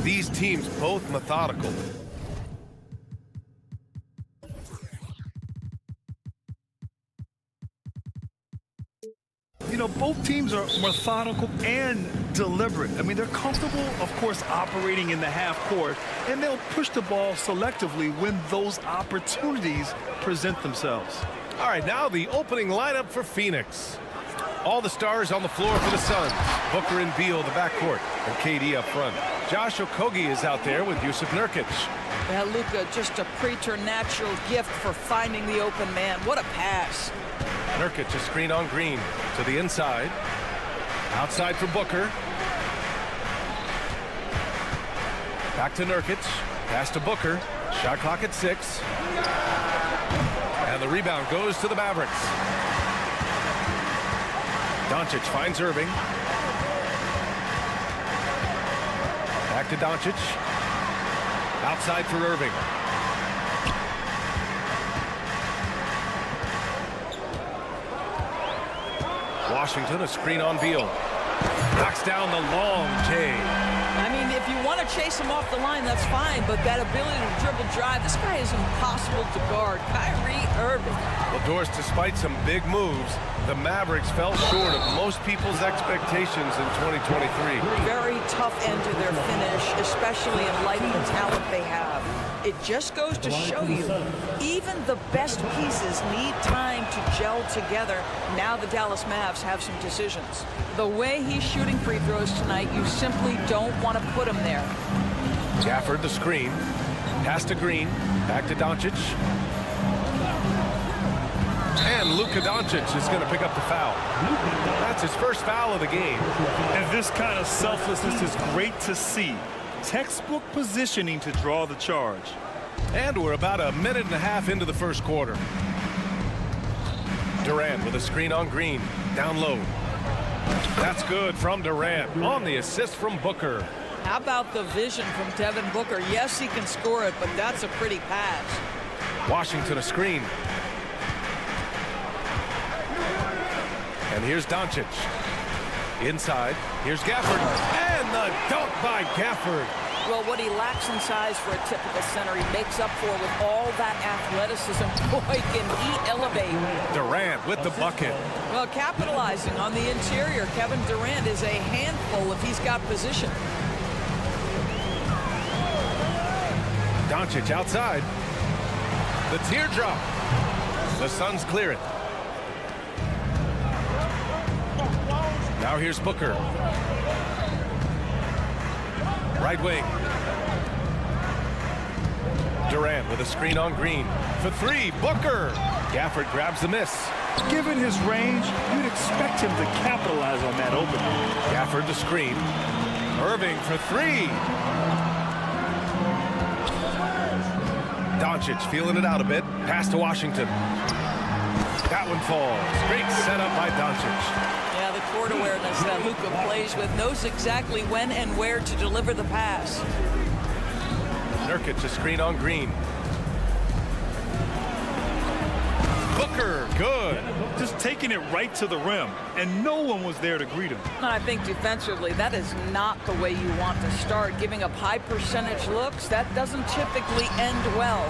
These teams both methodical. You know, both teams are methodical and deliberate. I mean, they're comfortable, of course, operating in the half court, and they'll push the ball selectively when those opportunities present themselves. All right, now the opening lineup for Phoenix. All the stars on the floor for the Suns. Booker and Beal, the backcourt, and KD up front. Josh Okogie is out there with Yusuf Nurkic. Yeah, Luka, just a preternatural gift for finding the open man. What a pass. Nurkic, a screen on Green to the inside. Outside for Booker. Back to Nurkic. Pass to Booker. Shot clock at 6. And the rebound goes to the Mavericks. Doncic finds Irving. Back to Doncic. Outside for Irving. Washington, a screen on Beal. Knocks down the long J. I mean, if you want to chase him off the line, that's fine, but that ability to dribble drive, this guy is impossible to guard. Kyrie Irving. Well, Doris, despite some big moves, the Mavericks fell short of most people's expectations in 2023. Very tough end to their finish, especially in light of the talent they have. It just goes to show you, even the best pieces need time to gel together. Now the Dallas Mavs have some decisions. The way he's shooting free throws tonight, you simply don't want to put him there. Gafford, the screen. Pass to Green. Back to Doncic. And Luka Doncic is going to pick up the foul. That's his first foul of the game. And this kind of selflessness is great to see. Textbook positioning to draw the charge. And we're about a minute and a half into the first quarter. Durant with a screen on Green. Down low. That's good from Durant on the assist from Booker. How about the vision from Devin Booker? Yes, he can score it, but that's a pretty pass. Washington, a screen. And here's Doncic. Inside. Here's Gafford. And the dunk by Gafford. Well, what he lacks in size for a typical center, he makes up for with all that athleticism. Boy, can he elevate. Durant with the bucket. Well, capitalizing on the interior, Kevin Durant is a handful if he's got position. Doncic outside. The teardrop. The Suns clear it. Now here's Booker. Right wing. Durant with a screen on Green. For 3, Booker. Gafford grabs the miss. Given his range, you'd expect him to capitalize on that opening. Gafford the screen. Irving for 3. Doncic feeling it out a bit. Pass to Washington. That one falls. Great setup by Doncic. Yeah, the court awareness that Luka plays with, knows exactly when and where to deliver the pass. Nurkic, a screen on Green. Booker, good. Just taking it right to the rim, and no one was there to greet him. And I think defensively, that is not the way you want to start. Giving up high percentage looks, that doesn't typically end well.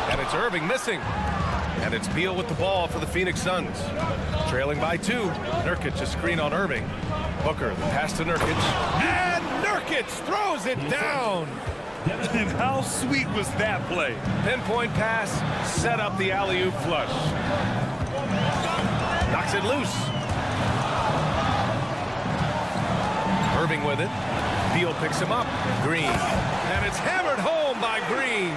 And it's Irving missing. And it's Beal with the ball for the Phoenix Suns. Trailing by 2. Nurkic, a screen on Irving. Booker, the pass to Nurkic. And Nurkic throws it down. And how sweet was that play? Pinpoint pass, set up the alley-oop flush. Knocks it loose. Irving with it. Beal picks him up. Green. And it's hammered home by Green.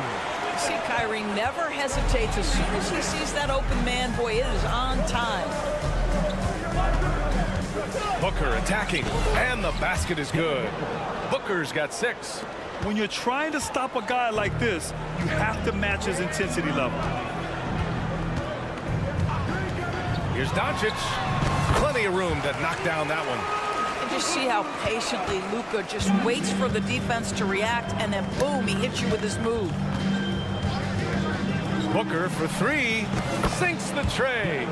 See, Kyrie never hesitates. As soon as he sees that open man, boy, it is on time. Booker attacking, and the basket is good. Booker's got 6. When you're trying to stop a guy like this, you have to match his intensity level. Here's Doncic. Plenty of room to knock down that one. And just see how patiently Luka just waits for the defense to react, and then boom, he hits you with his move. Booker for three. Sinks the tray.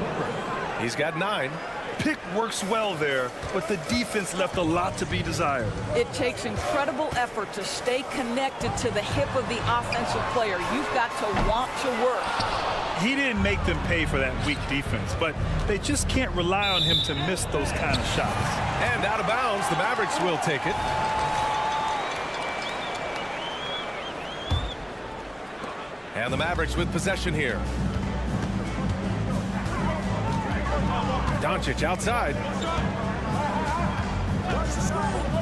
He's got 9. Pick works well there, but the defense left a lot to be desired. It takes incredible effort to stay connected to the hip of the offensive player. You've got to want to work. He didn't make them pay for that weak defense, but they just can't rely on him to miss those kind of shots. And out of bounds, the Mavericks will take it. And the Mavericks with possession here. Doncic outside.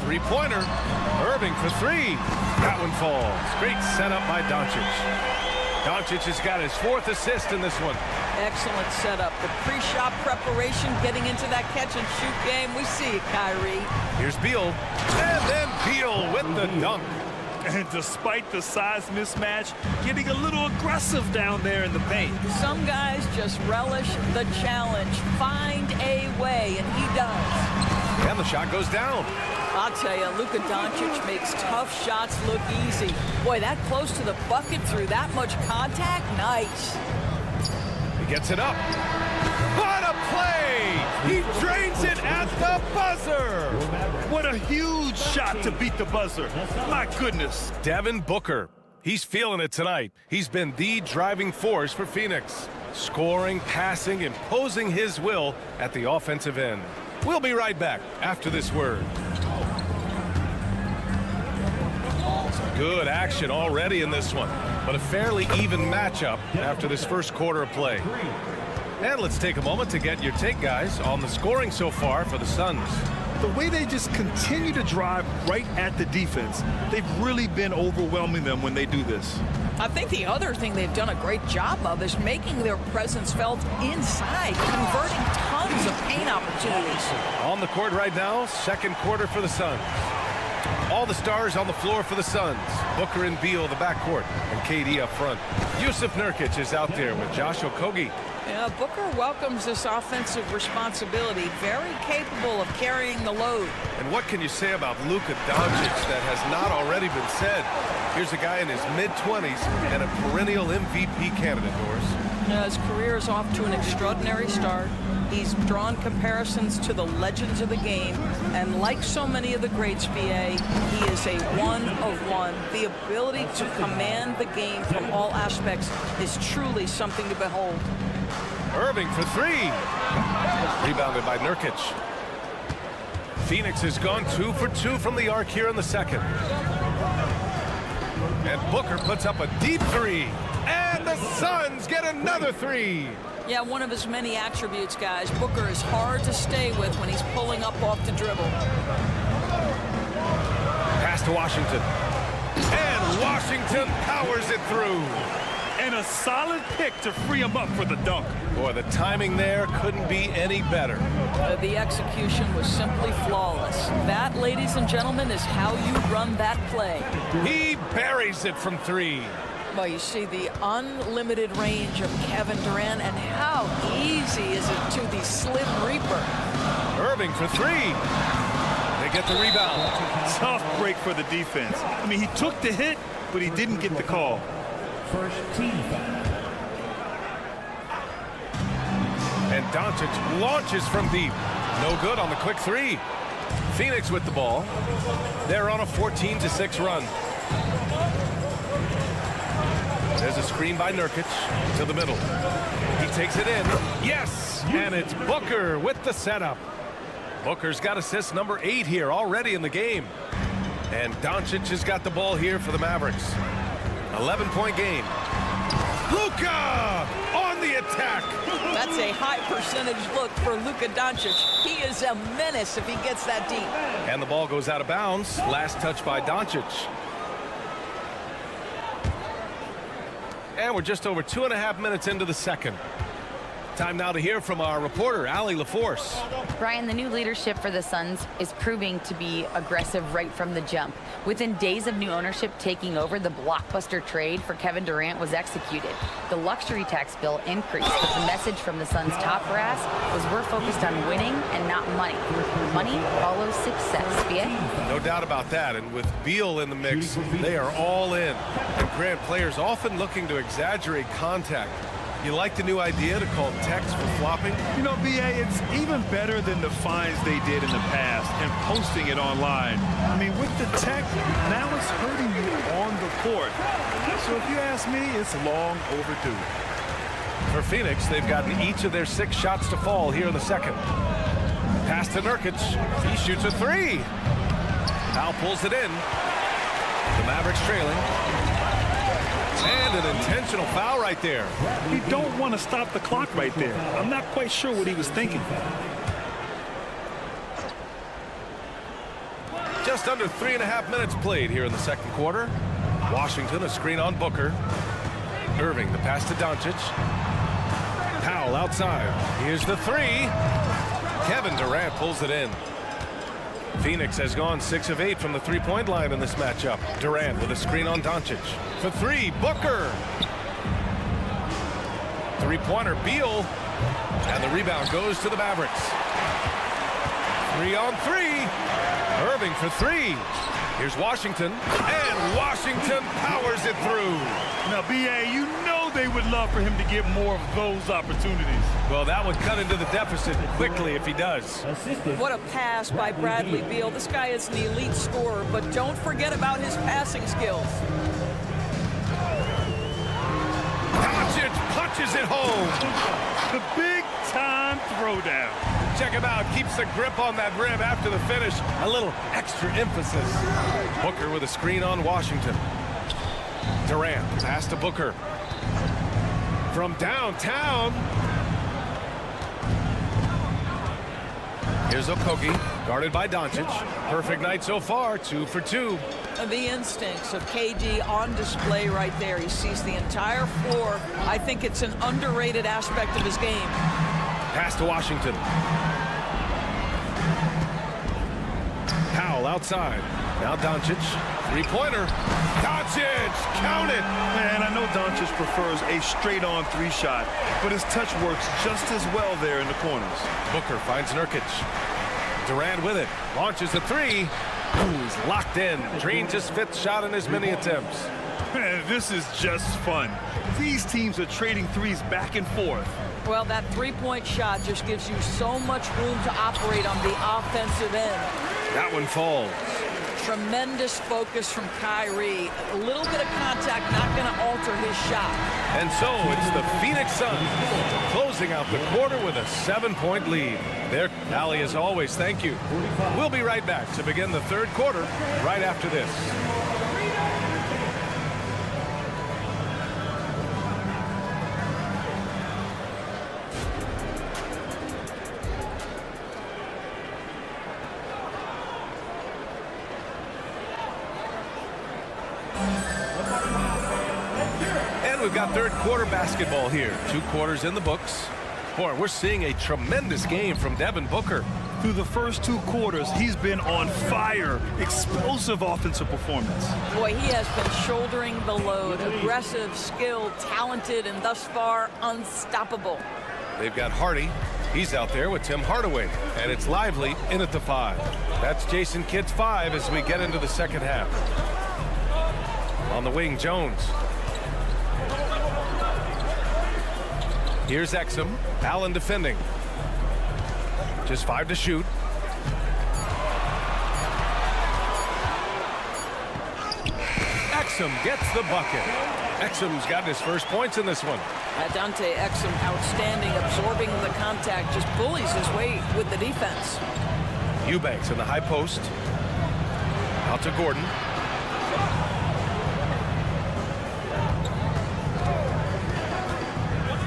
Three-pointer. Irving for 3. That one falls. Great setup by Doncic. Doncic has got his 4th assist in this one. Excellent setup. The pre-shot preparation, getting into that catch-and-shoot game. We see it, Kyrie. Here's Beal. And then Beal with the dunk. And despite the size mismatch, getting a little aggressive down there in the paint. Some guys just relish the challenge. Find a way, and he does. And the shot goes down. I'll tell you, Luka Doncic makes tough shots look easy. Boy, that close to the bucket through that much contact, nice. He gets it up. What a play! He drains it at the buzzer! What a huge shot to beat the buzzer. My goodness. Devin Booker. He's feeling it tonight. He's been the driving force for Phoenix. Scoring, passing, imposing his will at the offensive end. We'll be right back after this word. Some good action already in this one, but a fairly even matchup after this first quarter of play. And let's take a moment to get your take, guys, on the scoring so far for the Suns. The way they just continue to drive right at the defense, they've really been overwhelming them when they do this. I think the other thing they've done a great job of is making their presence felt inside, converting tons of paint opportunities. On the court right now, second quarter for the Suns. All the stars on the floor for the Suns. Booker and Beal, the backcourt, and KD up front. Yusuf Nurkic is out there with Josh Okogie. Yeah, Booker welcomes this offensive responsibility, very capable of carrying the load. And what can you say about Luka Doncic that has not already been said? Here's a guy in his mid-20s and a perennial MVP candidate, Doris. His career is off to an extraordinary start. He's drawn comparisons to the legends of the game, and like so many of the greats, BA, he is a one of one. The ability to command the game from all aspects is truly something to behold. Irving for 3. Rebounded by Nurkic. Phoenix has gone 2 for 2 from the arc here in the second. And Booker puts up a deep 3. And the Suns get another 3. Yeah, one of his many attributes, guys. Booker is hard to stay with when he's pulling up off the dribble. Pass to Washington. And Washington powers it through. And a solid pick to free him up for the dunk. Boy, the timing there couldn't be any better. The execution was simply flawless. That, ladies and gentlemen, is how you run that play. He buries it from 3. Well, you see the unlimited range of Kevin Durant, and how easy is it to the Slim Reaper. Irving for 3. They get the rebound. Tough break for the defense. I mean, he took the hit, but he didn't get the call. First team foul. And Doncic launches from deep. No good on the quick 3. Phoenix with the ball. They're on a 14-6 run. There's a screen by Nurkic to the middle. He takes it in. Yes! And it's Booker with the setup. Booker's got assist number 8 here already in the game. And Doncic has got the ball here for the Mavericks. 11-point game. Luka on the attack. That's a high percentage look for Luka Doncic. He is a menace if he gets that deep. And the ball goes out of bounds. Last touch by Doncic. And we're just over 2.5 minutes into the second. Time now to hear from our reporter, Allie LaForce. Brian, the new leadership for the Suns is proving to be aggressive right from the jump. Within days of new ownership taking over, the blockbuster trade for Kevin Durant was executed. The luxury tax bill increased, but the message from the Suns' top brass was we're focused on winning and not money. Money follows success. Yeah? No doubt about that, and with Beal in the mix, they are all in. And Grant, players often looking to exaggerate contact. You like the new idea to call text for flopping? You know, B.A., it's even better than the fines they did in the past and posting it online. I mean, with the tech, now it's hurting you on the court. So if you ask me, it's long overdue. For Phoenix, they've gotten each of their 6 shots to fall here in the second. Pass to Nurkic. He shoots a 3. Powell pulls it in. The Mavericks trailing. And an intentional foul right there. You don't want to stop the clock right there. I'm not quite sure what he was thinking. Just under 3.5 minutes played here in the second quarter. Washington, a screen on Booker. Irving, the pass to Doncic. Powell outside. Here's the 3. Kevin Durant pulls it in. Phoenix has gone 6 of 8 from the three-point line in this matchup. Durant with a screen on Doncic. For 3, Booker. Three-pointer, Beal. And the rebound goes to the Mavericks. 3 on 3. Irving for 3. Here's Washington. And Washington powers it through. Now, B.A., you know they would love for him to get more of those opportunities. Well, that would cut into the deficit quickly if he does. What a pass by Bradley Beal. This guy is an elite scorer, but don't forget about his passing skills. Doncic punches it home. The big-time throwdown. Check him out. Keeps the grip on that rim after the finish. A little extra emphasis. Booker with a screen on Washington. Durant, pass to Booker. From downtown. Here's Okogie, guarded by Doncic. Perfect night so far, 2 for 2. The instincts of KD on display right there. He sees the entire floor. I think it's an underrated aspect of his game. Pass to Washington. Powell outside. Now Doncic. Three-pointer. Doncic! Count it! Man, I know Doncic prefers a straight-on 3 shot, but his touch works just as well there in the corners. Booker finds Nurkic. Durant with it. Launches the 3. Ooh, he's locked in. Drains his 5th shot in his many attempts. Man, this is just fun. These teams are trading threes back and forth. Well, that three-point shot just gives you so much room to operate on the offensive end. That one falls. Tremendous focus from Kyrie. A little bit of contact not going to alter his shot. And so it's the Phoenix Suns closing out the quarter with a 7-point lead. There, Allie, as always, thank you. We'll be right back to begin the third quarter right after this. We've got third quarter basketball here. 2 quarters in the books. Boy, we're seeing a tremendous game from Devin Booker. Through the first 2 quarters, he's been on fire. Explosive offensive performance. Boy, he has been shouldering the load. Aggressive, skilled, talented, and thus far unstoppable. They've got Hardy. He's out there with Tim Hardaway. And it's Lively in at the 5. That's Jason Kidd's 5 as we get into the second half. On the wing, Jones. Here's Exum. Allen defending. Just 5 to shoot. Exum gets the bucket. Exum's got his first points in this one. Dante Exum, outstanding, absorbing the contact, just bullies his way with the defense. Eubanks in the high post. Out to Gordon.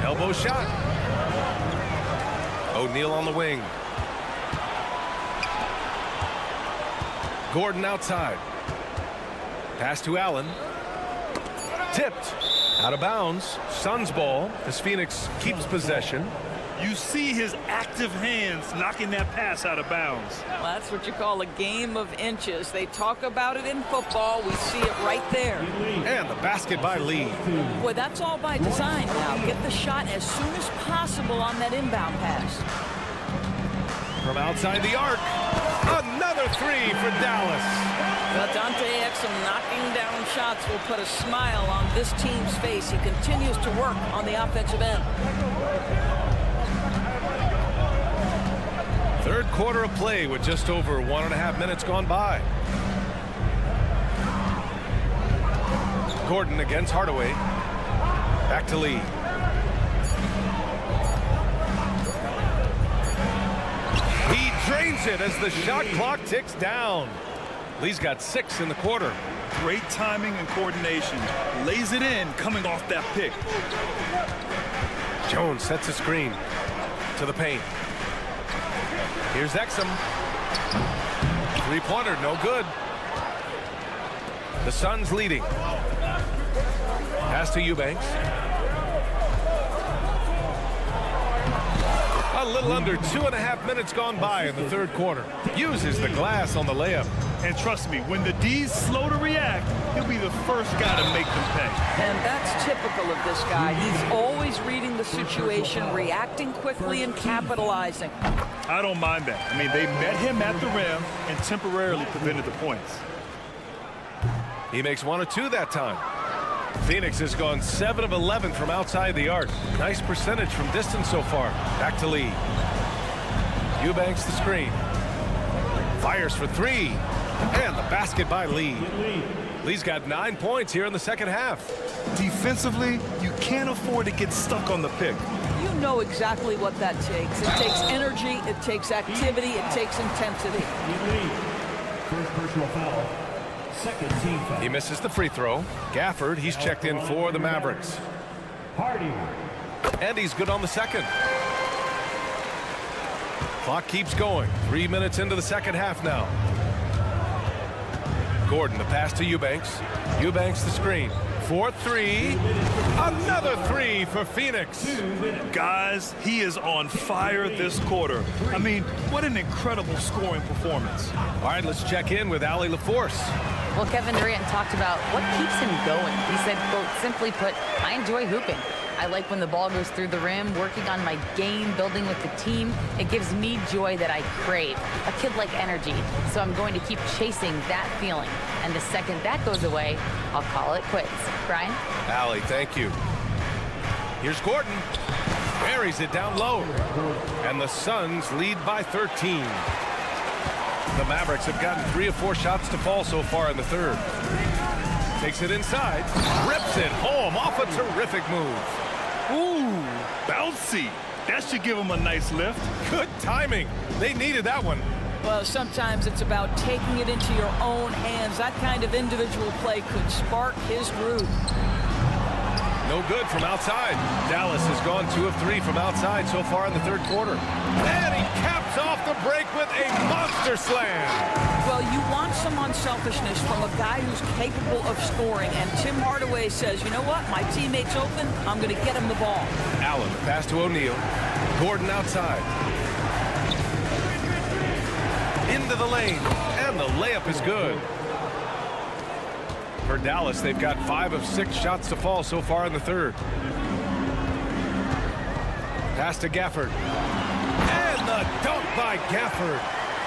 Elbow shot. O'Neal on the wing. Gordon outside. Pass to Allen. Tipped. Out of bounds. Suns ball as Phoenix keeps possession. You see his active hands knocking that pass out of bounds. Well, that's what you call a game of inches. They talk about it in football. We see it right there. And the basket by Lee. Boy, that's all by design now. Get the shot as soon as possible on that inbound pass. From outside the arc, another three for Dallas. Well, Dante Exum knocking down shots will put a smile on this team's face. He continues to work on the offensive end. Third quarter of play with just over 1.5 minutes gone by. Gordon against Hardaway. Back to Lee. He drains it as the shot clock ticks down. Lee's got 6 in the quarter. Great timing and coordination. Lays it in coming off that pick. Jones sets a screen to the paint. Here's Exum. Three-pointer, no good. The Suns leading. Pass to Eubanks. A little under 2.5 minutes gone by in the third quarter. Uses the glass on the layup. And trust me, when the D's slow to react, he'll be the first guy to make them pay. And that's typical of this guy. He's always reading the situation, reacting quickly and capitalizing. I don't mind that. I mean, they met him at the rim and temporarily prevented the points. He makes 1 of 2 that time. Phoenix has gone 7 of 11 from outside the arc. Nice percentage from distance so far. Back to Lee. Eubanks the screen. Fires for 3. And the basket by Lee. Lee's got 9 points here in the second half. Defensively, you can't afford to get stuck on the pick. You know exactly what that takes. It takes energy, it takes activity, it takes intensity. First personal foul. Second team foul. He misses the free throw. Gafford, he's checked in for the Mavericks. Hardy. And he's good on the second. Clock keeps going. 3 minutes into the second half now. Gordon, the pass to Eubanks. Eubanks the screen. 4-3. Another 3 for Phoenix. Guys, he is on fire this quarter. I mean, what an incredible scoring performance. All right, let's check in with Allie LaForce. Well, Kevin Durant talked about what keeps him going. He said, quote, simply put, I enjoy hooping. I like when the ball goes through the rim, working on my game, building with the team. It gives me joy that I crave, a kid-like energy. So I'm going to keep chasing that feeling. And the second that goes away, I'll call it quits. Brian? Allie, thank you. Here's Gordon. Buries it down low. And the Suns lead by 13. The Mavericks have gotten 3 of 4 shots to fall so far in the third. Takes it inside. Rips it home off a terrific move. Ooh, bouncy. That should give him a nice lift. Good timing. They needed that one. Well, sometimes it's about taking it into your own hands. That kind of individual play could spark his groove. No good from outside. Dallas has gone 2 of 3 from outside so far in the third quarter. And he caps off the break with a monster slam. Well, you want some unselfishness from a guy who's capable of scoring. And Tim Hardaway says, you know what? My teammate's open. I'm going to get him the ball. Allen, pass to O'Neal. Gordon outside. Into the lane. And the layup is good. For Dallas, they've got 5 of 6 shots to fall so far in the third. Pass to Gafford. And the dunk by Gafford.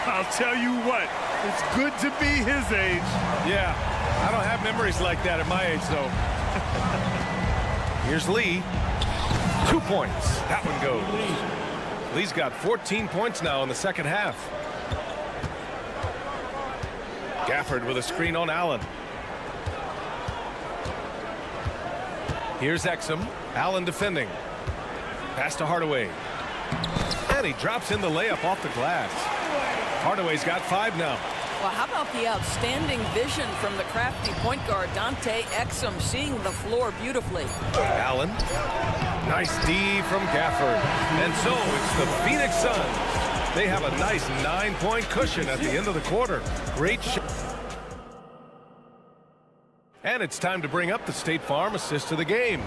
I'll tell you what, it's good to be his age. Yeah, I don't have memories like that at my age, though. Here's Lee. 2 points. That one goes. Lee's got 14 points now in the second half. Gafford with a screen on Allen. Here's Exum. Allen defending. Pass to Hardaway. And he drops in the layup off the glass. Hardaway's got 5 now. Well, how about the outstanding vision from the crafty point guard, Dante Exum, seeing the floor beautifully. Allen. Nice D from Gafford. And so it's the Phoenix Suns. They have a nice 9-point cushion at the end of the quarter. Great shot. And it's time to bring up the State Farm assist of the game.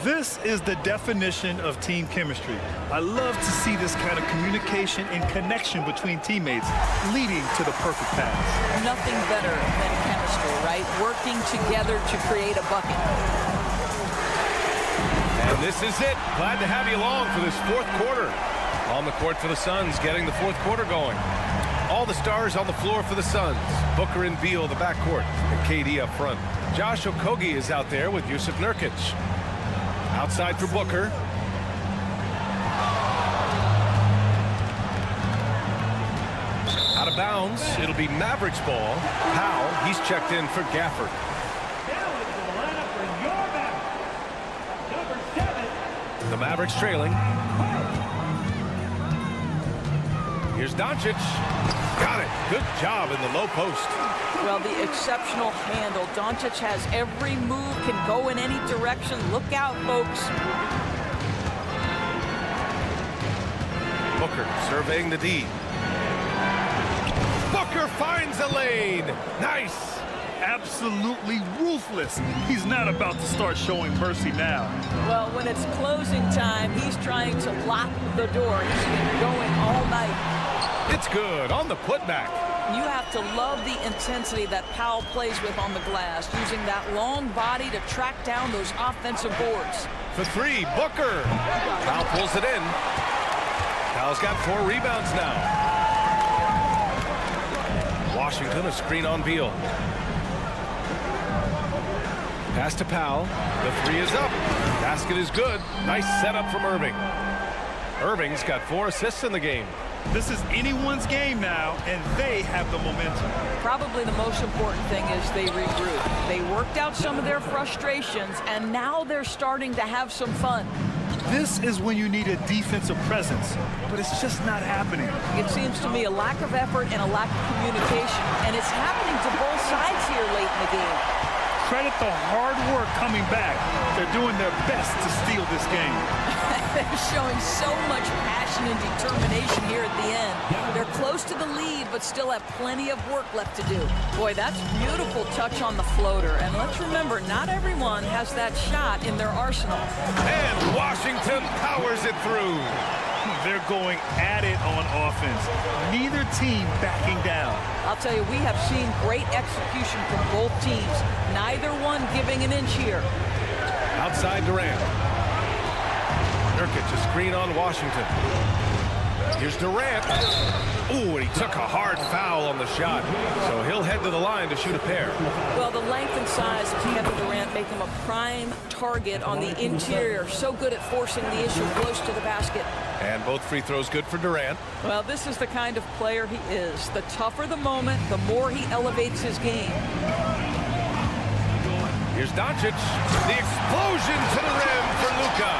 This is the definition of team chemistry. I love to see this kind of communication and connection between teammates leading to the perfect pass. Nothing better than chemistry, right? Working together to create a bucket. And this is it. Glad to have you along for this fourth quarter. On the court for the Suns, getting the fourth quarter going. All the stars on the floor for the Suns. Booker and Beal, the backcourt, and KD up front. Josh Okogie is out there with Jusuf Nurkic. Outside for Booker. Out of bounds. It'll be Mavericks ball. Powell, he's checked in for Gafford. The Mavericks trailing. Here's Doncic. Got it. Good job in the low post. Well, the exceptional handle. Doncic has every move, can go in any direction. Look out, folks. Booker surveying the D. Booker finds a lane. Nice. Absolutely ruthless. He's not about to start showing mercy now. Well, when it's closing time, he's trying to lock the door. He's been going all night. It's good on the putback. You have to love the intensity that Powell plays with on the glass, using that long body to track down those offensive boards. For three, Booker. Powell pulls it in. Powell's got 4 rebounds now. Washington, a screen on Beal. Pass to Powell. The 3 is up. Basket is good. Nice setup from Irving. Irving's got 4 assists in the game. This is anyone's game now, and they have the momentum. Probably the most important thing is they regroup. They worked out some of their frustrations, and now they're starting to have some fun. This is when you need a defensive presence, but it's just not happening. It seems to me a lack of effort and a lack of communication, and it's happening to both sides here late in the game. Credit the hard work coming back. They're doing their best to steal this game. They're showing so much passion and determination here at the end. They're close to the lead, but still have plenty of work left to do. Boy, that's beautiful touch on the floater. And let's remember, not everyone has that shot in their arsenal. And Washington powers it through. They're going at it on offense. Neither team backing down. I'll tell you, we have seen great execution from both teams. Neither one giving an inch here. Outside Durant. Nurkic, a screen on Washington. Here's Durant. Ooh, and he took a hard foul on the shot. So he'll head to the line to shoot a pair. Well, the length and size of Kevin Durant make him a prime target on the interior. So good at forcing the issue close to the basket. And both free throws good for Durant. Well, this is the kind of player he is. The tougher the moment, the more he elevates his game. Here's Doncic. The explosion to the rim for Luka.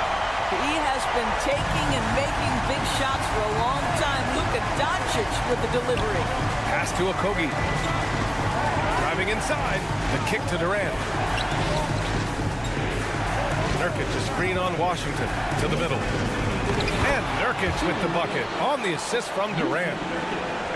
He has been taking and making big shots for a long time. Luka Doncic with the delivery. Pass to Okogie. Driving inside. The kick to Durant. Nurkic, a screen on Washington. To the middle. And Nurkic with the bucket on the assist from Durant.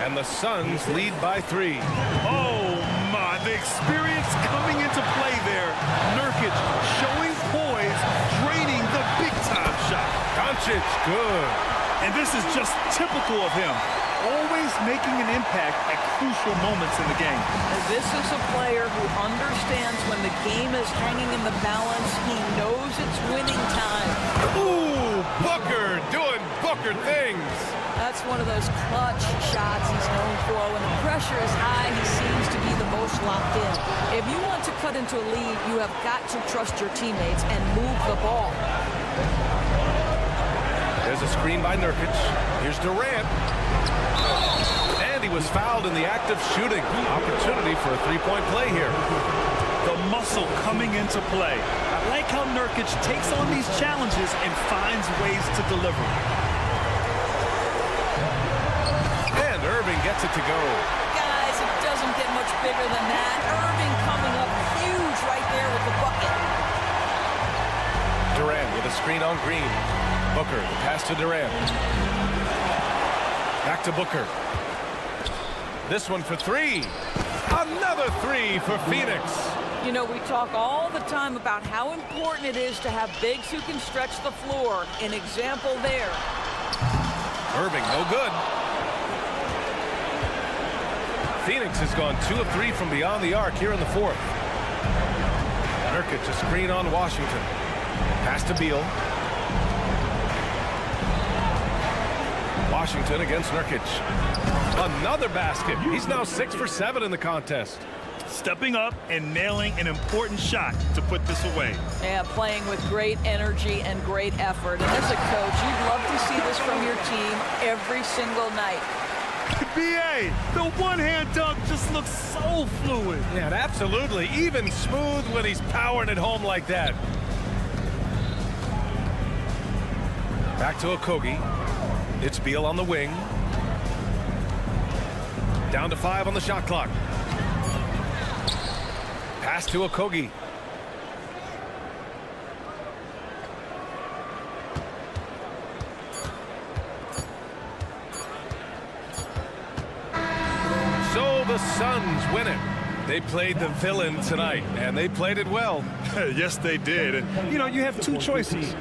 And the Suns lead by 3. Oh, my. The experience coming into play there. Nurkic showing poise, draining the big-time shot. Doncic, good. And this is just typical of him. Always making an impact at crucial moments in the game. This is a player who understands when the game is hanging in the balance. He knows it's winning time. Ooh, Booker doing Booker things. That's one of those clutch shots he's known for. When the pressure is high, he seems to be the most locked in. If you want to cut into a lead, you have got to trust your teammates and move the ball. There's a screen by Nurkic. Here's Durant. And he was fouled in the act of shooting. Opportunity for a three-point play here. The muscle coming into play. I like how Nurkic takes on these challenges and finds ways to deliver. And Irving gets it to go. Guys, it doesn't get much bigger than that. Irving coming up huge right there with the bucket. Durant with a screen on Green. Booker, the pass to Durant. Back to Booker. This one for 3. Another 3 for Phoenix. You know, we talk all the time about how important it is to have bigs who can stretch the floor. An example there. Irving, no good. Phoenix has gone 2 of 3 from beyond the arc here in the fourth. Nurkic, a screen on Washington. Pass to Beal. Washington against Nurkic. Another basket. He's now 6 for 7 in the contest. Stepping up and nailing an important shot to put this away. Yeah, playing with great energy and great effort. And as a coach, you'd love to see this from your team every single night. BA, the one-hand dunk just looks so fluid. Yeah, and absolutely. Even smooth when he's powering it home like that. Back to Okogie. It's Beal on the wing. Down to 5 on the shot clock. Pass to Okogie. So the Suns win it. They played the villain tonight, and they played it well. Yes, they did. And, you know, you have two choices.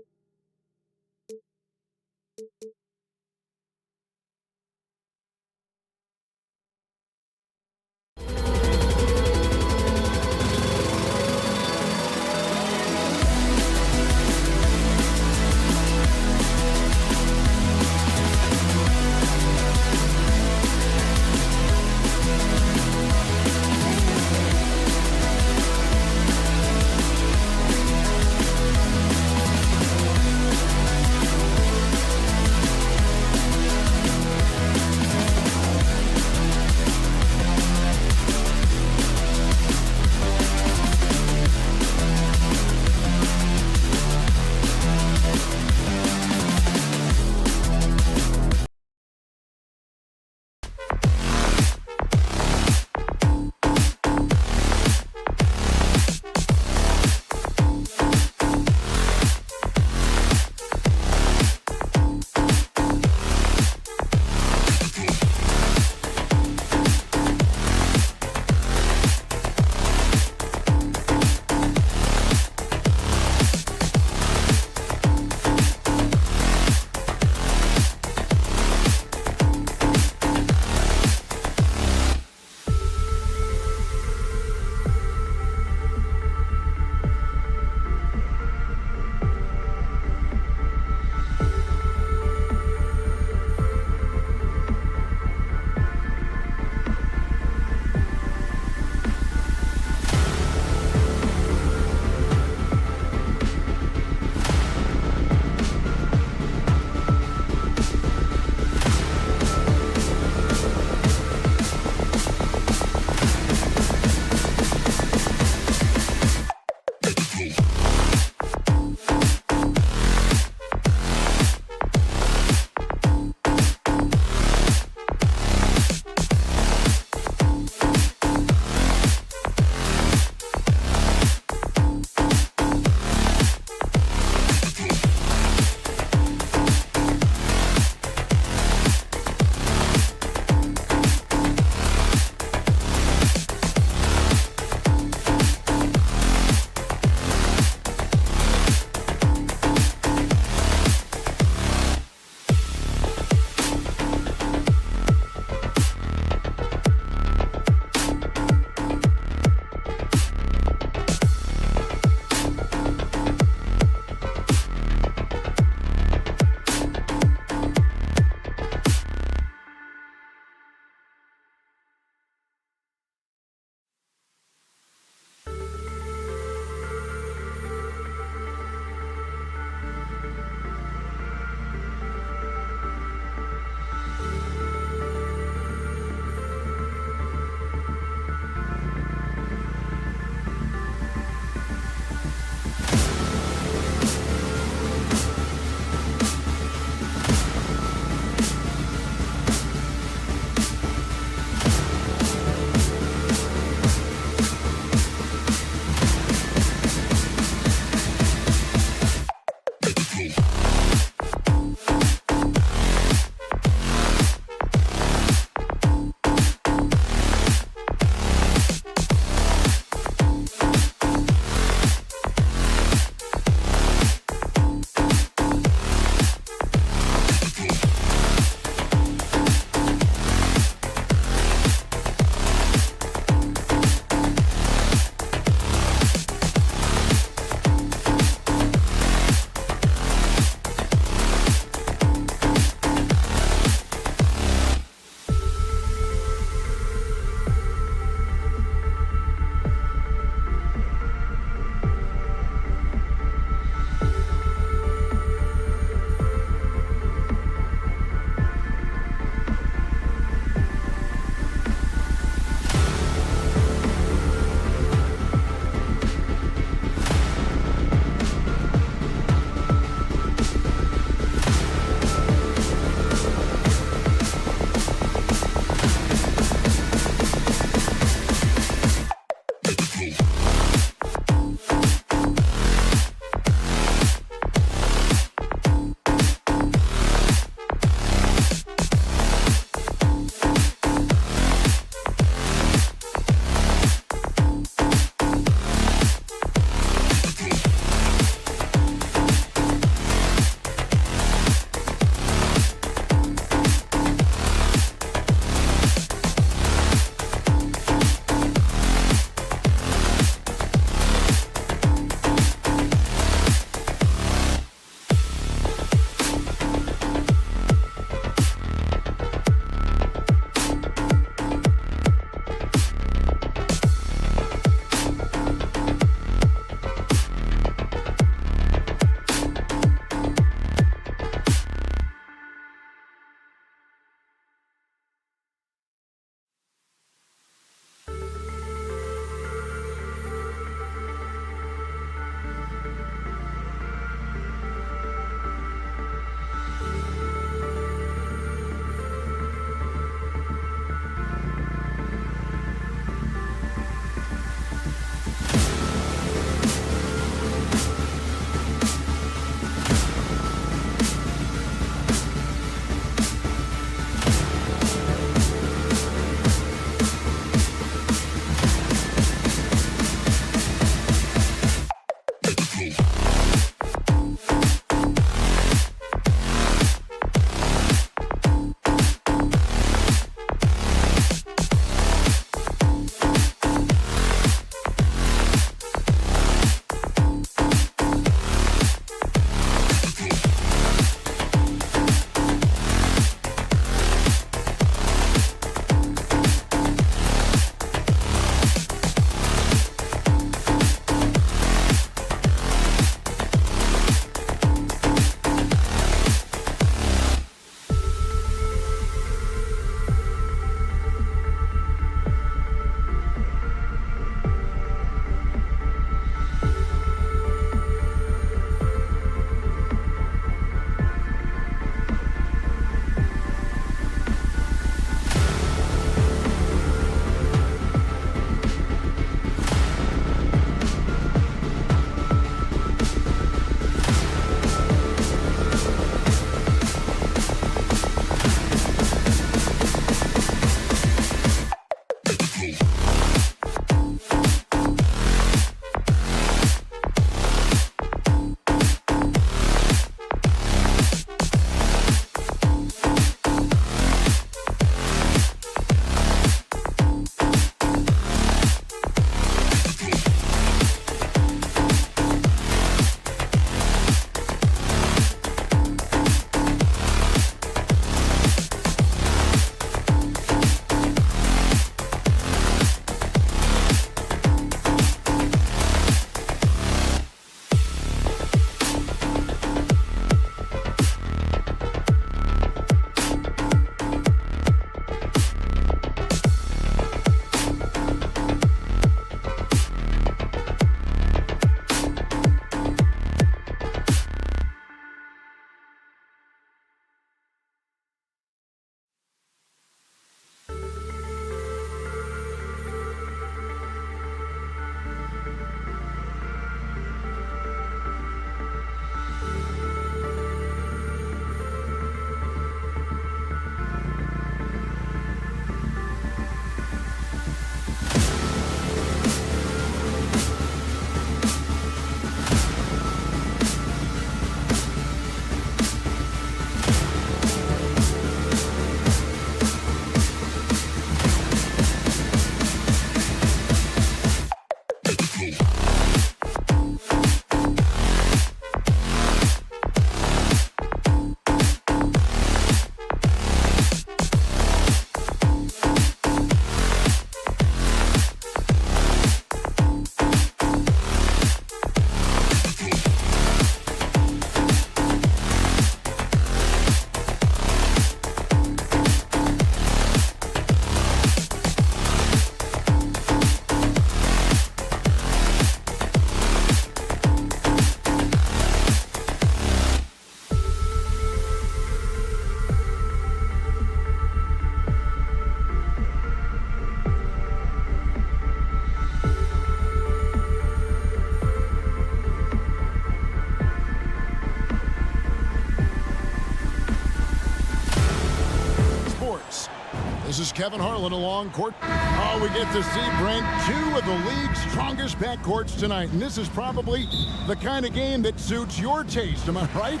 This is Kevin Harlan along court. Oh, we get to see, Brent, two of the league's strongest backcourts tonight. And this is probably the kind of game that suits your taste. Am I right?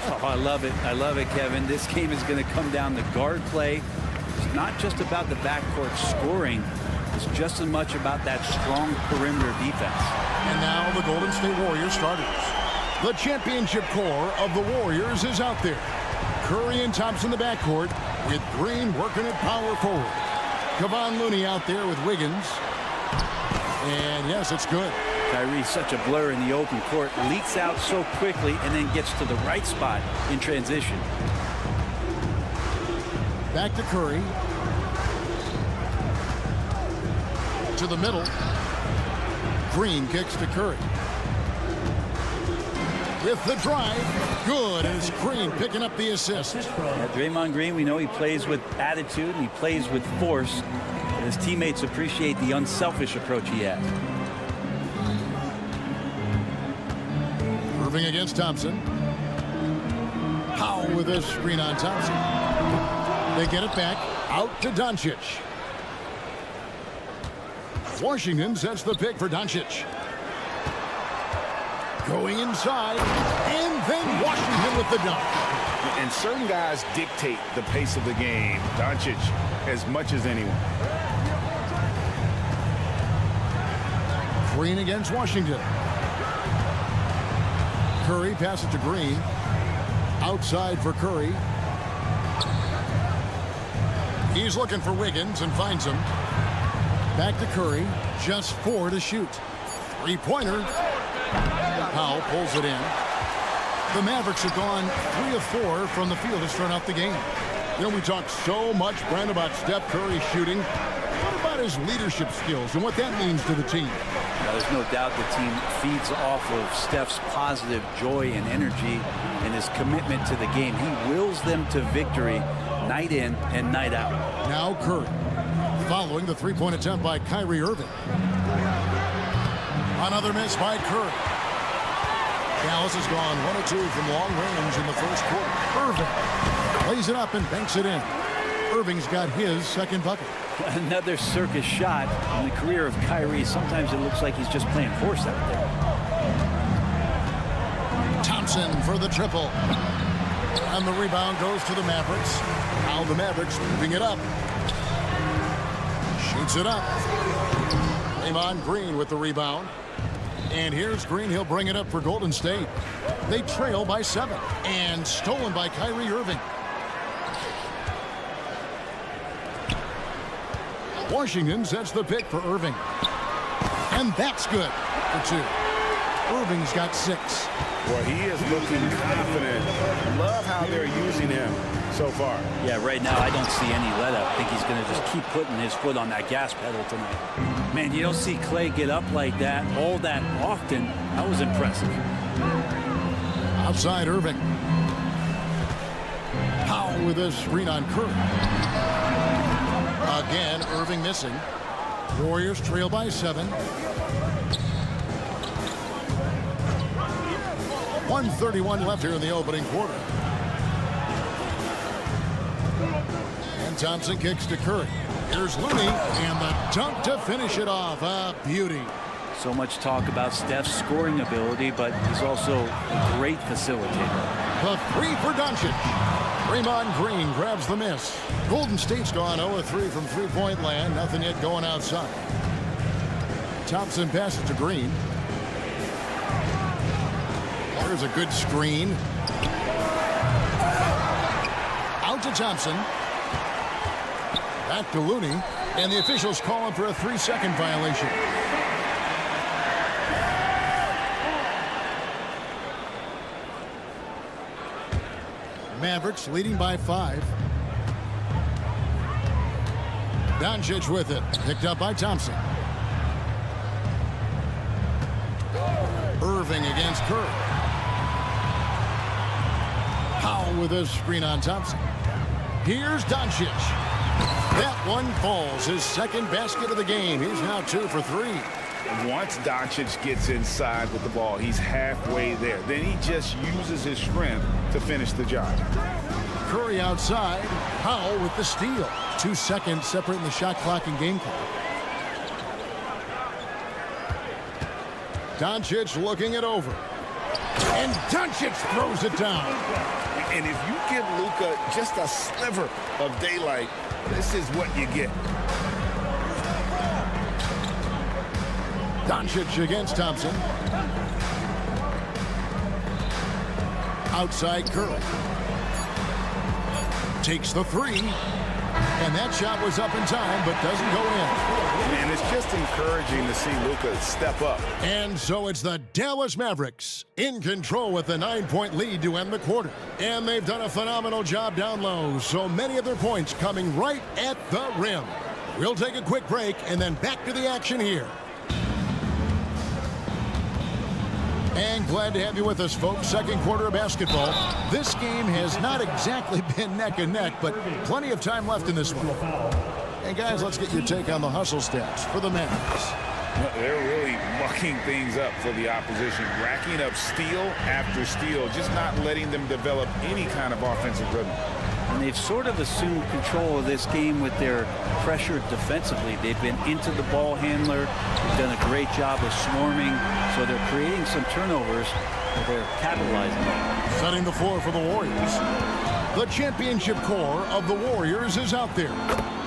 Oh, I love it. I love it, Kevin. This game is going to come down to guard play. It's not just about the backcourt scoring. It's just as much about that strong perimeter defense. And now the Golden State Warriors starters. The championship core of the Warriors is out there. Curry and Thompson in the backcourt, with Green working at power forward. Kevon Looney out there with Wiggins. And yes, it's good. Kyrie's such a blur in the open court. Leaks out so quickly and then gets to the right spot in transition. Back to Curry. To the middle. Green kicks to Curry. With the drive, good as Green picking up the assist. Yeah, Draymond Green, we know he plays with attitude and he plays with force. And his teammates appreciate the unselfish approach he has. Irving against Thompson. Powell with a screen on Thompson. They get it back out to Doncic. Washington sets the pick for Doncic. Going inside, and then Washington with the dunk. And certain guys dictate the pace of the game. Doncic as much as anyone. Green against Washington. Curry passes to Green. Outside for Curry. He's looking for Wiggins and finds him. Back to Curry. Just 4 to shoot. Three-pointer. Powell pulls it in. The Mavericks have gone 3 of 4 from the field to start out the game. You know, we talk so much, Brent, about Steph Curry shooting. What about his leadership skills and what that means to the team? Now, there's no doubt the team feeds off of Steph's positive joy and energy and his commitment to the game. He wills them to victory night in and night out. Now Curry, following the three-point attempt by Kyrie Irving. Another miss by Curry. Dallas has gone 1 of 2 from long range in the first quarter. Irving lays it up and banks it in. Irving's got his second bucket. Another circus shot in the career of Kyrie. Sometimes it looks like he's just playing horse out there. Thompson for the triple. And the rebound goes to the Mavericks. Now the Mavericks moving it up. Shoots it up. Draymond Green with the rebound. And here's Green. He'll bring it up for Golden State. They trail by 7. And stolen by Kyrie Irving. Washington sets the pick for Irving. And that's good for 2. Irving's got 6. Well, he is looking confident. Love how they're using him so far. Yeah, right now I don't see any let up. I think he's going to just keep putting his foot on that gas pedal tonight. Man, you don't see Clay get up like that all that often. That was impressive. Outside Irving. Powell with a screen on Curry. Again, Irving missing. Warriors trail by 7. 1:31 left here in the opening quarter. And Thompson kicks to Curry. Here's Looney, and the dunk to finish it off. A beauty. So much talk about Steph's scoring ability, but he's also a great facilitator. The 3 for Doncic. Draymond Green grabs the miss. Golden State's gone 0 of 3 from three-point land. Nothing yet going outside. Thompson passes to Green. There's a good screen. Out to Thompson. Back to Looney. And the officials call him for a 3-second violation. Mavericks leading by 5. Doncic with it. Picked up by Thompson. Irving against Curry. Powell with a screen on Thompson. Here's Doncic. That one falls. His second basket of the game. He's now 2 for 3. Once Doncic gets inside with the ball, he's halfway there. Then he just uses his strength to finish the job. Curry outside. Powell with the steal. 2 seconds separating the shot clock and game clock. Doncic looking it over. And Doncic throws it down. And if you give Luka just a sliver of daylight, this is what you get. Doncic against Thompson. Outside Curry. Takes the 3. And that shot was up in time, but doesn't go in. Man, it's just encouraging to see Luka step up. And so it's the Dallas Mavericks in control with a 9-point lead to end the quarter. And they've done a phenomenal job down low, so many of their points coming right at the rim. We'll take a quick break and then back to the action here. And glad to have you with us, folks. Second quarter of basketball. This game has not exactly been neck and neck, but plenty of time left in this one. And guys, let's get your take on the hustle stats for the Mavericks. They're really mucking things up for the opposition, racking up steal after steal, just not letting them develop any kind of offensive rhythm. And they've sort of assumed control of this game with their pressure defensively. They've been into the ball handler. They've done a great job of swarming. So they're creating some turnovers that they're capitalizing on. Setting the floor for the Warriors. The championship core of the Warriors is out there.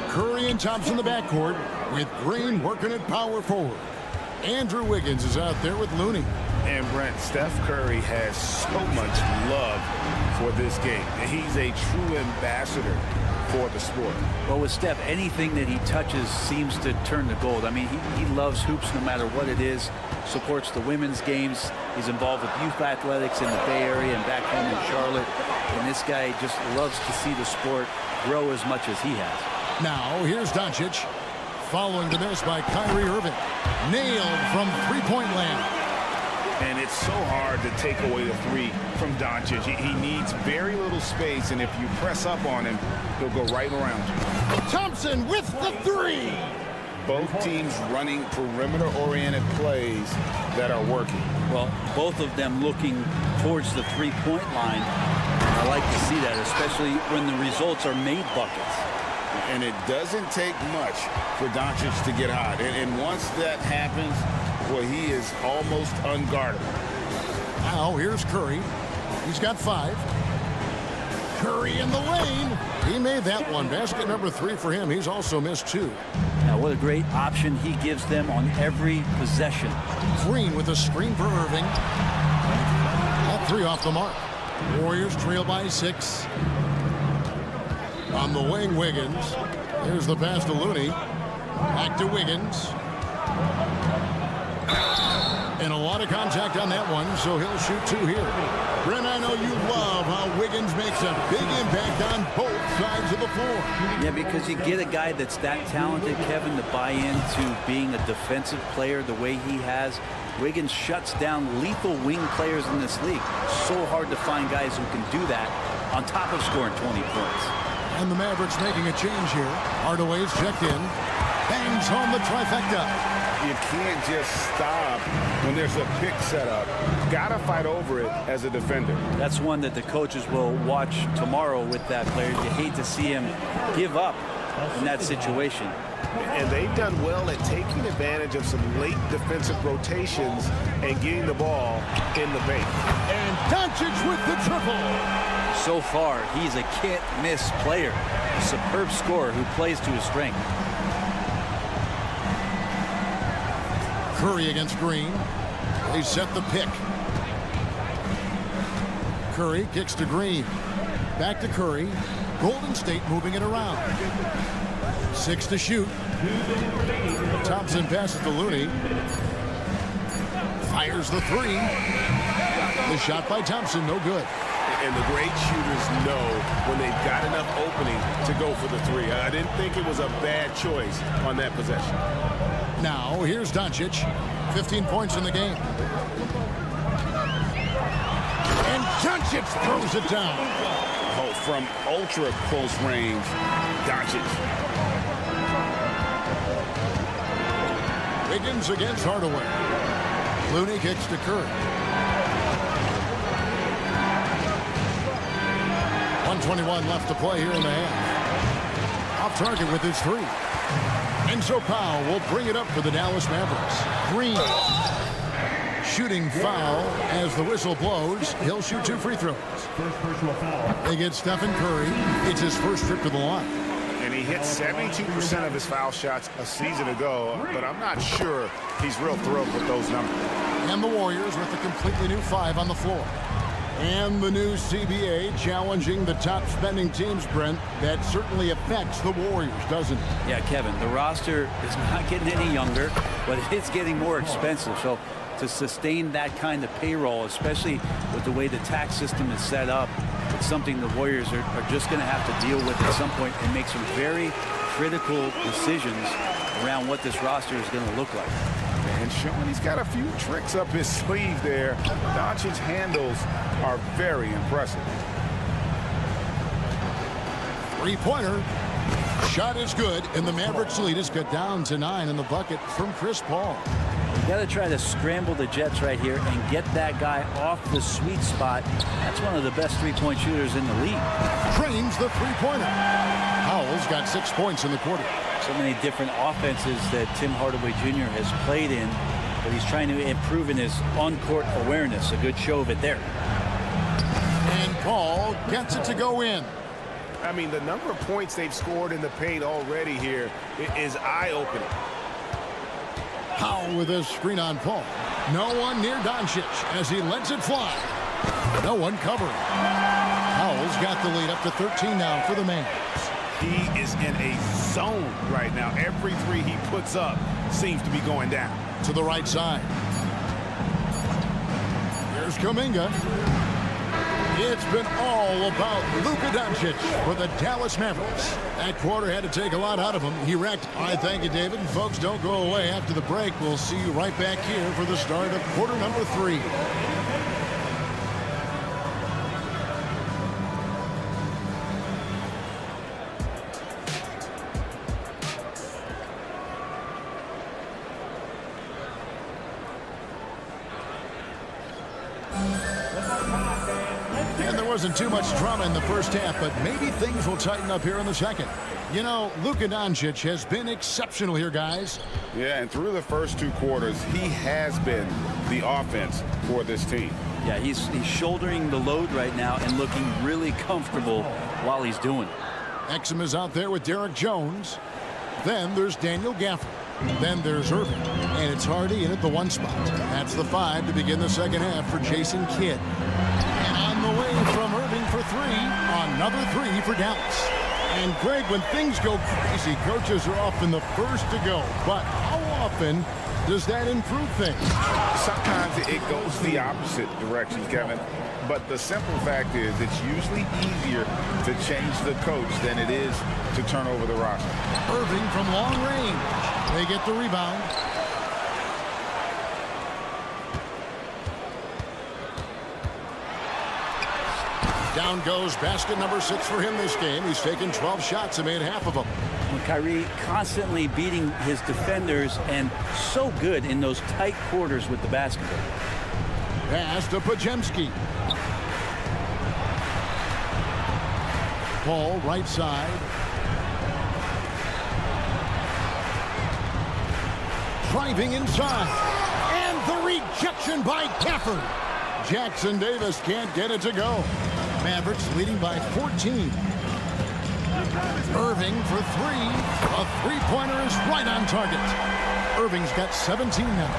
Curry and Thompson in the backcourt with Green working at power forward. Andrew Wiggins is out there with Looney. And Brent, Steph Curry has so much love for this game. He's a true ambassador for the sport. Well, with Steph, anything that he touches seems to turn to gold. I mean, he loves hoops no matter what it is, supports the women's games. He's involved with youth athletics in the Bay Area and back home in Charlotte. And this guy just loves to see the sport grow as much as he has. Now, here's Doncic. Following the miss by Kyrie Irving. Nailed from three-point land. And it's so hard to take away the 3 from Doncic. He needs very little space, and if you press up on him, he'll go right around you. Thompson with the 3. Both teams running perimeter-oriented plays that are working. Well, both of them looking towards the three-point line. I like to see that, especially when the results are made buckets. And it doesn't take much for Doncic to get hot. And once that happens, well, he is almost unguardable. Now, here's Curry. He's got 5. Curry in the lane. He made that one. Basket number 3 for him. He's also missed 2. Now, what a great option he gives them on every possession. Green with a screen for Irving. That 3 off the mark. Warriors trail by 6. On the wing, Wiggins. Here's the pass to Looney. Back to Wiggins. And a lot of contact on that one, so he'll shoot 2 here. Brent, I know you love how Wiggins makes a big impact on both sides of the floor. Yeah, because you get a guy that's that talented, Kevin, to buy into being a defensive player the way he has. Wiggins shuts down lethal wing players in this league. So hard to find guys who can do that on top of scoring 20 points. And the Mavericks making a change here. Hardaway's checked in. Bangs home the trifecta. You can't just stop when there's a pick set up. Gotta fight over it as a defender. That's one that the coaches will watch tomorrow with that player. You hate to see him give up in that situation. And they've done well at taking advantage of some late defensive rotations and getting the ball in the paint. And Doncic with the triple. So far, he's a can't-miss player. A superb scorer who plays to his strength. Curry against Green. They set the pick. Curry kicks to Green. Back to Curry. Golden State moving it around. 6 to shoot. Thompson passes to Looney. Fires the 3. The shot by Thompson, no good. And the great shooters know when they've got enough opening to go for the 3. I didn't think it was a bad choice on that possession. Now, here's Doncic. 15 points in the game. And Doncic throws it down. Oh, from ultra close range, Doncic. Wiggins against Hardaway. Looney kicks to Curry. 1:21 left to play here in the half. Off target with his 3. And so Powell will bring it up for the Dallas Mavericks. Green. Shooting foul as the whistle blows. He'll shoot 2 free throws. First personal foul. They get Stephen Curry. It's his first trip to the line. And he hit 72% of his foul shots a season ago, but I'm not sure he's real thrilled with those numbers. And the Warriors with a completely new 5 on the floor. And the new CBA challenging the top spending teams, Brent. That certainly affects the Warriors, doesn't it? Yeah, Kevin, the roster is not getting any younger, but it's getting more expensive. So to sustain that kind of payroll, especially with the way the tax system is set up, it's something the Warriors are just going to have to deal with at some point and make some very critical decisions around what this roster is going to look like. And showing he's got a few tricks up his sleeve there. Doncic's handles are very impressive. 3-pointer. Shot is good, and the Mavericks lead has got down to 9 in the bucket from Chris Paul. You got to try to scramble the Jets right here and get that guy off the sweet spot. That's one of the best 3-point shooters in the league. Trains the 3-pointer. Howell's got 6 points in the quarter. So many different offenses that Tim Hardaway Jr. has played in, but he's trying to improve in his on-court awareness. A good show of it there. And Paul gets it to go in. I mean, the number of points they've scored in the paint already here is eye-opening. Powell with a screen on Paul. No one near Doncic as he lets it fly. No one covering. Powell's got the lead up to 13 now for the Mavs. He is in a zone right now. Every 3 he puts up seems to be going down. To the right side. Here's Kuminga. It's been all about Luka Doncic for the Dallas Mavericks. That quarter had to take a lot out of him. He wrecked. I thank you, David. And folks, don't go away after the break. We'll see you right back here for the start of quarter number 3. Wasn't too much drama in the first half, but maybe things will tighten up here in the second. You know, Luka Doncic has been exceptional here, guys. Yeah, and through the first 2 quarters, he has been the offense for this team. Yeah, he's shouldering the load right now and looking really comfortable while he's doing it. Exum is out there with Derek Jones. Then there's Daniel Gafford. Then there's Irving. And it's Hardy in at the 1 spot. That's the 5 to begin the second half for Jason Kidd. Away from Irving for 3. Another 3 for Dallas. And Greg, when things go crazy, coaches are often the first to go. But how often does that improve things? Sometimes it goes the opposite direction, Kevin. But the simple fact is it's usually easier to change the coach than it is to turn over the roster. Irving from long range. They get the rebound. Down goes basket number 6 for him this game. He's taken 12 shots and made half of them. Well, Kyrie constantly beating his defenders and so good in those tight quarters with the basketball. Pass to Podziemski. Paul right side. Driving inside. And the rejection by Gafford. Jackson Davis can't get it to go. Mavericks leading by 14. Irving for 3. A 3-pointer is right on target. Irving's got 17 now.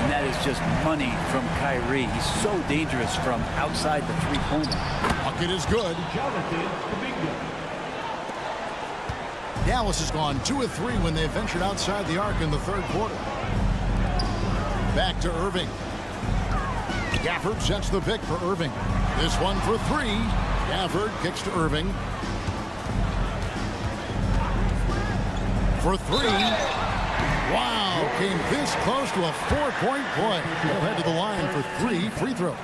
And that is just money from Kyrie. He's so dangerous from outside the three-pointer. Bucket is good. Dallas has gone 2 of 3 when they ventured outside the arc in the third quarter. Back to Irving. Gafford sets the pick for Irving. This one for 3. Gafford kicks to Irving. For 3. Wow, came this close to a 4-point play. He'll head to the line for 3 free throws.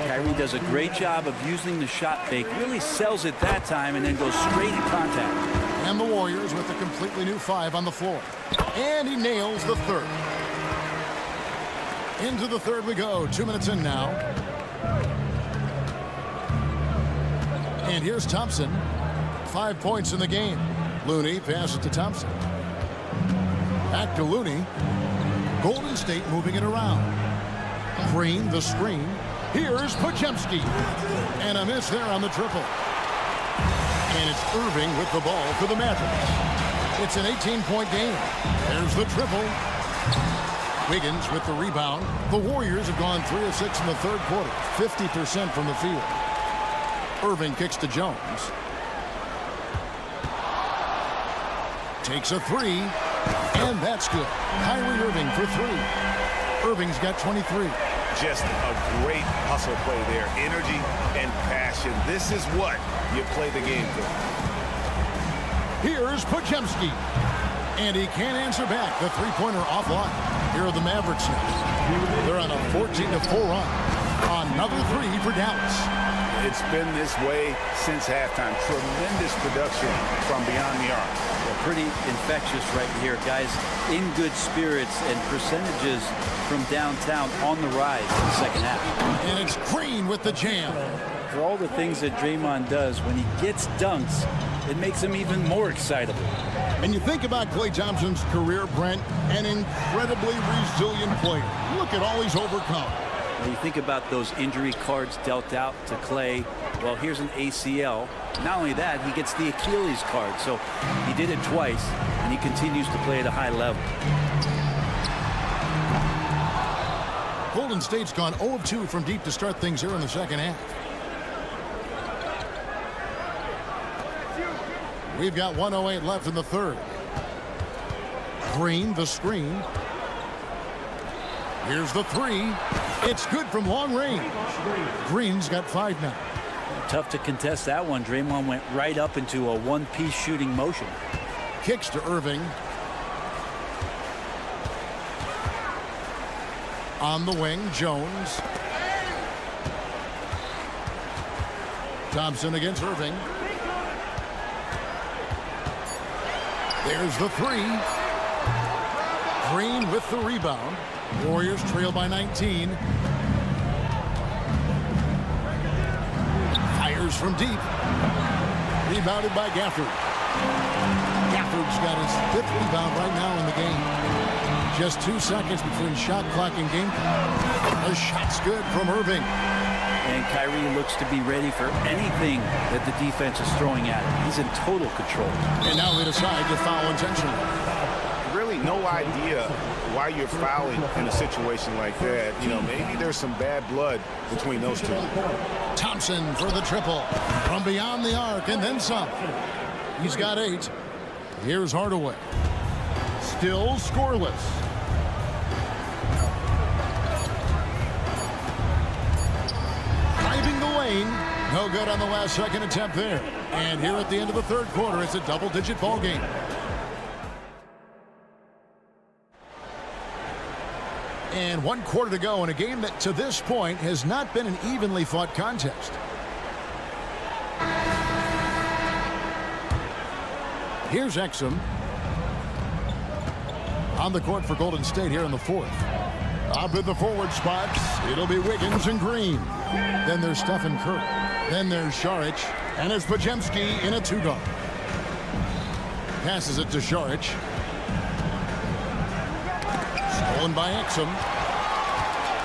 Kyrie does a great job of using the shot fake. Really sells it that time and then goes straight in contact. And the Warriors with a completely new 5 on the floor. And he nails the third. Into the third we go. 2 minutes in now. And here's Thompson. 5 points in the game. Looney passes to Thompson. Back to Looney. Golden State moving it around. Green, the screen. Here's Podziemski. And a miss there on the triple. And it's Irving with the ball for the Mavericks. It's an 18-point game. There's the triple. Wiggins with the rebound. The Warriors have gone 3 of 6 in the third quarter. 50% from the field. Irving kicks to Jones. Takes a 3. And that's good. Kyrie Irving for 3. Irving's got 23. Just a great hustle play there. Energy and passion. This is what you play the game for. Here's Podziemski. And he can't answer back. The three-pointer offline. Here are the Mavericks now. They're on a 14-4 run. Another 3 for Dallas. It's been this way since halftime. Tremendous production from beyond the arc. Pretty infectious right here. Guys in good spirits and percentages from downtown on the rise in the second half. And it's Green with the jam. For all the things that Draymond does, when he gets dunks, it makes him even more excitable. And you think about Klay Thompson's career, Brent, an incredibly resilient player. Look at all he's overcome. When you think about those injury cards dealt out to Klay, well, here's an ACL. Not only that, he gets the Achilles card. So he did it twice, and he continues to play at a high level. Golden State's gone 0 of 2 from deep to start things here in the second half. We've got 1:08 left in the third. Green, the screen. Here's the 3. It's good from long range. Green's got 5 now. Tough to contest that one. Draymond went right up into a one-piece shooting motion. Kicks to Irving. On the wing, Jones. Thompson against Irving. There's the 3. Green with the rebound. Warriors trail by 19. Fires from deep. Rebounded by Gafford. Gafford's got his 5th rebound right now in the game. Just 2 seconds between shot clock and game clock. The shot's good from Irving. And Kyrie looks to be ready for anything that the defense is throwing at him. He's in total control. And now they decide to foul intentionally. Really no idea why you're fouling in a situation like that. You know, maybe there's some bad blood between those two. Thompson for the triple from beyond the arc and then some. He's got 8. Here's Hardaway. Still scoreless. Driving the lane. No good on the last second attempt there. And here at the end of the third quarter, it's a double-digit ball game. And 1 quarter to go in a game that to this point has not been an evenly fought contest. Here's Exum. On the court for Golden State here in the fourth. Up in the forward spots, it'll be Wiggins and Green. Then there's Stephen Curry. Then there's Saric. And it's Podziemski in a 2-guard. Passes it to Saric. Stolen by Exum.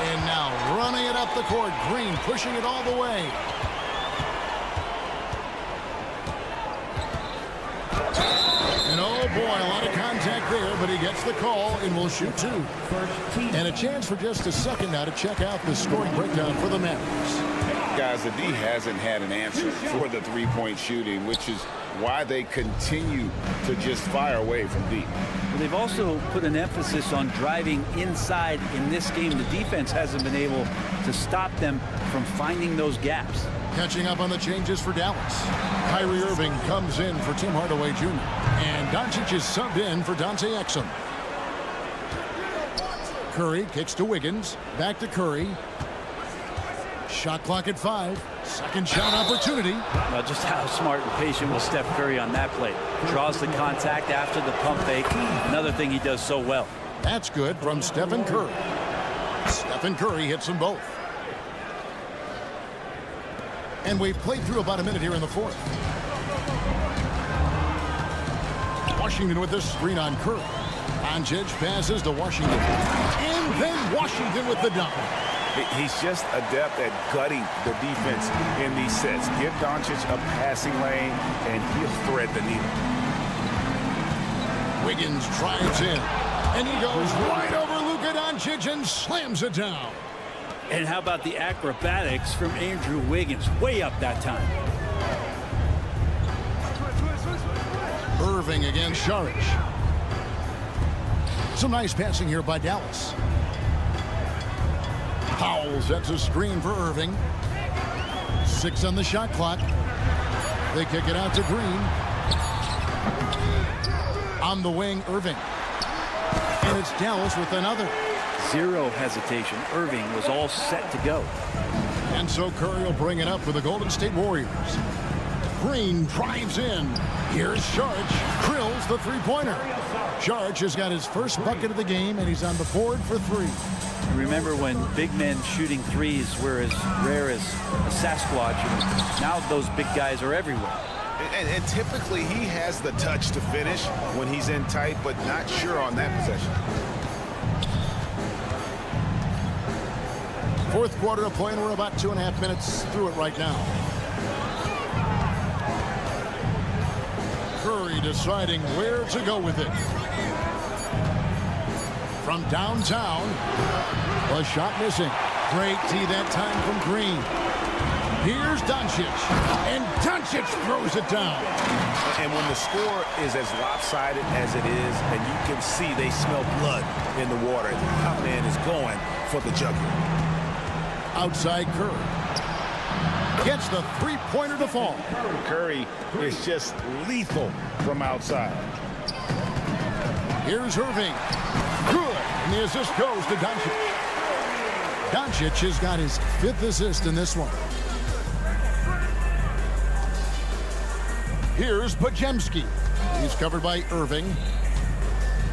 And now running it up the court. Green pushing it all the way. And oh boy, a lot of contact there, but he gets the call and will shoot 2. And a chance for just a second now to check out the scoring breakdown for the Mavericks. Guys, the D hasn't had an answer for the three-point shooting, which is why they continue to just fire away from deep. Well, they've also put an emphasis on driving inside in this game. The defense hasn't been able to stop them from finding those gaps. Catching up on the changes for Dallas. Kyrie Irving comes in for Tim Hardaway Jr. And Doncic is subbed in for Dante Exum. Curry kicks to Wiggins. Back to Curry. Shot clock at 5. Second shot opportunity. Well, just how smart and patient was Steph Curry on that play. Draws the contact after the pump fake. Another thing he does so well. That's good from Stephen Curry. Stephen Curry hits them both. And we've played through about a minute here in the fourth. Washington with this screen on Curry. Doncic passes to Washington. And then Washington with the dunk. He's just adept at gutting the defense in these sets. Give Doncic a passing lane, and he'll thread the needle. Wiggins drives in, and he goes right over Luka Doncic and slams it down. And how about the acrobatics from Andrew Wiggins? Way up that time. Irving against Saric. Some nice passing here by Dallas. Powell sets a screen for Irving. 6 on the shot clock. They kick it out to Green. On the wing, Irving. And it's Dallas with another. Zero hesitation. Irving was all set to go. And so Curry will bring it up for the Golden State Warriors. Green drives in. Here's Saric. Drills the three-pointer. Saric has got his first bucket of the game, and he's on the board for 3. Remember when big men shooting threes were as rare as a Sasquatch, and now those big guys are everywhere. And typically he has the touch to finish when he's in tight, but not sure on that possession. Fourth quarter of play, and we're about 2.5 minutes through it right now. Curry deciding where to go with it. From downtown, a shot missing. Great tee that time from Green. Here's Doncic, and Doncic throws it down. And when the score is as lopsided as it is, and you can see they smell blood in the water, that man is going for the jugular. Outside Curry. Gets the three-pointer to fall. Curry is just lethal from outside. Here's Irving. Good. And the assist goes to Doncic. Doncic has got his 5th assist in this one. Here's Podziemski. He's covered by Irving.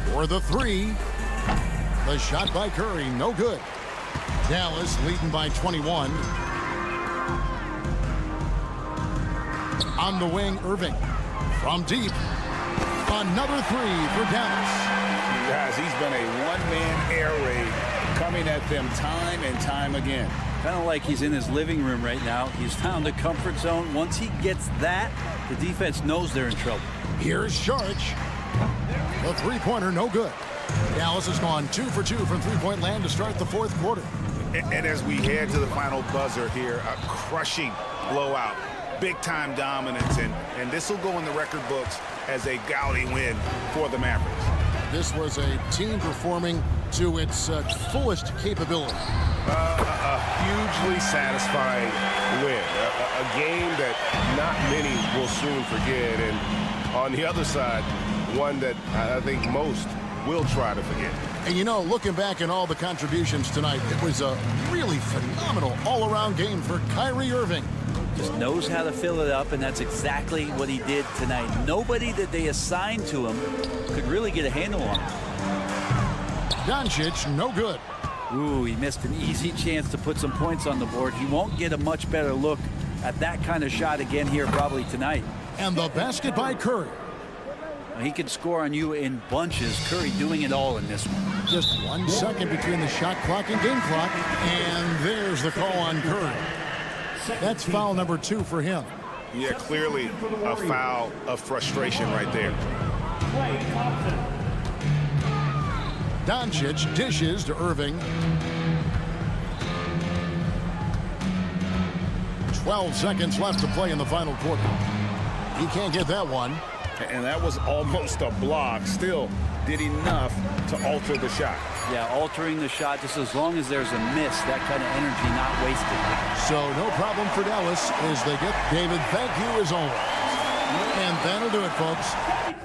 For the 3. The shot by Curry, no good. Dallas leading by 21. On the wing, Irving. From deep. Another 3 for Dallas. Guys, he's been a one-man air raid coming at them time and time again. Kind of like he's in his living room right now. He's found a comfort zone. Once he gets that, the defense knows they're in trouble. Here's Saric. The three-pointer, no good. Dallas has gone 2 for 2 from three-point land to start the fourth quarter. And as we head to the final buzzer here, a crushing blowout. Big-time dominance, and this will go in the record books as a gaudy win for the Mavericks. This was a team performing to its fullest capability. A hugely satisfying win. A game that not many will soon forget. And on the other side, one that I think most will try to forget. And you know, looking back at all the contributions tonight, it was a really phenomenal all-around game for Kyrie Irving. Just knows how to fill it up, and that's exactly what he did tonight. Nobody that they assigned to him could really get a handle on him. Doncic, no good. Ooh, he missed an easy chance to put some points on the board. He won't get a much better look at that kind of shot again here probably tonight. And the basket by Curry. He can score on you in bunches. Curry doing it all in this one. Just 1 second between the shot clock and game clock. And there's the call on Curry. That's foul number 2 for him. Yeah, clearly a foul of frustration right there. Doncic dishes to Irving. 12 seconds left to play in the final quarter. He can't get that one. And that was almost a block. Still did enough to alter the shot. Yeah, altering the shot just as long as there's a miss, that kind of energy not wasted. So no problem for Dallas as they get David. Thank you as always. And that'll do it, folks.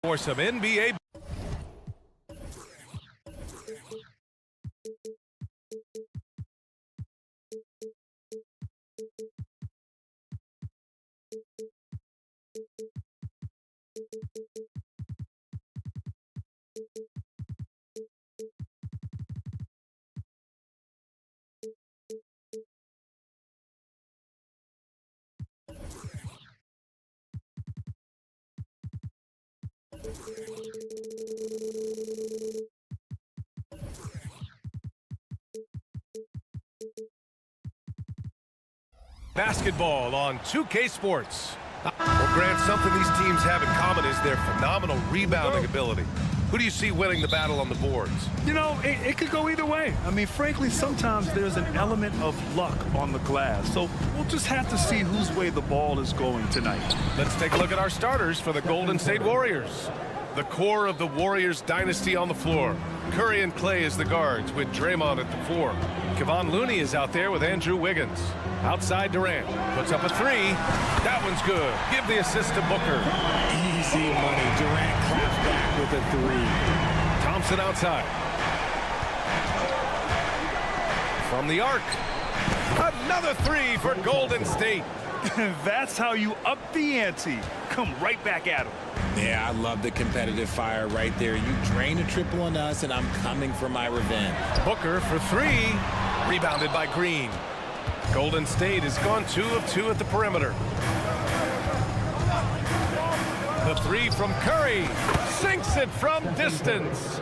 For some NBA. Basketball on 2K Sports. Well, Grant, something these teams have in common is their phenomenal rebounding ability. Who do you see winning the battle on the boards? You know, it could go either way. I mean, frankly, sometimes there's an element of luck on the glass. So we'll just have to see whose way the ball is going tonight. Let's take a look at our starters for the Golden State Warriors. The core of the Warriors dynasty on the floor. Curry and Clay as the guards with Draymond at the 4. Kevon Looney is out there with Andrew Wiggins. Outside Durant. Puts up a 3. That one's good. Give the assist to Booker. Easy money. Durant claps back with a 3. Thompson outside. From the arc. Another 3 for Golden State. That's how you up the ante. Come right back at him. Yeah, I love the competitive fire right there. You drain a triple on us, and I'm coming for my revenge. Booker for 3. Rebounded by Green. Golden State has gone 2 of 2 at the perimeter. The 3 from Curry. Sinks it from distance.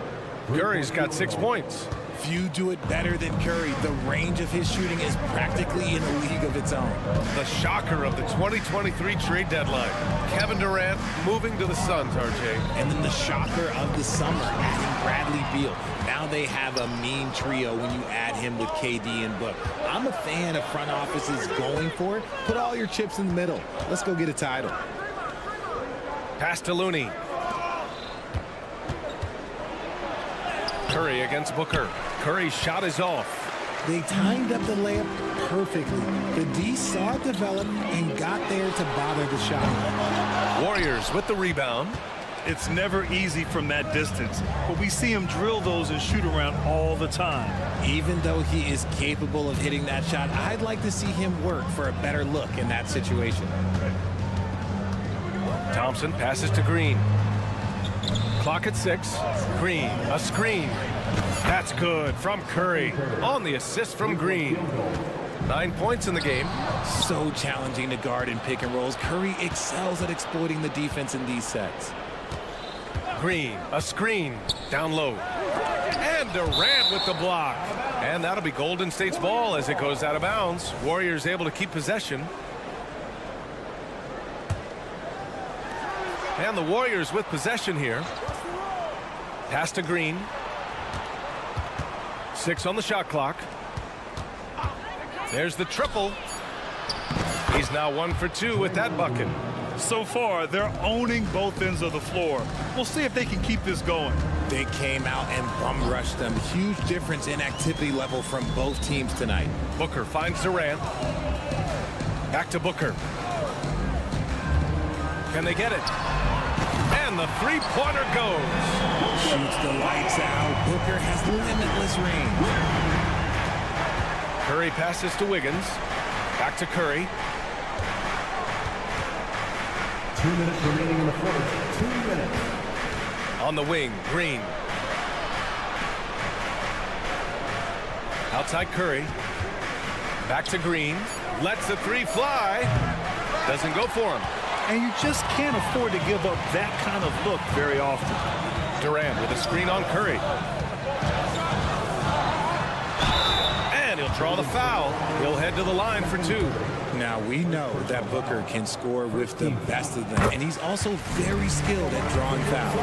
Curry's got 6 points. Few do it better than Curry. The range of his shooting is practically in a league of its own. The shocker of the 2023 trade deadline. Kevin Durant moving to the Suns, RJ. And then the shocker of the summer, adding Bradley Beal. Now they have a mean trio when you add him with KD and Book. I'm a fan of front offices going for it. Put all your chips in the middle. Let's go get a title. Pass to Looney. Curry against Booker. Curry's shot is off. They timed up the layup perfectly. The D saw it develop and got there to bother the shot. Warriors with the rebound. It's never easy from that distance, but we see him drill those and shoot around all the time. Even though he is capable of hitting that shot, I'd like to see him work for a better look in that situation. Thompson passes to Green. Clock at 6. Green, a screen. That's good from Curry on the assist from Green. 9 points in the game. So challenging to guard in pick and rolls. Curry excels at exploiting the defense in these sets. Green, a screen, down low. And Durant with the block. And that'll be Golden State's ball as it goes out of bounds. Warriors able to keep possession. And the Warriors with possession here. Pass to Green. 6 on the shot clock. There's the triple. He's now 1 for 2 with that bucket. So far, they're owning both ends of the floor. We'll see if they can keep this going. They came out and bum rushed them. Huge difference in activity level from both teams tonight. Booker finds Durant. Back to Booker. Can they get it? And the three-pointer goes. Shoots the lights out. Booker has limitless range. Curry passes to Wiggins. Back to Curry. 2 minutes remaining in the fourth. 2 minutes. On the wing, Green. Outside Curry. Back to Green. Lets the 3 fly. Doesn't go for him. And you just can't afford to give up that kind of look very often. Durant with a screen on Curry. And he'll draw the foul. He'll head to the line for 2. Now, we know that Booker can score with the best of them, and he's also very skilled at drawing fouls.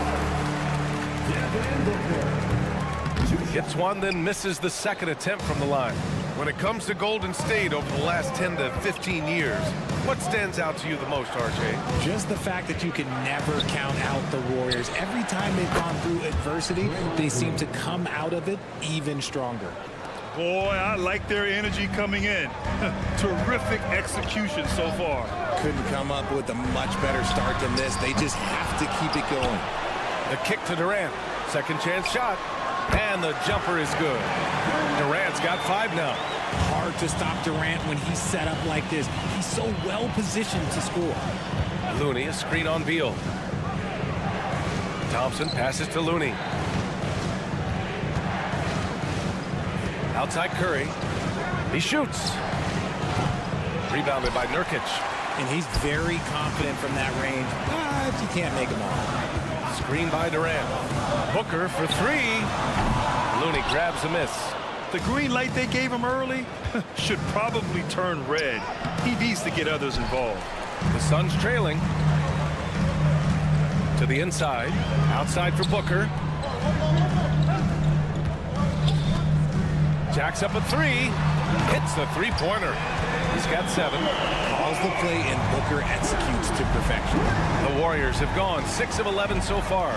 Gets one, then misses the second attempt from the line. When it comes to Golden State over the last 10 to 15 years, what stands out to you the most, RJ? Just the fact that you can never count out the Warriors. Every time they've gone through adversity, they seem to come out of it even stronger. Boy, I like their energy coming in. Terrific execution so far. Couldn't come up with a much better start than this. They just have to keep it going. The kick to Durant. Second chance shot. And the jumper is good. Durant's got 5 now. Hard to stop Durant when he's set up like this. He's so well positioned to score. Looney, a screen on Beal. Thompson passes to Looney. Outside Curry. He shoots. Rebounded by Nurkic. And he's very confident from that range, but you can't make him all. Screen by Durant. Booker for 3. Looney grabs a miss. The green light they gave him early should probably turn red. He needs to get others involved. The Suns trailing. To the inside. Outside for Booker. Jacks up a 3. Hits the three-pointer. He's got 7. Calls the play and Booker executes to perfection. The Warriors have gone 6 of 11 so far.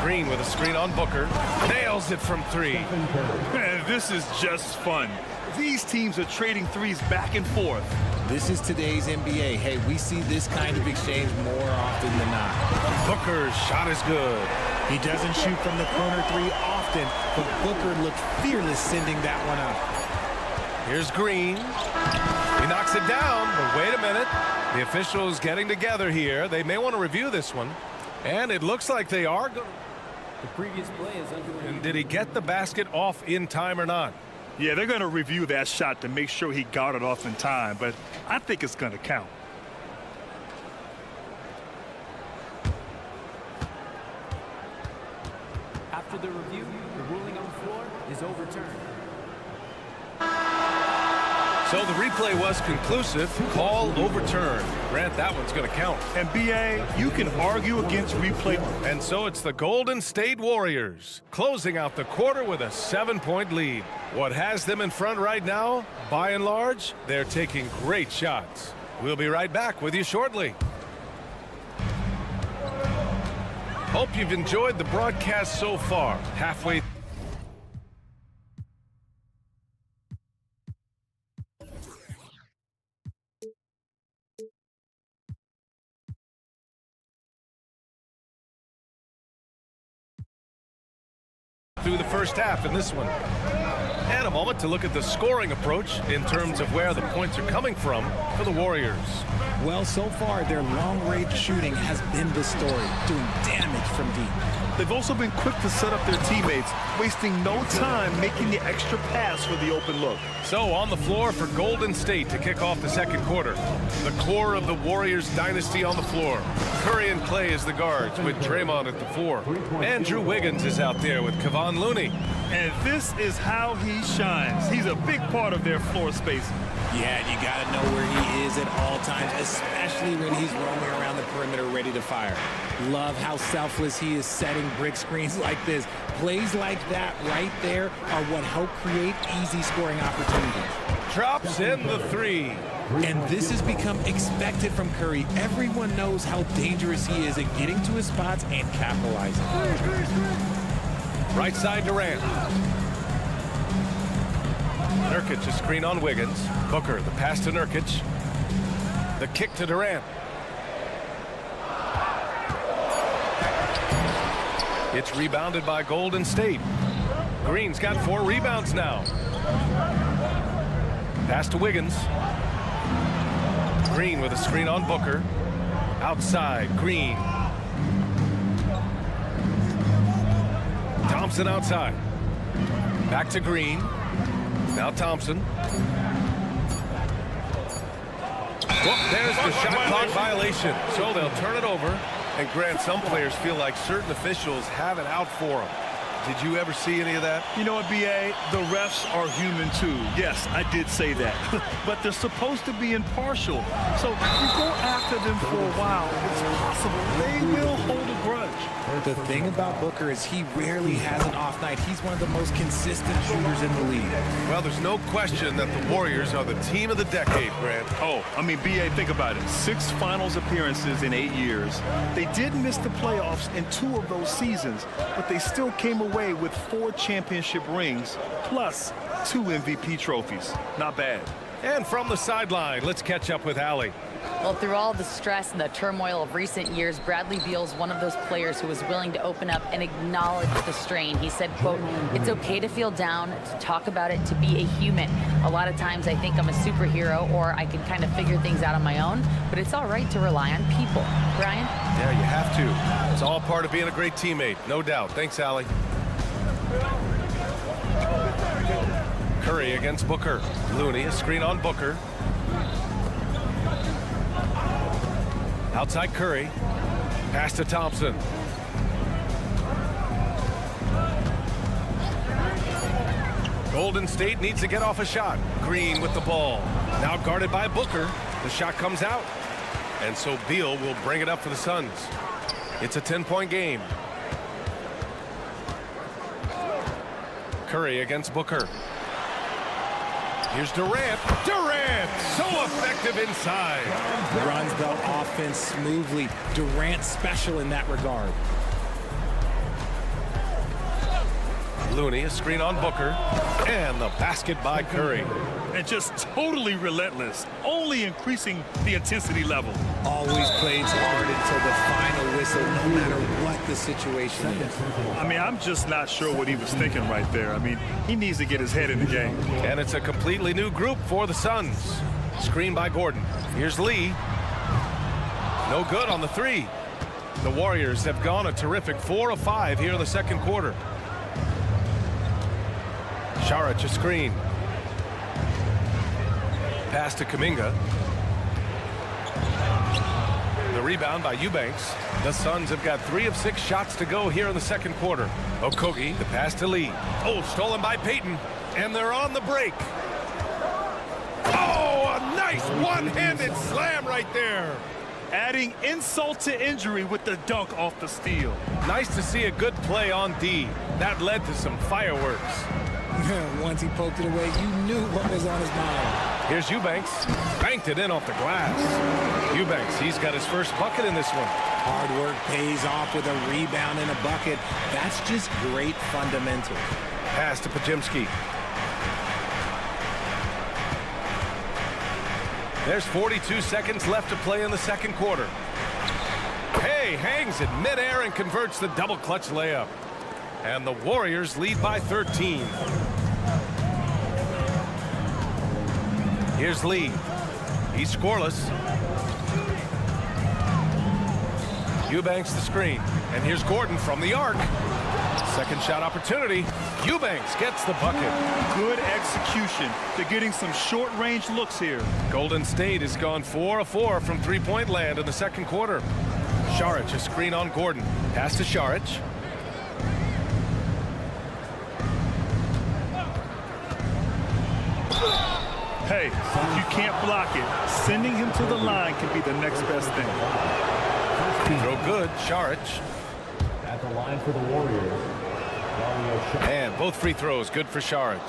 Green with a screen on Booker. Nails it from 3. Man, this is just fun. These teams are trading threes back and forth. This is today's NBA. Hey, we see this kind of exchange more often than not. Booker's shot is good. He doesn't shoot from the corner 3 often, but Booker looked fearless sending that one up. Here's Green. He knocks it down, but wait a minute. The officials getting together here. They may want to review this one. And it looks like they are going to. The previous play is under. And did he get the basket off in time or not? Yeah, they're going to review that shot to make sure he got it off in time, but I think it's going to count. After the review, the ruling on the floor is overturned. So the replay was conclusive. Call overturned. Grant, that one's going to count. And BA, you can argue against replay. And so it's the Golden State Warriors closing out the quarter with a 7-point lead. What has them in front right now? By and large, they're taking great shots. We'll be right back with you shortly. Hope you've enjoyed the broadcast so far. Halfway through the first half in this one. And a moment to look at the scoring approach in terms of where the points are coming from for the Warriors. Well, so far, their long-range shooting has been the story, doing damage from deep. They've also been quick to set up their teammates, wasting no time making the extra pass for the open look. So on the floor for Golden State to kick off the second quarter. The core of the Warriors dynasty on the floor. Curry and Clay as the guards with Draymond at the 4. Andrew Wiggins is out there with Kevon Looney. And this is how he shines. He's a big part of their floor space. Yeah, and you got to know where he is at all times, especially when he's roaming around the perimeter ready to fire. Love how selfless he is setting brick screens like this. Plays like that right there are what help create easy scoring opportunities. Drops in the 3. And this has become expected from Curry. Everyone knows how dangerous he is at getting to his spots and capitalizing. Right side Durant. Nurkic, a screen on Wiggins. Booker, the pass to Nurkic. The kick to Durant. It's rebounded by Golden State. Green's got 4 rebounds now. Pass to Wiggins. Green with a screen on Booker. Outside, Green. Thompson outside. Back to Green. Now Thompson. Well, there's the shot clock violation. So they'll turn it over. And Grant, some players feel like certain officials have it out for them. Did you ever see any of that? You know what, B.A.? The refs are human, too. Yes, I did say that. But they're supposed to be impartial. So you go after them for a while, it's possible they will hold a grudge. The thing about Booker is he rarely has an off night. He's one of the most consistent shooters in the league. Well, there's no question that the Warriors are the team of the decade, Grant. Oh, I mean, B.A., think about it. 6 finals appearances in 8 years. They did miss the playoffs in 2 of those seasons, but they still came away away with 4 championship rings plus 2 MVP trophies. Not bad. And from the sideline, let's catch up with Allie. Well, through all the stress and the turmoil of recent years, Bradley Beal's one of those players who was willing to open up and acknowledge the strain. He said, quote, "It's okay to feel down, to talk about it, to be a human. A lot of times I think I'm a superhero or I can kind of figure things out on my own, but it's all right to rely on people." Brian? Yeah, you have to. It's all part of being a great teammate, no doubt. Thanks, Allie. Curry against Booker. Looney, a screen on Booker. Outside Curry. Pass to Thompson. Golden State needs to get off a shot. Green with the ball. Now guarded by Booker. The shot comes out. And so Beal will bring it up for the Suns. It's a 10-point game. Curry against Booker. Here's Durant. Durant, so effective inside. Runs the offense smoothly. Durant special in that regard. Looney, a screen on Booker. And the basket by Curry. And just totally relentless, only increasing the intensity level. Always plays hard until the final whistle, no matter what the situation is. I mean, I'm just not sure what he was thinking right there. I mean, he needs to get his head in the game. And it's a completely new group for the Suns. Screen by Gordon. Here's Lee. No good on the 3. The Warriors have gone a terrific 4 of 5 here in the second quarter. Saric, a screen. Pass to Kuminga. The rebound by Eubanks. The Suns have got 3 of 6 shots to go here in the second quarter. Okogie, the pass to Lee. Oh, stolen by Payton. And they're on the break. Oh, a nice one-handed slam right there. Adding insult to injury with the dunk off the steal. Nice to see a good play on D. That led to some fireworks. Once he poked it away, you knew what was on his mind. Here's Eubanks. Banked it in off the glass. Eubanks, he's got his first bucket in this one. Hard work pays off with a rebound and a bucket. That's just great fundamentals. Pass to Podziemski. There's 42 seconds left to play in the second quarter. Hay hangs in midair and converts the double clutch layup. And the Warriors lead by 13. Here's Lee. He's scoreless. Eubanks the screen. And here's Gordon from the arc. Second shot opportunity. Eubanks gets the bucket. Good execution. They're getting some short-range looks here. Golden State has gone 4 of 4 from three-point land in the second quarter. Saric, a screen on Gordon. Pass to Saric. Hey, if you can't block it, sending him to the line can be the next best thing. Throw good, Saric. At the line for the Warriors. And both free throws good for Saric.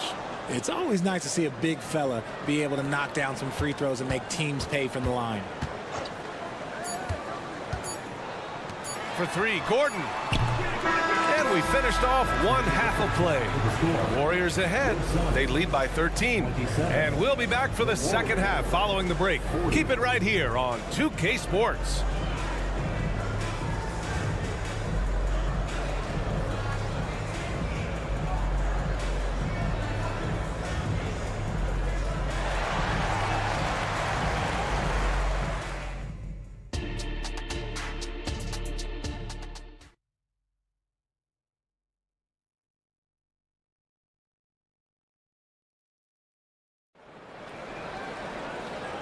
It's always nice to see a big fella be able to knock down some free throws and make teams pay from the line. For 3, Gordon. And we finished off one half of play. Warriors ahead. They lead by 13. And we'll be back for the second half following the break. Keep it right here on 2K Sports.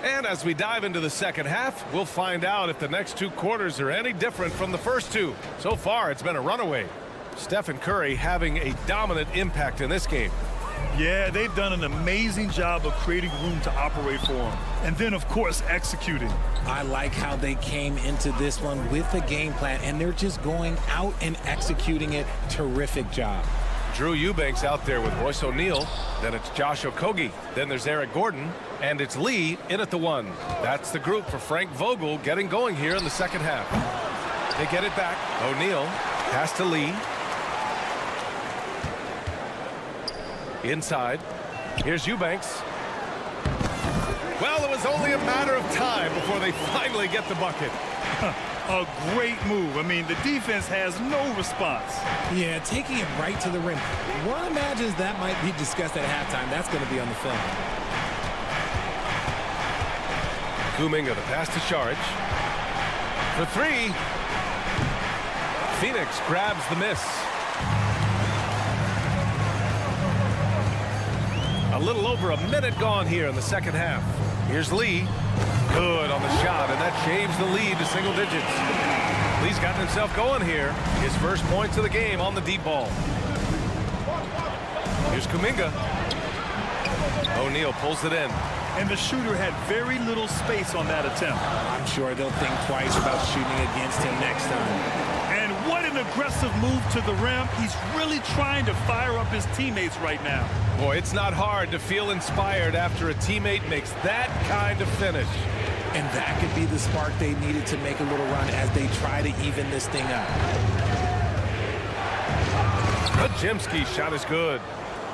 And as we dive into the second half, we'll find out if the next 2 quarters are any different from the first 2. So far, it's been a runaway. Stephen Curry having a dominant impact in this game. Yeah, they've done an amazing job of creating room to operate for him. And then, of course, executing. I like how they came into this one with a game plan, and they're just going out and executing it. Terrific job. Drew Eubanks out there with Royce O'Neal. Then it's Josh Okogie. Then there's Eric Gordon. And it's Lee in at the 1. That's the group for Frank Vogel getting going here in the second half. They get it back. O'Neal. Pass to Lee. Inside. Here's Eubanks. Well, it was only a matter of time before they finally get the bucket. A great move. I mean, the defense has no response. Yeah, taking it right to the rim. One imagines that might be discussed at halftime. That's going to be on the film. Kuminga, the pass to Saric. For three. Phoenix grabs the miss. A little over a minute gone here in the second half. Here's Lee. Good on the shot, and that shaves the lead to single digits. Lee's gotten himself going here. His first points of the game on the deep ball. Here's Kuminga. O'Neal pulls it in. And the shooter had very little space on that attempt. I'm sure they'll think twice about shooting against him next time. And what an aggressive move to the rim. He's really trying to fire up his teammates right now. Boy, it's not hard to feel inspired after a teammate makes that kind of finish. And that could be the spark they needed to make a little run as they try to even this thing up. Podziemski's shot is good.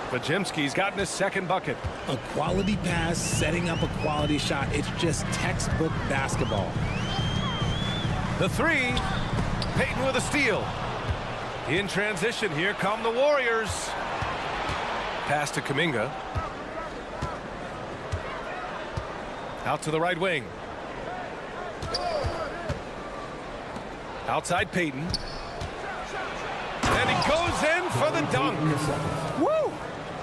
Podziemski's gotten his second bucket. A quality pass, setting up a quality shot. It's just textbook basketball. The three. Payton with a steal. In transition, here come the Warriors. Pass to Kuminga. Out to the right wing. Outside Payton. And he goes in for the dunk. Woo!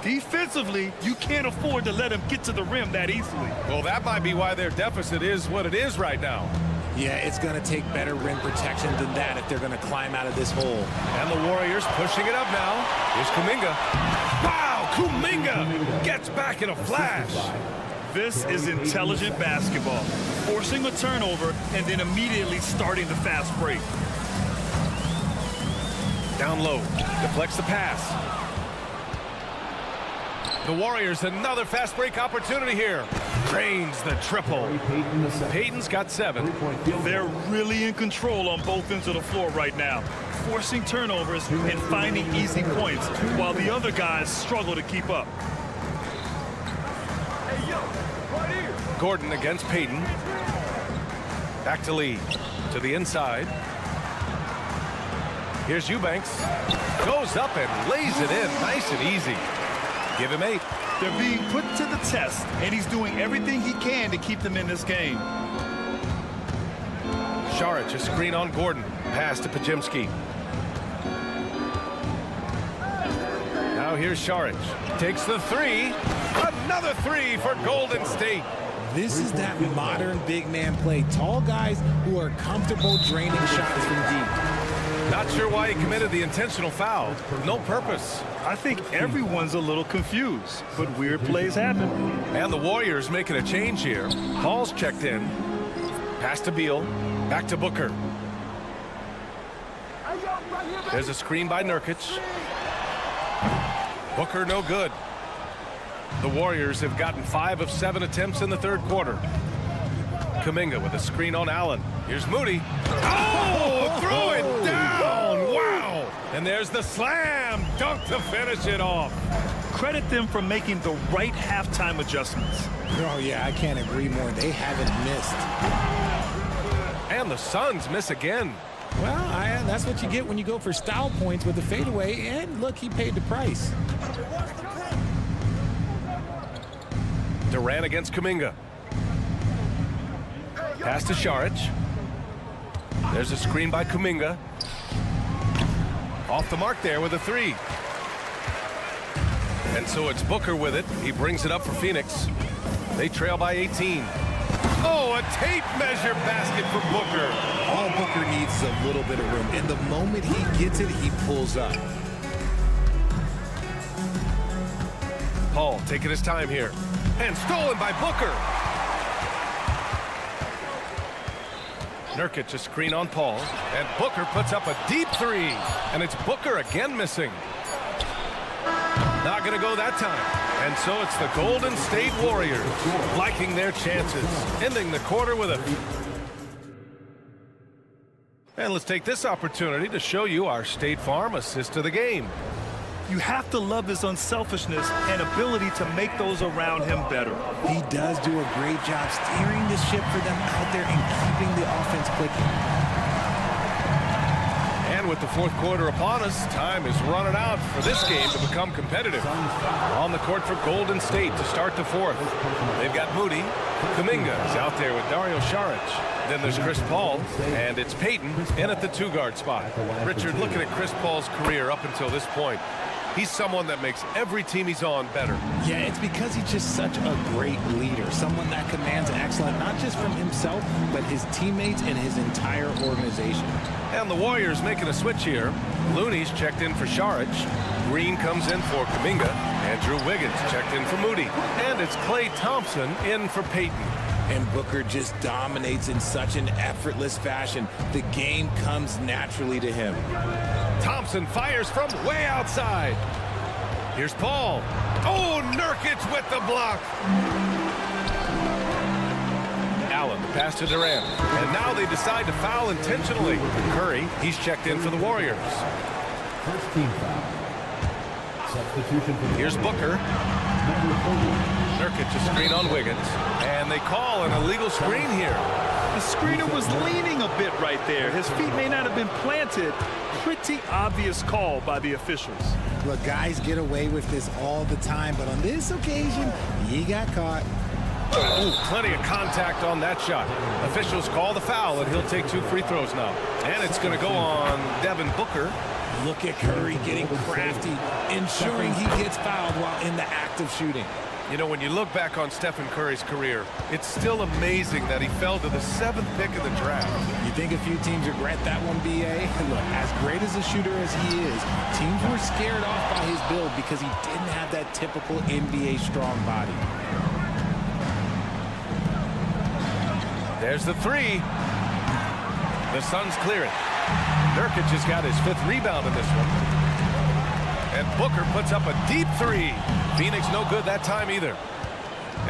Defensively, you can't afford to let him get to the rim that easily. Well, that might be why their deficit is what it is right now. Yeah, it's going to take better rim protection than that if they're going to climb out of this hole. And the Warriors pushing it up now. Here's Kuminga. Wow, Kuminga gets back in a flash. This is intelligent basketball. Forcing a turnover and then immediately starting the fast break. Down low, deflects the pass. The Warriors, another fast break opportunity here. Drains the triple. Payton's got 7. They're really in control on both ends of the floor right now, forcing turnovers and finding easy points while the other guys struggle to keep up. Gordon against Payton. Back to Lee. To the inside. Here's Eubanks. Goes up and lays it in. Nice and easy. Give him 8. They're being put to the test, and he's doing everything he can to keep them in this game. Saric, a screen on Gordon. Pass to Podziemski. Now here's Saric. Takes the 3. Another 3 for Golden State. This is that modern big man play. Tall guys who are comfortable draining shots from deep. Not sure why he committed the intentional foul. No purpose. I think everyone's a little confused, but weird plays happen. And the Warriors making a change here. Paul's checked in. Pass to Beal. Back to Booker. There's a screen by Nurkic. Booker no good. The Warriors have gotten 5 of 7 attempts in the third quarter. Kuminga with a screen on Allen. Here's Moody. Oh, throw it down. Wow. And there's the slam dunk to finish it off. Credit them for making the right halftime adjustments. Oh, yeah, I can't agree more. They haven't missed. And the Suns miss again. Well, that's what you get when you go for style points with the fadeaway. And look, he paid the price. Durant against Kuminga. Pass to Saric. There's a screen by Kuminga. Off the mark there with a 3. And so it's Booker with it. He brings it up for Phoenix. They trail by 18. Oh, a tape measure basket for Booker. All Booker needs is a little bit of room. And the moment he gets it, he pulls up. Paul taking his time here. And stolen by Booker. Nurkic a screen on Paul. And Booker puts up a deep 3. And it's Booker again missing. Not going to go that time. And so it's the Golden State Warriors liking their chances. Ending the quarter with a... And let's take this opportunity to show you our State Farm assist of the game. You have to love his unselfishness and ability to make those around him better. He does do a great job steering the ship for them out there and keeping the offense clicking. And with the fourth quarter upon us, time is running out for this game to become competitive. On the court for Golden State to start the fourth. They've got Moody. Kuminga is out there with Dario Saric. Then there's Chris Paul, and it's Payton in at the two-guard spot. Richard, looking at Chris Paul's career up until this point, he's someone that makes every team he's on better. Yeah, it's because he's just such a great leader, someone that commands excellence, not just from himself, but his teammates and his entire organization. And the Warriors making a switch here. Looney's checked in for Saric. Green comes in for Kuminga. Andrew Wiggins checked in for Moody. And it's Klay Thompson in for Payton. And Booker just dominates in such an effortless fashion. The game comes naturally to him. Thompson fires from way outside. Here's Paul. Oh, Nurkic with the block. Allen, the pass to Durant. And now they decide to foul intentionally. Curry, he's checked in for the Warriors. First team foul. Substitution for Here's Booker. Nurkic a screen on Wiggins. And they call an illegal screen here. The screener was leaning a bit right there. His feet may not have been planted. Pretty obvious call by the officials. Look, guys get away with this all the time, but on this occasion, he got caught. Oh, plenty of contact on that shot. Officials call the foul, and he'll take 2 free throws now. And it's going to go on Devin Booker. Look at Curry getting crafty, ensuring he gets fouled while in the act of shooting. You know, when you look back on Stephen Curry's career, it's still amazing that he fell to the 7th pick in the draft. You think a few teams regret that one, B.A.? Look, as great as a shooter as he is, teams were scared off by his build because he didn't have that typical NBA strong body. There's the 3. The Suns clear it. Nurkic has got his 5th rebound in this one. And Booker puts up a deep 3. Phoenix no good that time either.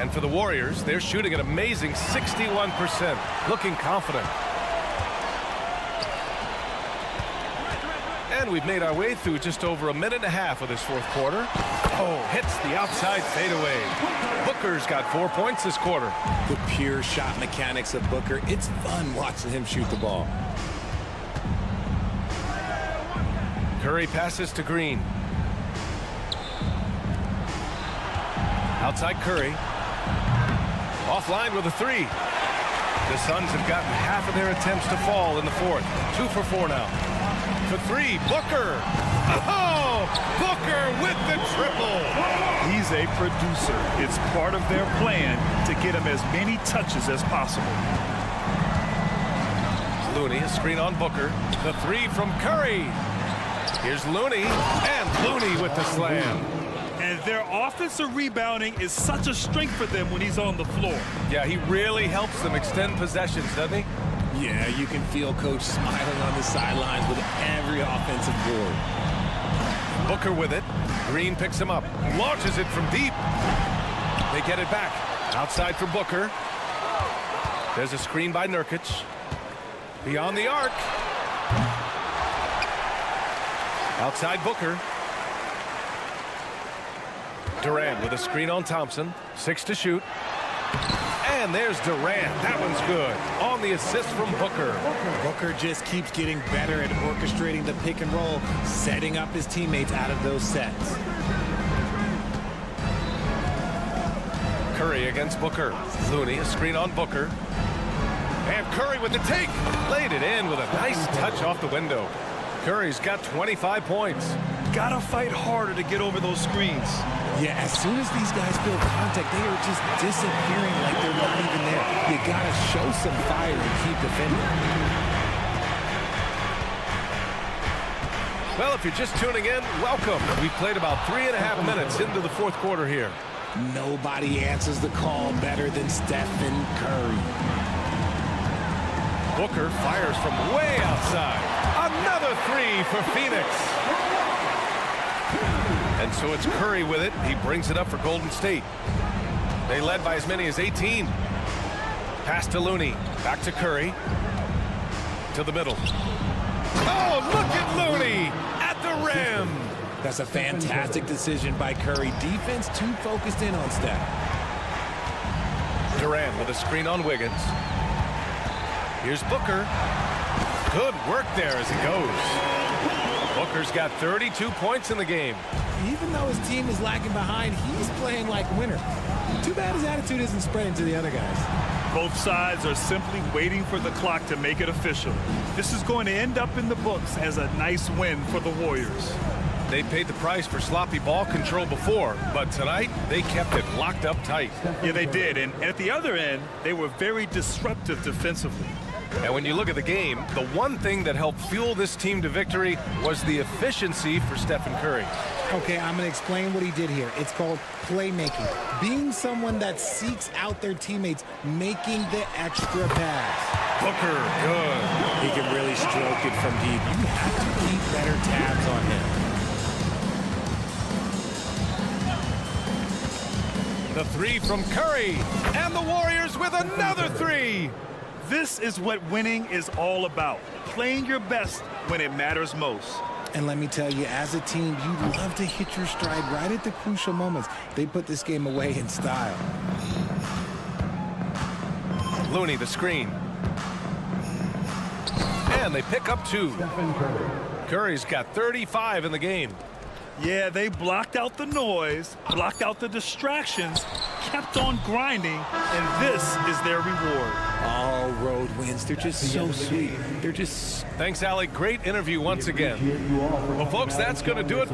And for the Warriors, they're shooting an amazing 61%, looking confident. And we've made our way through just over a minute and a half of this fourth quarter. Oh, hits the outside fadeaway. Booker's got 4 points this quarter. The pure shot mechanics of Booker. It's fun watching him shoot the ball. Curry passes to Green. Outside Curry. Offline with a 3. The Suns have gotten half of their attempts to fall in the fourth. 2 for 4 now. For 3, Booker. Oh, Booker with the triple. He's a producer. It's part of their plan to get him as many touches as possible. Looney, a screen on Booker. The 3 from Curry. Here's Looney, and Looney with the slam. And their offensive rebounding is such a strength for them when he's on the floor. Yeah, he really helps them extend possessions, doesn't he? Yeah, you can feel Coach smiling on the sidelines with every offensive board. Booker with it. Green picks him up. Launches it from deep. They get it back. Outside for Booker. There's a screen by Nurkic. Beyond the arc. Outside Booker. Durant with a screen on Thompson. 6 to shoot. And there's Durant. That one's good. On the assist from Booker. Booker just keeps getting better at orchestrating the pick and roll, setting up his teammates out of those sets. Curry against Booker. Looney, a screen on Booker. And Curry with the take. Laid it in with a nice touch off the window. Curry's got 25 points. Gotta fight harder to get over those screens. Yeah, as soon as these guys feel contact, they are just disappearing like they're not even there. You gotta show some fire and keep defending. Well, if you're just tuning in, welcome. We played about 3.5 minutes into the fourth quarter here. Nobody answers the call better than Stephen Curry. Booker fires from way outside. Another 3 for Phoenix. And so it's Curry with it. He brings it up for Golden State. They led by as many as 18. Pass to Looney. Back to Curry. To the middle. Oh, look at Looney at the rim. That's a fantastic decision by Curry. Defense too focused in on Steph. Durant with a screen on Wiggins. Here's Booker. Good work there as he goes. Booker's got 32 points in the game. Even though his team is lagging behind, he's playing like a winner. Too bad his attitude isn't spreading to the other guys. Both sides are simply waiting for the clock to make it official. This is going to end up in the books as a nice win for the Warriors. They paid the price for sloppy ball control before, but tonight they kept it locked up tight. Yeah, they did. And at the other end, they were very disruptive defensively. And when you look at the game, the one thing that helped fuel this team to victory was the efficiency for Stephen Curry. Okay, I'm going to explain what he did here. It's called playmaking. Being someone that seeks out their teammates, making the extra pass. Booker, good. He can really stroke it from deep. You have to keep better tabs on him. The three from Curry, and the Warriors with another three. This is what winning is all about. Playing your best when it matters most. And let me tell you, as a team, you love to hit your stride right at the crucial moments. They put this game away in style. Looney, the screen. And they pick up two. Curry's got 35 in the game. Yeah, they blocked out the noise, blocked out the distractions, kept on grinding, and this is their reward. All road wins. They're just so sweet. They're just... Thanks, Allie. Great interview once again. Well, folks, that's going to do it.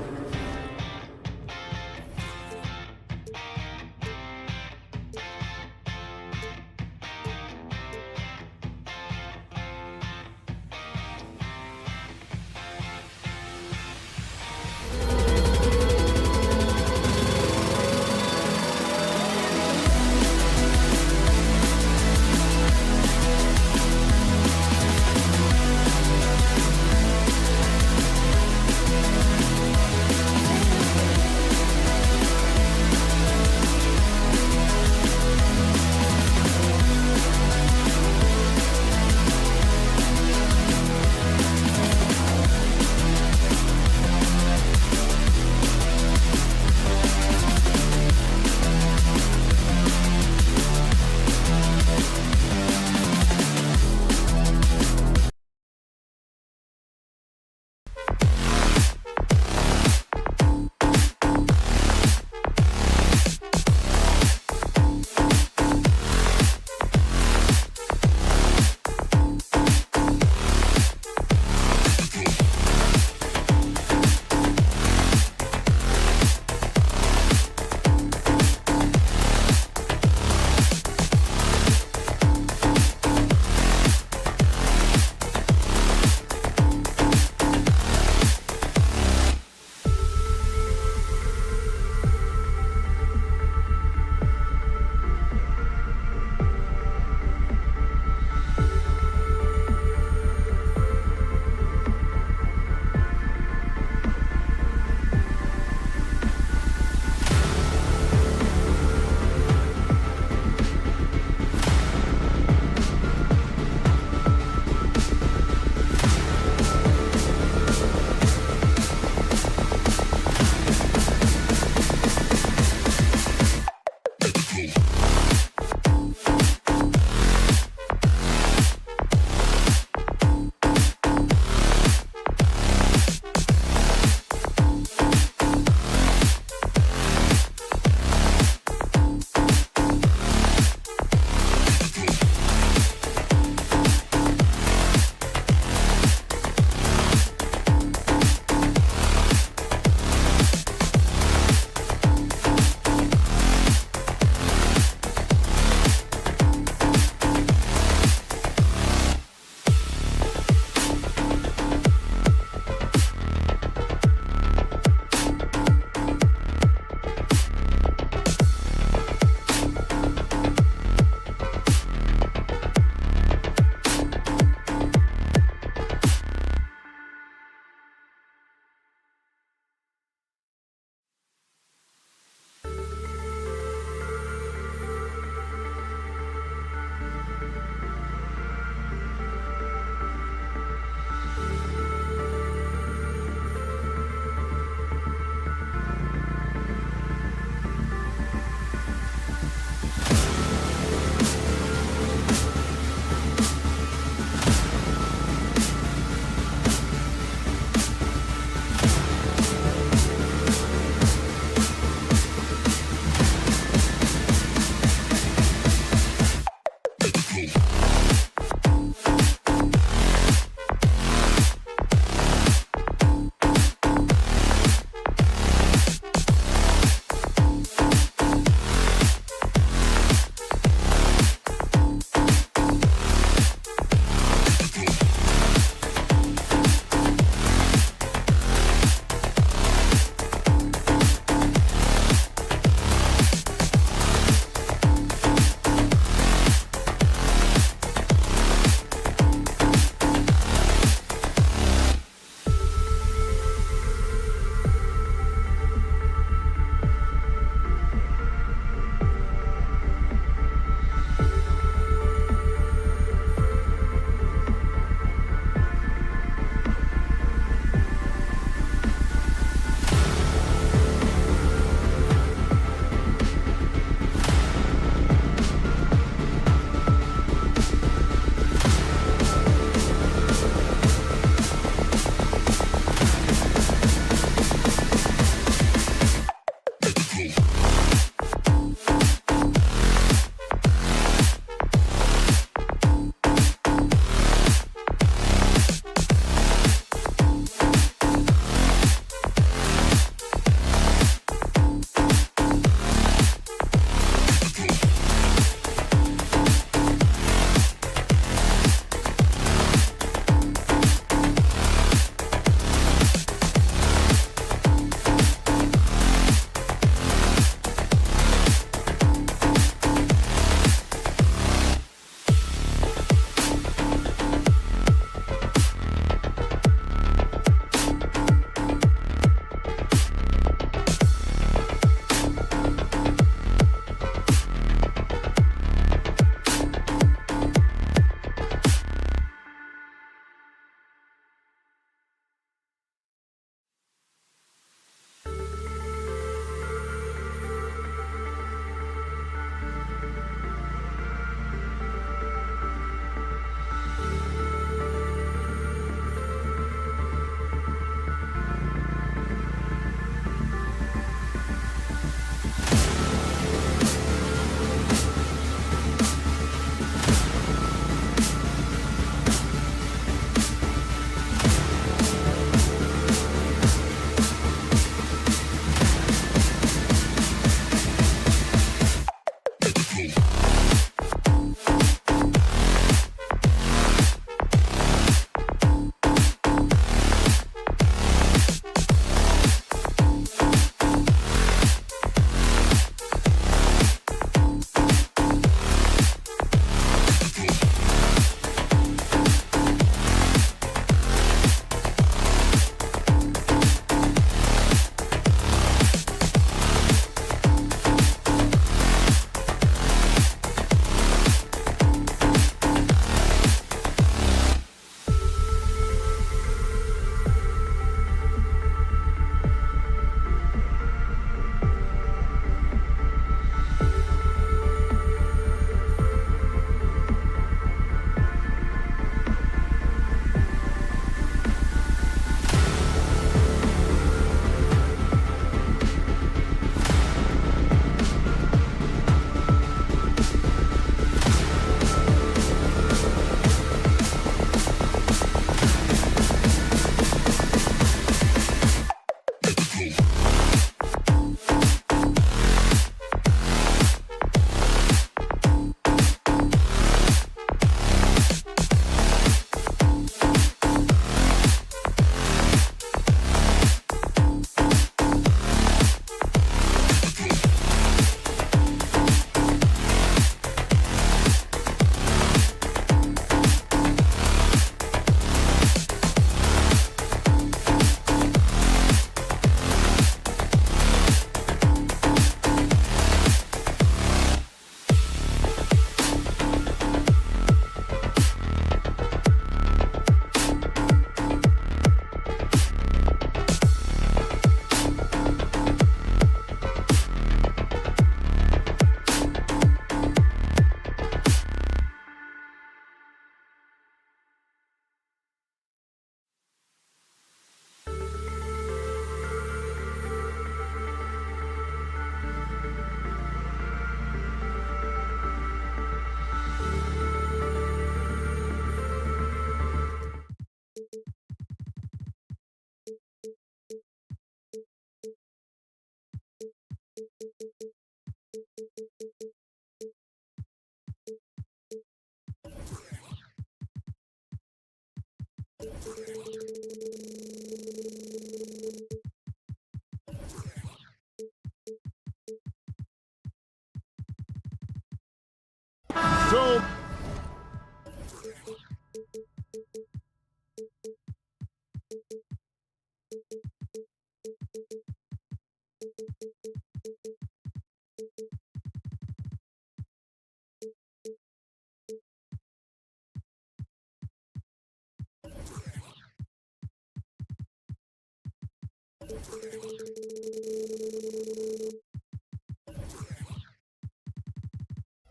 So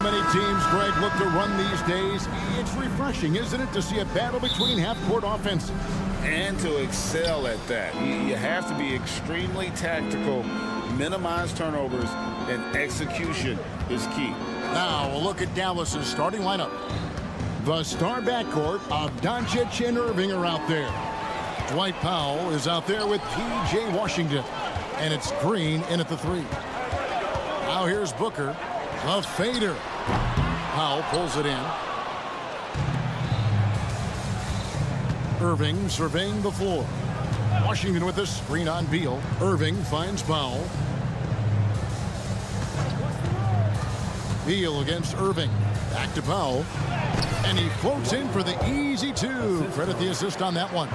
many teams, Greg, look to run these days. It's refreshing, isn't it, to see a battle between half-court offenses? And to excel at that. You have to be extremely tactical, minimize turnovers, and execution is key. Now, a look at Dallas's starting lineup. The star backcourt of Doncic and Irving are out there. Dwight Powell is out there with P.J. Washington. And it's Green in at the 3. Now here's Booker. The fader. Powell pulls it in. Irving surveying the floor. Washington with a screen on Beal. Irving finds Powell. Beal against Irving. Back to Powell. And he floats in for the easy 2. Credit the assist on that one.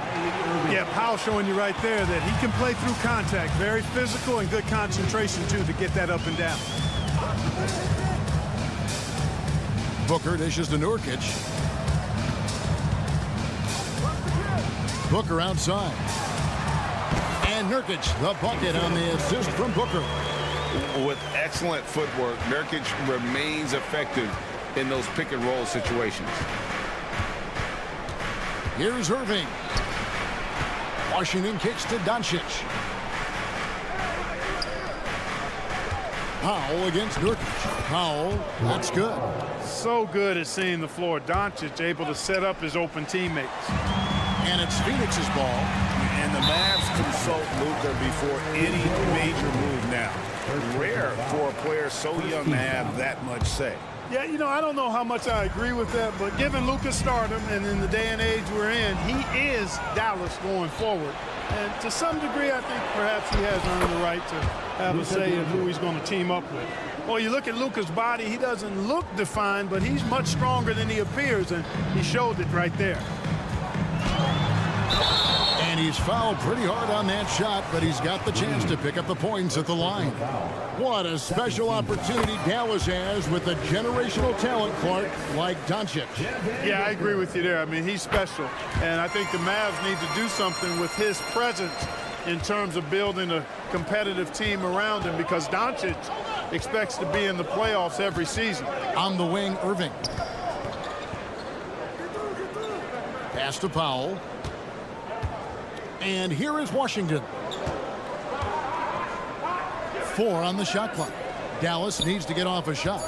Yeah, Powell showing you right there that he can play through contact. Very physical and good concentration, too, to get that up and down. Booker dishes to Nurkic. Booker outside. And Nurkic, the bucket on the assist from Booker. With excellent footwork, Nurkic remains effective in those pick and roll situations. Here's Irving. Washington kicks to Doncic. Powell against Nurkic. Powell, that's good. So good at seeing the floor. Doncic able to set up his open teammates. And it's Phoenix's ball. And the Mavs consult Luka before any major move now. Rare for a player so young to have that much say. Yeah, you know, I don't know how much I agree with that, but given Luka's stardom and in the day and age we're in, he is Dallas going forward. And to some degree, I think perhaps he has earned the right to have a say in who he's going to team up with. Well, you look at Luka's body, he doesn't look defined, but he's much stronger than he appears, and he showed it right there. And he's fouled pretty hard on that shot, but he's got the chance to pick up the points at the line. What a special opportunity Dallas has with a generational talent, Clark, like Doncic. Yeah, I agree with you there. I mean, he's special. And I think the Mavs need to do something with his presence in terms of building a competitive team around him, because Doncic expects to be in the playoffs every season. On the wing, Irving. Pass to Powell. And here is Washington. 4 on the shot clock. Dallas needs to get off a shot.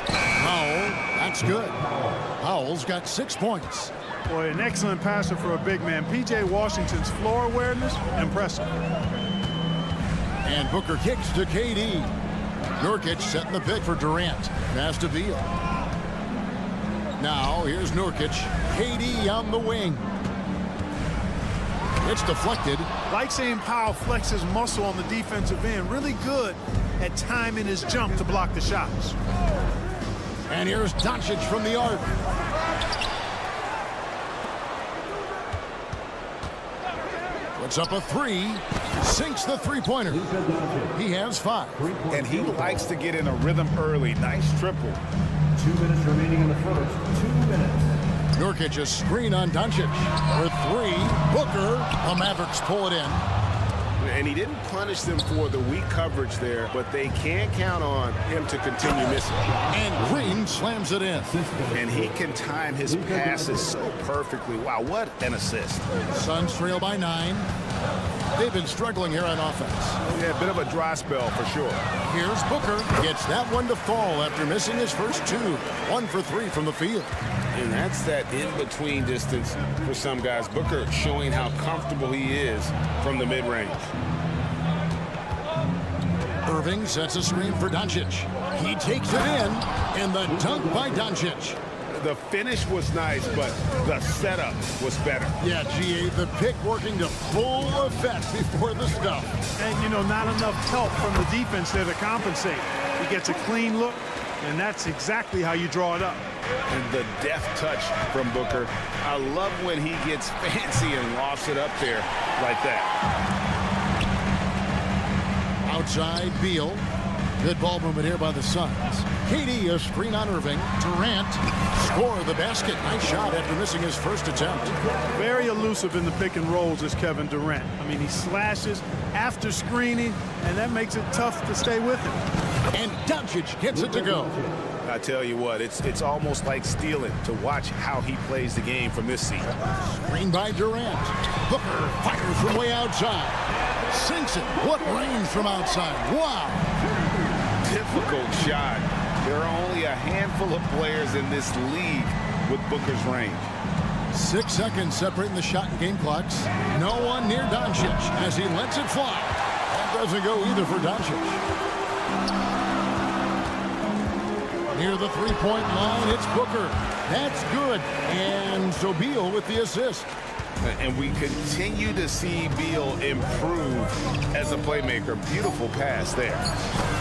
Powell, that's good. Powell's got 6 points. Boy, an excellent passer for a big man. P.J. Washington's floor awareness, impressive. And Booker kicks to KD. Nurkic setting the pick for Durant. Pass to Beal. Now here's Nurkic. KD on the wing. It's deflected. Like seeing Powell flex his muscle on the defensive end. Really good at timing his jump to block the shots. And here's Doncic from the arc. Puts up a 3. Sinks the three-pointer. He has 5. And he likes to get in a rhythm early. Nice triple. 2 minutes remaining in the first. 2 minutes. Nurkic, a screen on Doncic for 3. Booker, the Mavericks pull it in. And he didn't punish them for the weak coverage there, but they can't count on him to continue missing. And Green slams it in. And he can time his passes so perfectly. Wow, what an assist. Suns trail by 9. They've been struggling here on offense. Yeah, a bit of a dry spell for sure. Here's Booker. Gets that one to fall after missing his first 2. 1 for 3 from the field. And that's that in-between distance for some guys. Booker showing how comfortable he is from the mid-range. Irving sets a screen for Doncic. He takes it in, and the dunk by Doncic. The finish was nice, but the setup was better. Yeah, GA, the pick working to full effect before the stuff. And, you know, not enough help from the defense there to compensate. He gets a clean look, And that's exactly how you draw it up. And the deft touch from Booker. I love when he gets fancy and lofts it up there like that. Outside, Beal. Good ball movement here by the Suns. KD, a screen on Irving. Durant, score the basket. Nice shot after missing his first attempt. Very elusive in the pick and rolls is Kevin Durant. I mean, he slashes after screening, and that makes it tough to stay with him. And Doncic gets it to go. I tell you what, it's almost like stealing to watch how he plays the game from this seat. Screen by Durant. Booker fires from way outside. Sinks it. What range from outside. Wow. Difficult shot. There are only a handful of players in this league with Booker's range. 6 seconds separating the shot and game clocks. No one near Doncic as he lets it fly. That doesn't go either for Doncic. Near the three-point line, it's Booker. That's good. And so Beal with the assist. And we continue to see Beal improve as a playmaker. Beautiful pass there.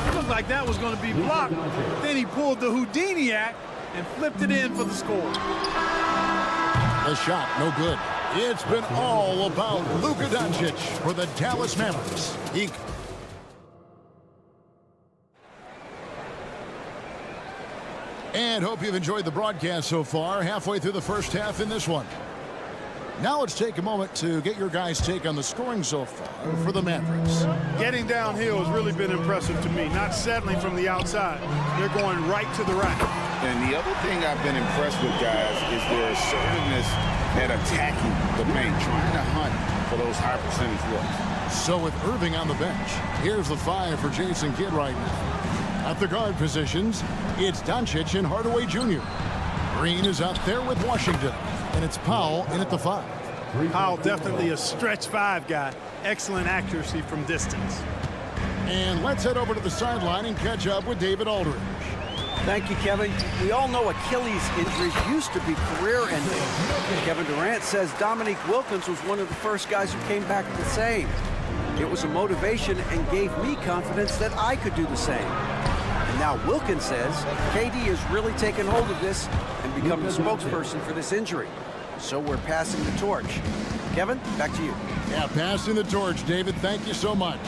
It looked like that was going to be blocked. Then he pulled the Houdini act and flipped it in for the score. The shot, no good. It's been all about Luka Doncic for the Dallas Mavericks. And hope you've enjoyed the broadcast so far. Halfway through the first half in this one. Now let's take a moment to get your guys' take on the scoring so far for the Mavericks. Getting downhill has really been impressive to me. Not settling from the outside. They're going right to the rack. And the other thing I've been impressed with, guys, is their assertiveness at attacking the paint, trying to hunt for those high percentage looks. So with Irving on the bench, here's the 5 for Jason Kidd right now. At the guard positions, it's Doncic and Hardaway Jr. Green is out there with Washington. And it's Powell in at the 5. Powell definitely a stretch 5 guy. Excellent accuracy from distance. And let's head over to the sideline and catch up with David Aldridge. Thank you, Kevin. We all know Achilles injuries used to be career-ending. Kevin Durant says Dominique Wilkins was one of the first guys who came back the same. It was a motivation and gave me confidence that I could do the same. And now Wilkins says KD has really taken hold of this and become the spokesperson for this injury. So we're passing the torch. Kevin, back to you. Yeah, passing the torch, David. Thank you so much.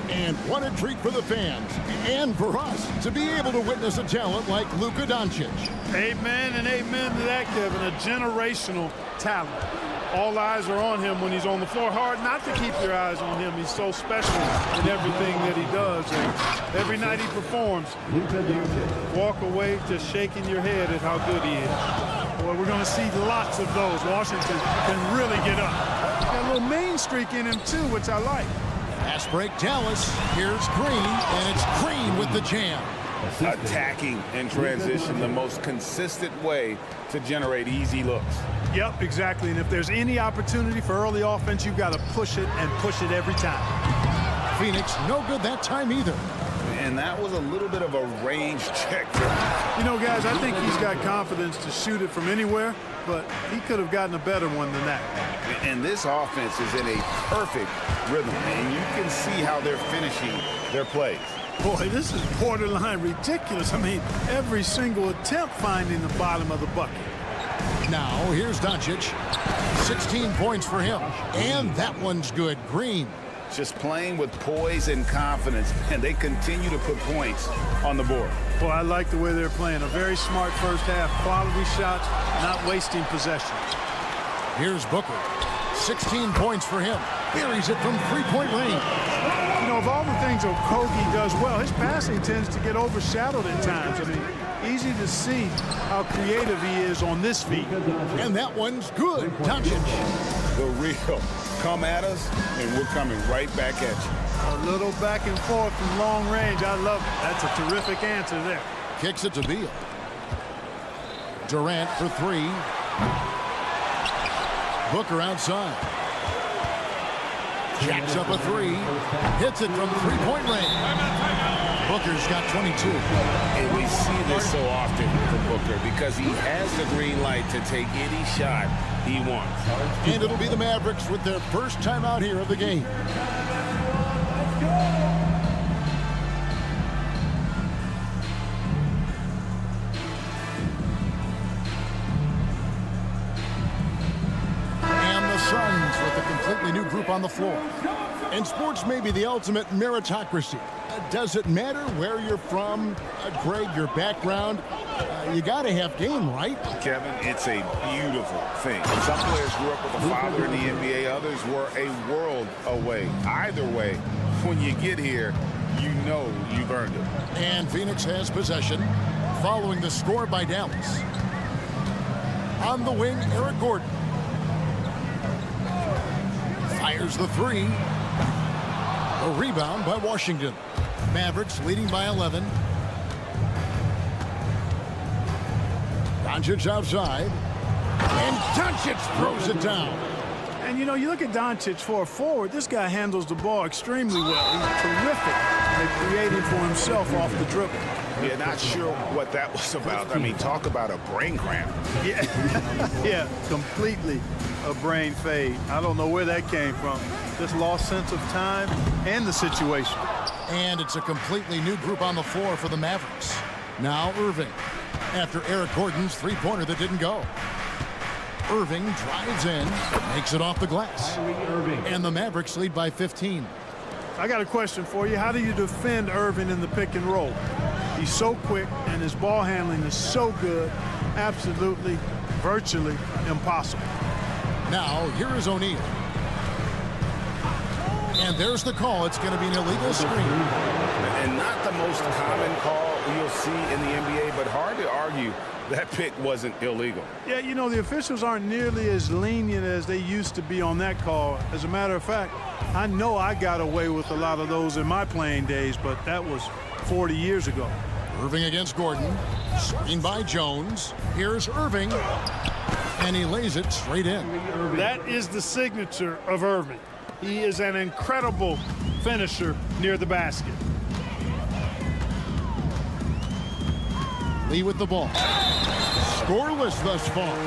And what a treat for the fans and for us to be able to witness a talent like Luka Doncic. Amen and amen to that, Kevin. A generational talent. All eyes are on him when he's on the floor. Hard not to keep your eyes on him. He's so special in everything that he does. And every night he performs, you walk away just shaking your head at how good he is. Boy, we're going to see lots of those. Washington can really get up. Got a little main streak in him, too, which I like. Fast break, Dallas. Here's Green, and it's Green with the jam. Attacking in transition, the most consistent way to generate easy looks. Yep, exactly. And if there's any opportunity for early offense, you've got to push it and push it every time. Phoenix, no good that time either. And that was a little bit of a range check. You know, guys, I think he's got confidence to shoot it from anywhere, but he could have gotten a better one than that. And this offense is in a perfect rhythm, and you can see how they're finishing their plays. Boy, this is borderline ridiculous. I mean, every single attempt finding the bottom of the bucket. Now, here's Doncic. 16 points for him. And that one's good. Green. Just playing with poise and confidence, and they continue to put points on the board. Boy, I like the way they're playing. A very smart first half. Quality shots, not wasting possessions. Here's Booker. 16 points for him. Buries it from three-point range. You know, of all the things Okogie does well, his passing tends to get overshadowed at times. I mean, easy to see how creative he is on this feed. And that one's good. Doncic. The real. Come at us, and we're coming right back at you. A little back and forth from long range. I love it. That's a terrific answer there. Kicks it to Beal. Durant for 3. Booker outside. Jacks up a 3. Hits it from three-point range. Booker's got 22. And we see this so often from Booker because he has the green light to take any shot he wants. And it'll be the Mavericks with their first time out here of the game. step on the floor. And sports may be the ultimate meritocracy. Does it matter where you're from, Greg, your background? You got to have game, right? Kevin, it's a beautiful thing. Some players grew up with a father in the NBA. Others were a world away. Either way, when you get here, you know you've earned it. And Phoenix has possession following the score by Dallas. On the wing, Eric Gordon. Fires the three. A rebound by Washington. Mavericks leading by 11. Doncic outside. And Doncic throws it down. And, you know, you look at Doncic for a forward, this guy handles the ball extremely well. He's terrific at creating for himself off the dribble. Yeah, not sure what that was about. I mean, talk about a brain cramp. Yeah, yeah, completely a brain fade. I don't know where that came from. Just lost sense of time and the situation. And it's a completely new group on the floor for the Mavericks. Now Irving, after Eric Gordon's three-pointer that didn't go. Irving drives in, makes it off the glass. And the Mavericks lead by 15. I got a question for you. How do you defend Irving in the pick and roll? He's so quick, and his ball handling is so good, absolutely, virtually impossible. Now, here is O'Neal. And there's the call. It's going to be an illegal screen. And not the most common call you'll see in the NBA, but hard to argue that pick wasn't illegal. Yeah, you know, the officials aren't nearly as lenient as they used to be on that call. As a matter of fact, I know I got away with a lot of those in my playing days, but that was 40 years ago. Irving against Gordon. Screen by Jones. Here's Irving. And he lays it straight in. That is the signature of Irving. He is an incredible finisher near the basket. Lee with the ball. Scoreless thus far.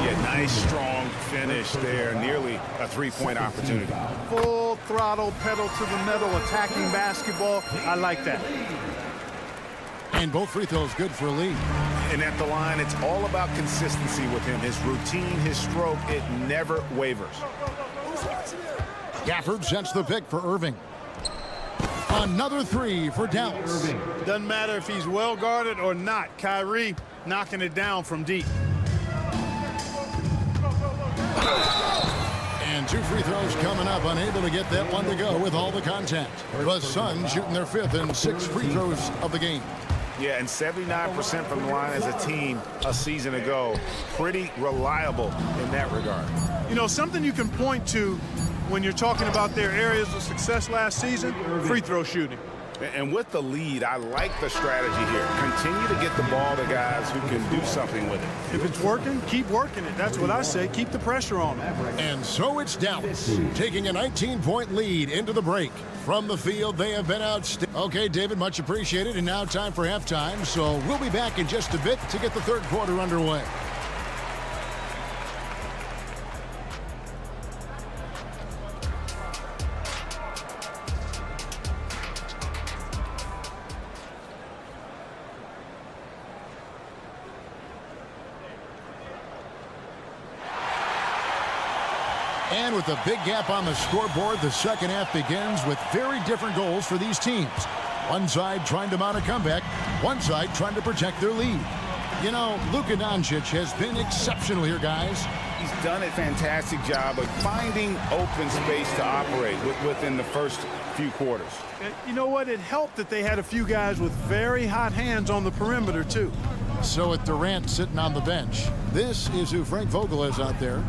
Yeah, nice, strong finish there. Nearly a three-point opportunity. Full throttle, pedal to the metal, attacking basketball. I like that. And both free throws good for Lee. And at the line, it's all about consistency with him. His routine, his stroke, it never wavers. Gafford sets the pick for Irving. Another three for Dallas. Doesn't matter if he's well guarded or not. Kyrie knocking it down from deep. And two free throws coming up, unable to get that one to go with all the contact. The Suns shooting their fifth and 6 free throws of the game. Yeah, and 79% from the line as a team a season ago. Pretty reliable in that regard. You know, something you can point to when you're talking about their areas of success last season, free throw shooting. And with the lead, I like the strategy here. Continue to get the ball to guys who can do something with it. If it's working, keep working it. That's what I say. Keep the pressure on them. And so it's Dallas taking a 19-point lead into the break. From the field, they have been outstanding. Okay, David, much appreciated. And now time for halftime. So we'll be back in just a bit to get the third quarter underway. And with a big gap on the scoreboard, the second half begins with very different goals for these teams. One side trying to mount a comeback, one side trying to protect their lead. You know, Luka Doncic has been exceptional here, guys. He's done a fantastic job of finding open space to operate within the first few quarters. You know what? It helped that they had a few guys with very hot hands on the perimeter, too. So with Durant sitting on the bench, this is who Frank Vogel is out there.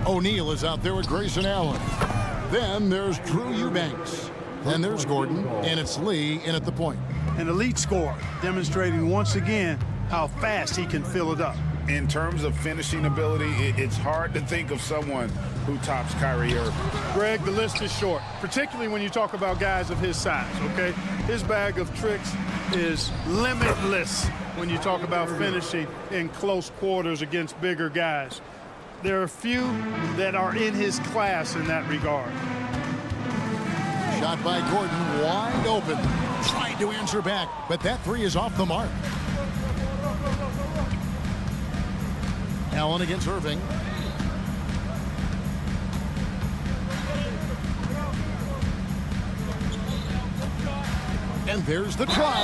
O'Neal is out there with Grayson Allen. Then there's Drew Eubanks. Then there's Gordon, and it's Lee in at the point. An elite scorer, demonstrating once again how fast he can fill it up. In terms of finishing ability, it's hard to think of someone who tops Kyrie Irving. Greg, the list is short, particularly when you talk about guys of his size, okay? His bag of tricks is limitless when you talk about finishing in close quarters against bigger guys. There are few that are in his class in that regard. Shot by Gordon, wide open. Tried to answer back, but that three is off the mark. Allen against Irving. And there's the try.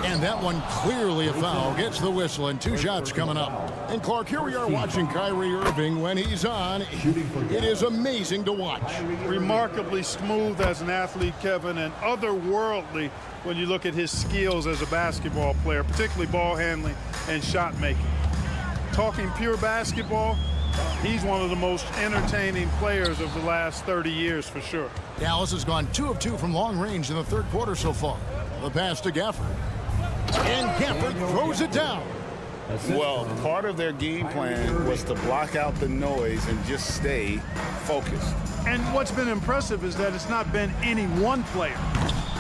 And that one clearly a foul. Gets the whistle and 2 shots coming up. And Clark, here we are watching Kyrie Irving when he's on. It is amazing to watch. Remarkably smooth as an athlete, Kevin, and otherworldly when you look at his skills as a basketball player, particularly ball handling and shot making. Talking pure basketball, he's one of the most entertaining players of the last 30 years for sure. Dallas has gone 2 of 2 from long range in the third quarter so far. The pass to Gafford. And Gafford throws it down. Well, part of their game plan was to block out the noise and just stay focused. And what's been impressive is that it's not been any one player.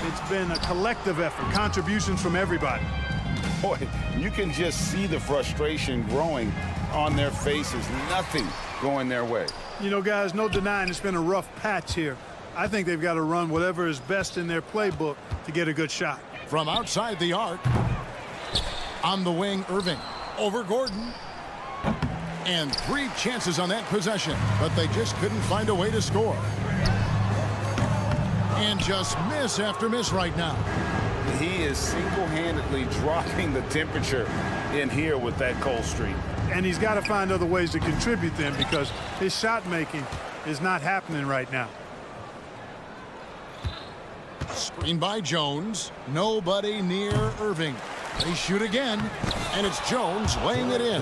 It's been a collective effort, contributions from everybody. Boy, you can just see the frustration growing on their faces. Nothing going their way. You know, guys, no denying it's been a rough patch here. I think they've got to run whatever is best in their playbook to get a good shot. From outside the arc, on the wing, Irving. Over Gordon. And 3 chances on that possession, but they just couldn't find a way to score. And just miss after miss right now. He is single-handedly dropping the temperature in here with that cold streak. And he's got to find other ways to contribute then, because his shot making is not happening right now. Screen by Jones. Nobody near Irving. They shoot again, and it's Jones laying it in.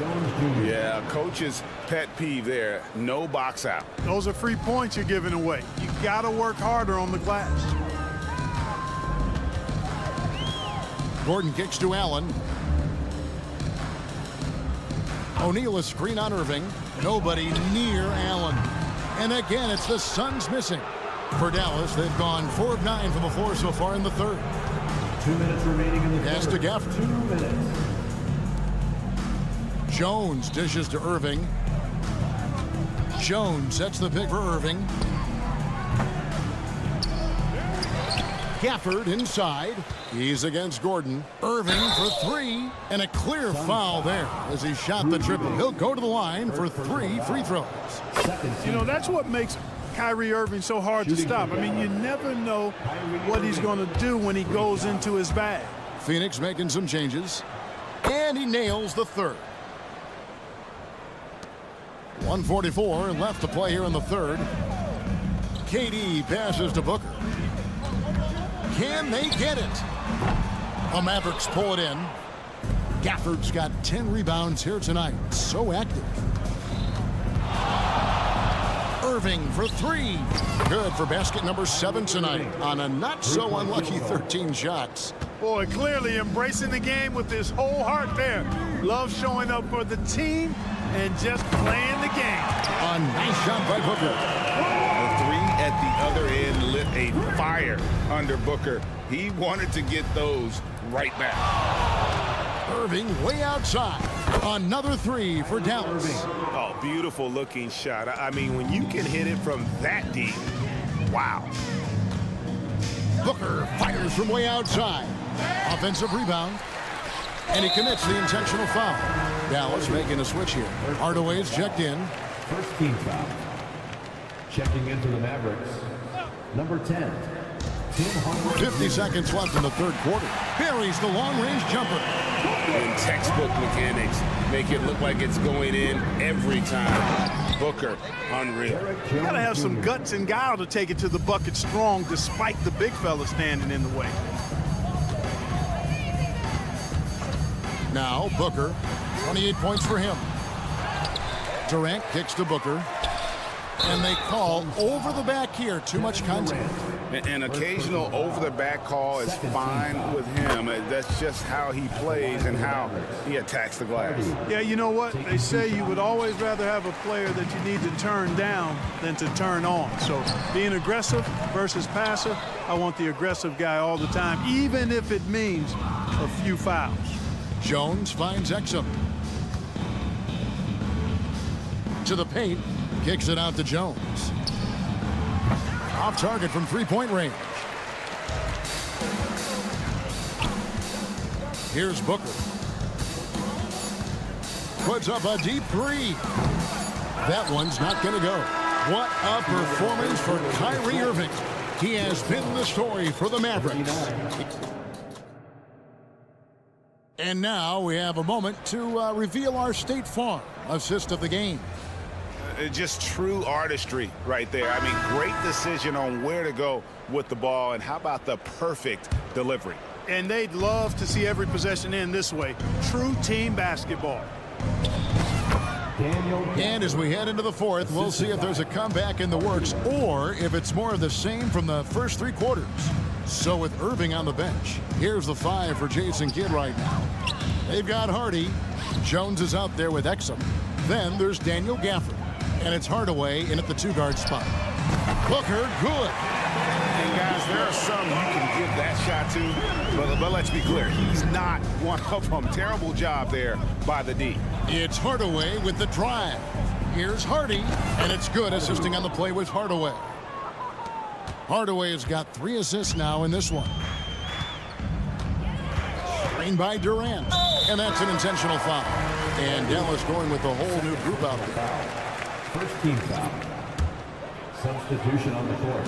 Yeah, coach's pet peeve there. No box out. Those are free points you're giving away. You got to work harder on the glass. Gordon kicks to Allen. O'Neal a screen on Irving. Nobody near Allen. And again, it's the Suns missing. For Dallas, they've gone 4 of 9 from the floor so far in the third. 2 minutes remaining in the Pass to Gafford. 2 minutes. Jones dishes to Irving. Jones sets the pick for Irving. Gafford inside. He's against Gordon. Irving for 3. And a clear foul there as he shot the triple. He'll go to the line for 3 free throws. You know, that's what makes Kyrie Irving so hard to stop. I mean, you never know what he's going to do when he goes into his bag. Phoenix making some changes. And he nails the third. 1:44 left to play here in the third. KD passes to Booker. Can they get it? The Mavericks pull it in. Gafford's got 10 rebounds here tonight. So active. Irving for 3. Good for basket number 7 tonight on a not so unlucky 13 shots. Boy, clearly embracing the game with his whole heart there. Loves showing up for the team and just playing the game. A nice shot by Booker. The 3 at the other end lit a fire under Booker. He wanted to get those right back. Irving way outside. Another 3 for Dallas. Oh, beautiful looking shot. I mean, when you can hit it from that deep, wow. Booker fires from way outside. Offensive rebound. And he commits the intentional foul. Dallas making a switch here. Hardaway's checked in. First team foul. Checking in for the Mavericks. Number 10. 50 seconds left in the third quarter. Buries the long-range jumper. And textbook mechanics make it look like it's going in every time. Booker, unreal. You got to have some guts and guile to take it to the bucket strong despite the big fella standing in the way. Now Booker, 28 points for him. Durant kicks to Booker. And they call over the back here. Too much contact. An occasional over-the-back call is fine with him. That's just how he plays and how he attacks the glass. Yeah, you know what? They say you would always rather have a player that you need to turn down than to turn on. So being aggressive versus passive, I want the aggressive guy all the time, even if it means a few fouls. Jones finds Exum. To the paint. Kicks it out to Jones. Off target from three-point range. Here's Booker. Puts up a deep 3. That one's not going to go. What a performance for Kyrie Irving. He has been the story for the Mavericks. And now we have a moment to reveal our State Farm assist of the game. Just true artistry right there. I mean, great decision on where to go with the ball, and how about the perfect delivery? And they'd love to see every possession end this way. True team basketball. And as we head into the fourth, we'll see if there's a comeback in the works or if it's more of the same from the first 3 quarters. So with Irving on the bench, here's the 5 for Jason Kidd right now. They've got Hardy. Jones is out there with Exum. Then there's Daniel Gafford. And it's Hardaway in at the 2-guard spot. Booker, good. And guys, there are some you can give that shot to, but let's be clear, he's not one of them. Terrible job there by the D. It's Hardaway with the drive. Here's Hardy, and it's good. Assisting on the play with Hardaway. Hardaway has got 3 assists now in this one. Screen by Durant, and that's an intentional foul. And Dallas going with a whole new group out there. First team foul. Substitution on the court.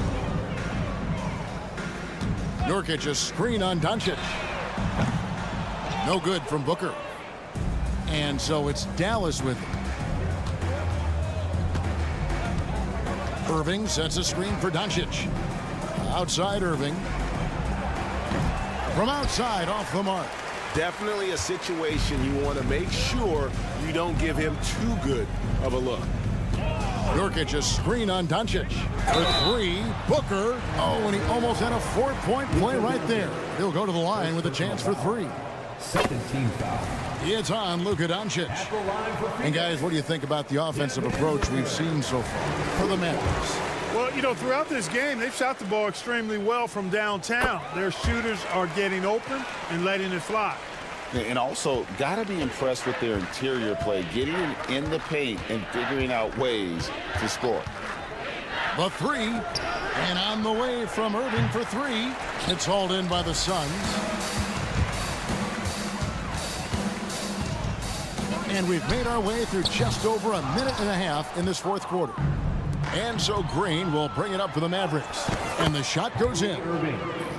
Nurkic, a screen on Doncic. No good from Booker. And so it's Dallas with it. Irving sets a screen for Doncic. Outside Irving. From outside, off the mark. Definitely a situation you want to make sure you don't give him too good of a look. Nurkic, a screen on Doncic. For 3, Booker. Oh, and he almost had a 4-point play right there. He'll go to the line with a chance for 3. Second team foul. It's on Luka Doncic. And guys, what do you think about the offensive approach we've seen so far for the Mavericks? Well, you know, throughout this game, they've shot the ball extremely well from downtown. Their shooters are getting open and letting it fly. And also, got to be impressed with their interior play, getting in the paint and figuring out ways to score. The 3, and on the way from Irving for 3. It's hauled in by the Suns. And we've made our way through just over a minute and a half in this 4th quarter. And so Green will bring it up for the Mavericks. And the shot goes in.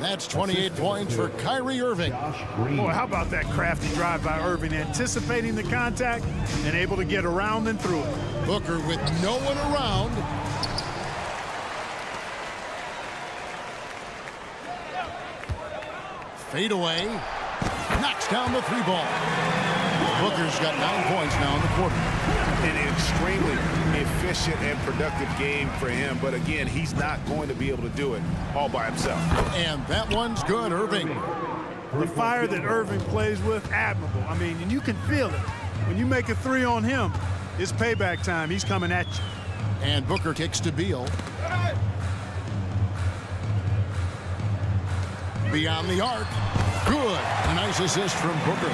That's 28 points for Kyrie Irving. Boy, how about that crafty drive by Irving, anticipating the contact and able to get around and through it. Booker with no one around. Fade away. Knocks down the 3 ball. Booker's got 9 points now in the quarter. An extremely efficient and productive game for him, but again, he's not going to be able to do it all by himself. And that one's good, Irving. The fire that Irving plays with, admirable. I mean, and you can feel it. When you make a 3 on him, it's payback time. He's coming at you. And Booker kicks to Beal. Beyond the arc. Good. A nice assist from Booker.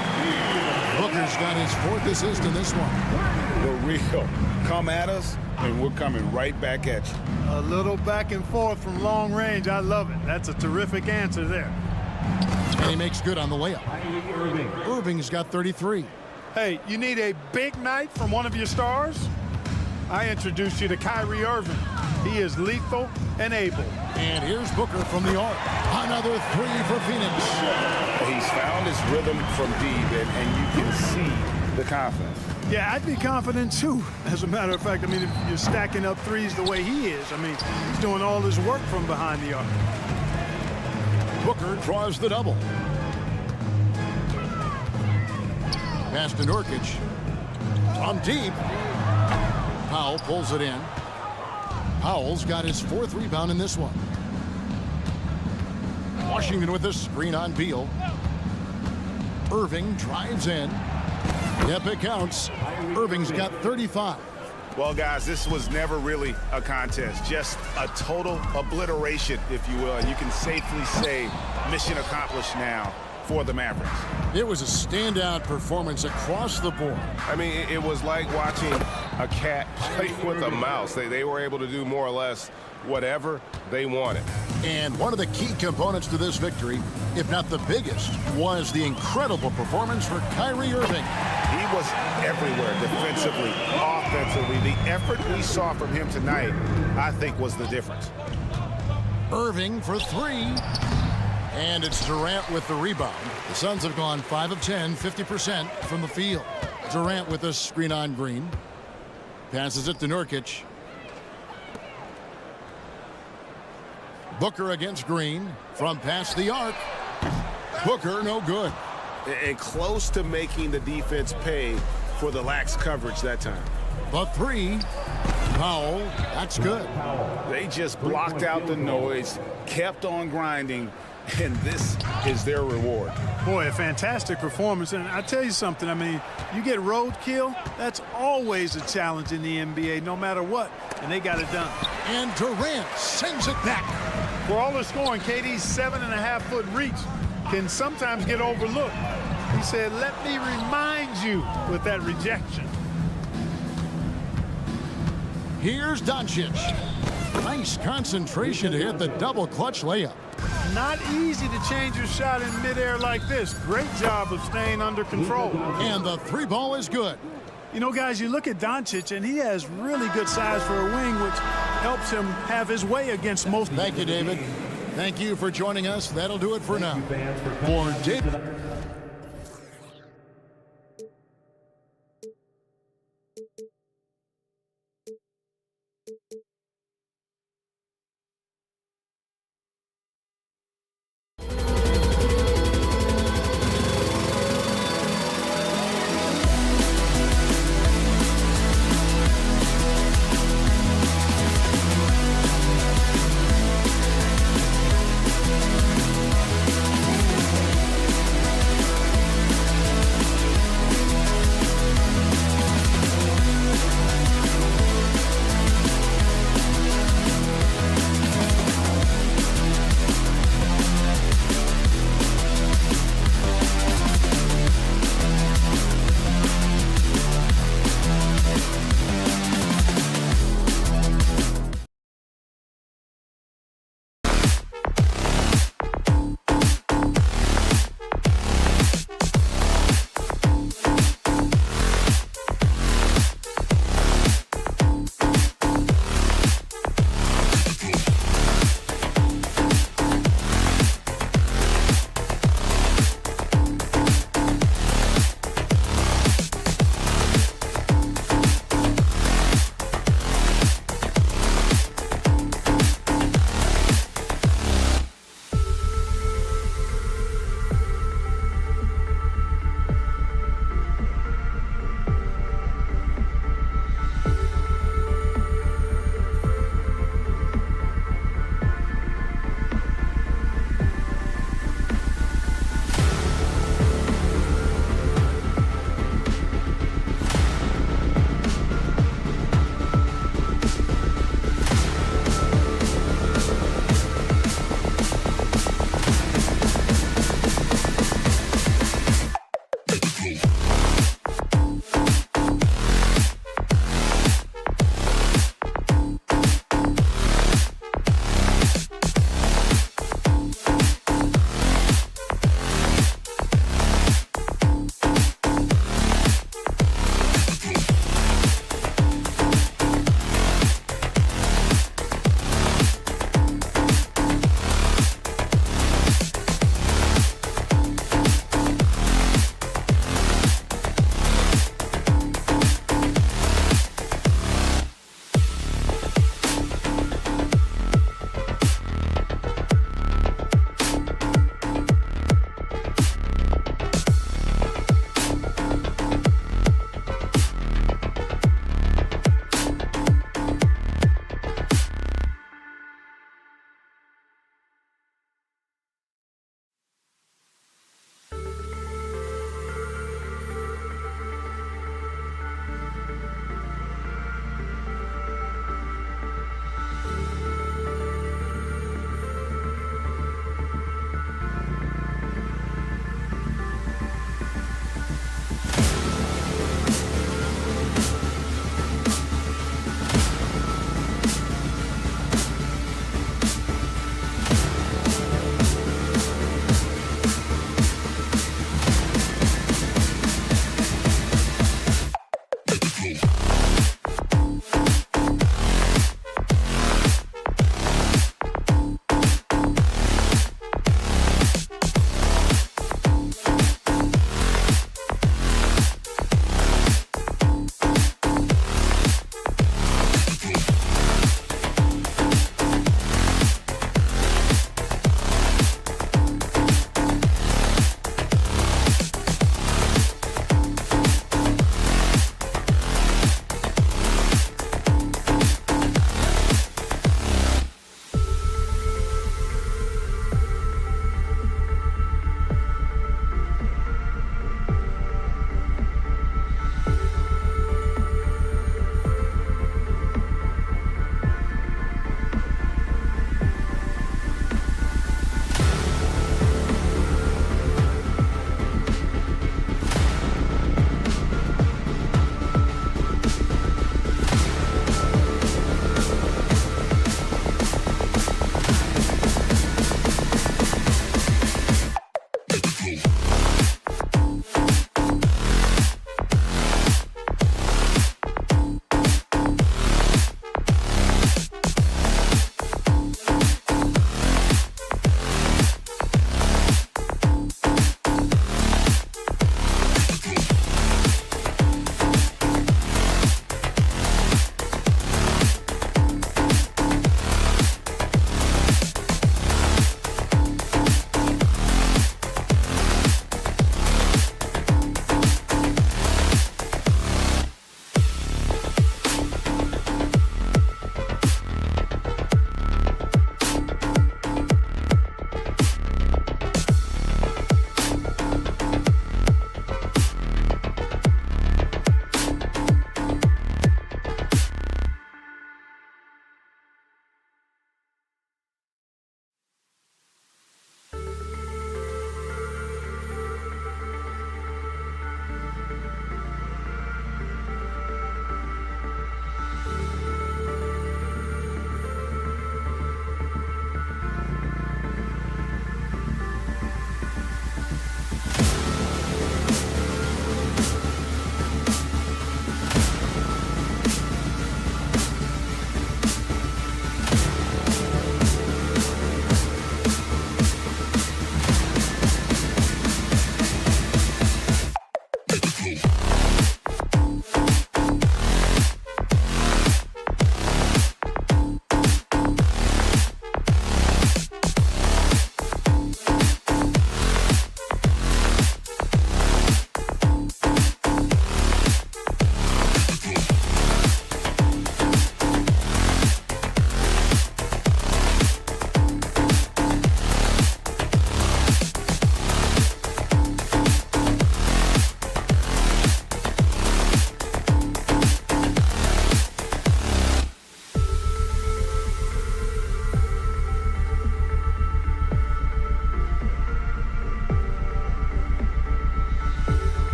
Booker's got his 4th assist in this one. The real come at us, and we're coming right back at you. A little back and forth from long range. I love it. That's a terrific answer there. And he makes good on the layup. Irving's got 33. Hey, you need a big night from one of your stars? I introduce you to Kyrie Irving. He is lethal and able. And here's Booker from the arc. Another 3 for Phoenix. He's found his rhythm from deep, and you can see the confidence. Yeah, I'd be confident too. As a matter of fact, I mean, if you're stacking up 3s the way he is, I mean, he's doing all his work from behind the arc. Booker draws the double. Pass to Nurkic. From deep. Powell pulls it in. Powell's got his 4th rebound in this one. Washington with a screen on Beal. Irving drives in. Yep, it counts. Irving's got 35. Well, guys, this was never really a contest. Just a total obliteration, if you will. And you can safely say mission accomplished now for the Mavericks. It was a standout performance across the board. I mean, it was like watching a cat play with a mouse. They were able to do more or less whatever they wanted. And one of the key components to this victory, if not the biggest, was the incredible performance for Kyrie Irving. He was everywhere, defensively, offensively. The effort we saw from him tonight, I think, was the difference. Irving for 3. And it's Durant with the rebound. The Suns have gone 5 of 10, 50% from the field. Durant with a screen on Green. Passes it to Nurkic. Booker against Green from past the arc. Booker no good. And close to making the defense pay for the lax coverage that time. The three. Powell, that's good. They just blocked out the noise, kept on grinding, and this is their reward. Boy, a fantastic performance. And I tell you something, I mean, you get roadkill, that's always a challenge in the NBA, no matter what. And they got it done. And Durant sends it back. For all the scoring, KD's 7.5-foot reach can sometimes get overlooked. He said, let me remind you with that rejection. Here's Doncic. Nice concentration to hit the double clutch layup. Not easy to change your shot in midair like this. Great job of staying under control. And the three ball is good. You know, guys, you look at Doncic, and he has really good size for a wing, which helps him have his way against most. Thank you, David. Thank you for joining us. That'll do it for now. For David.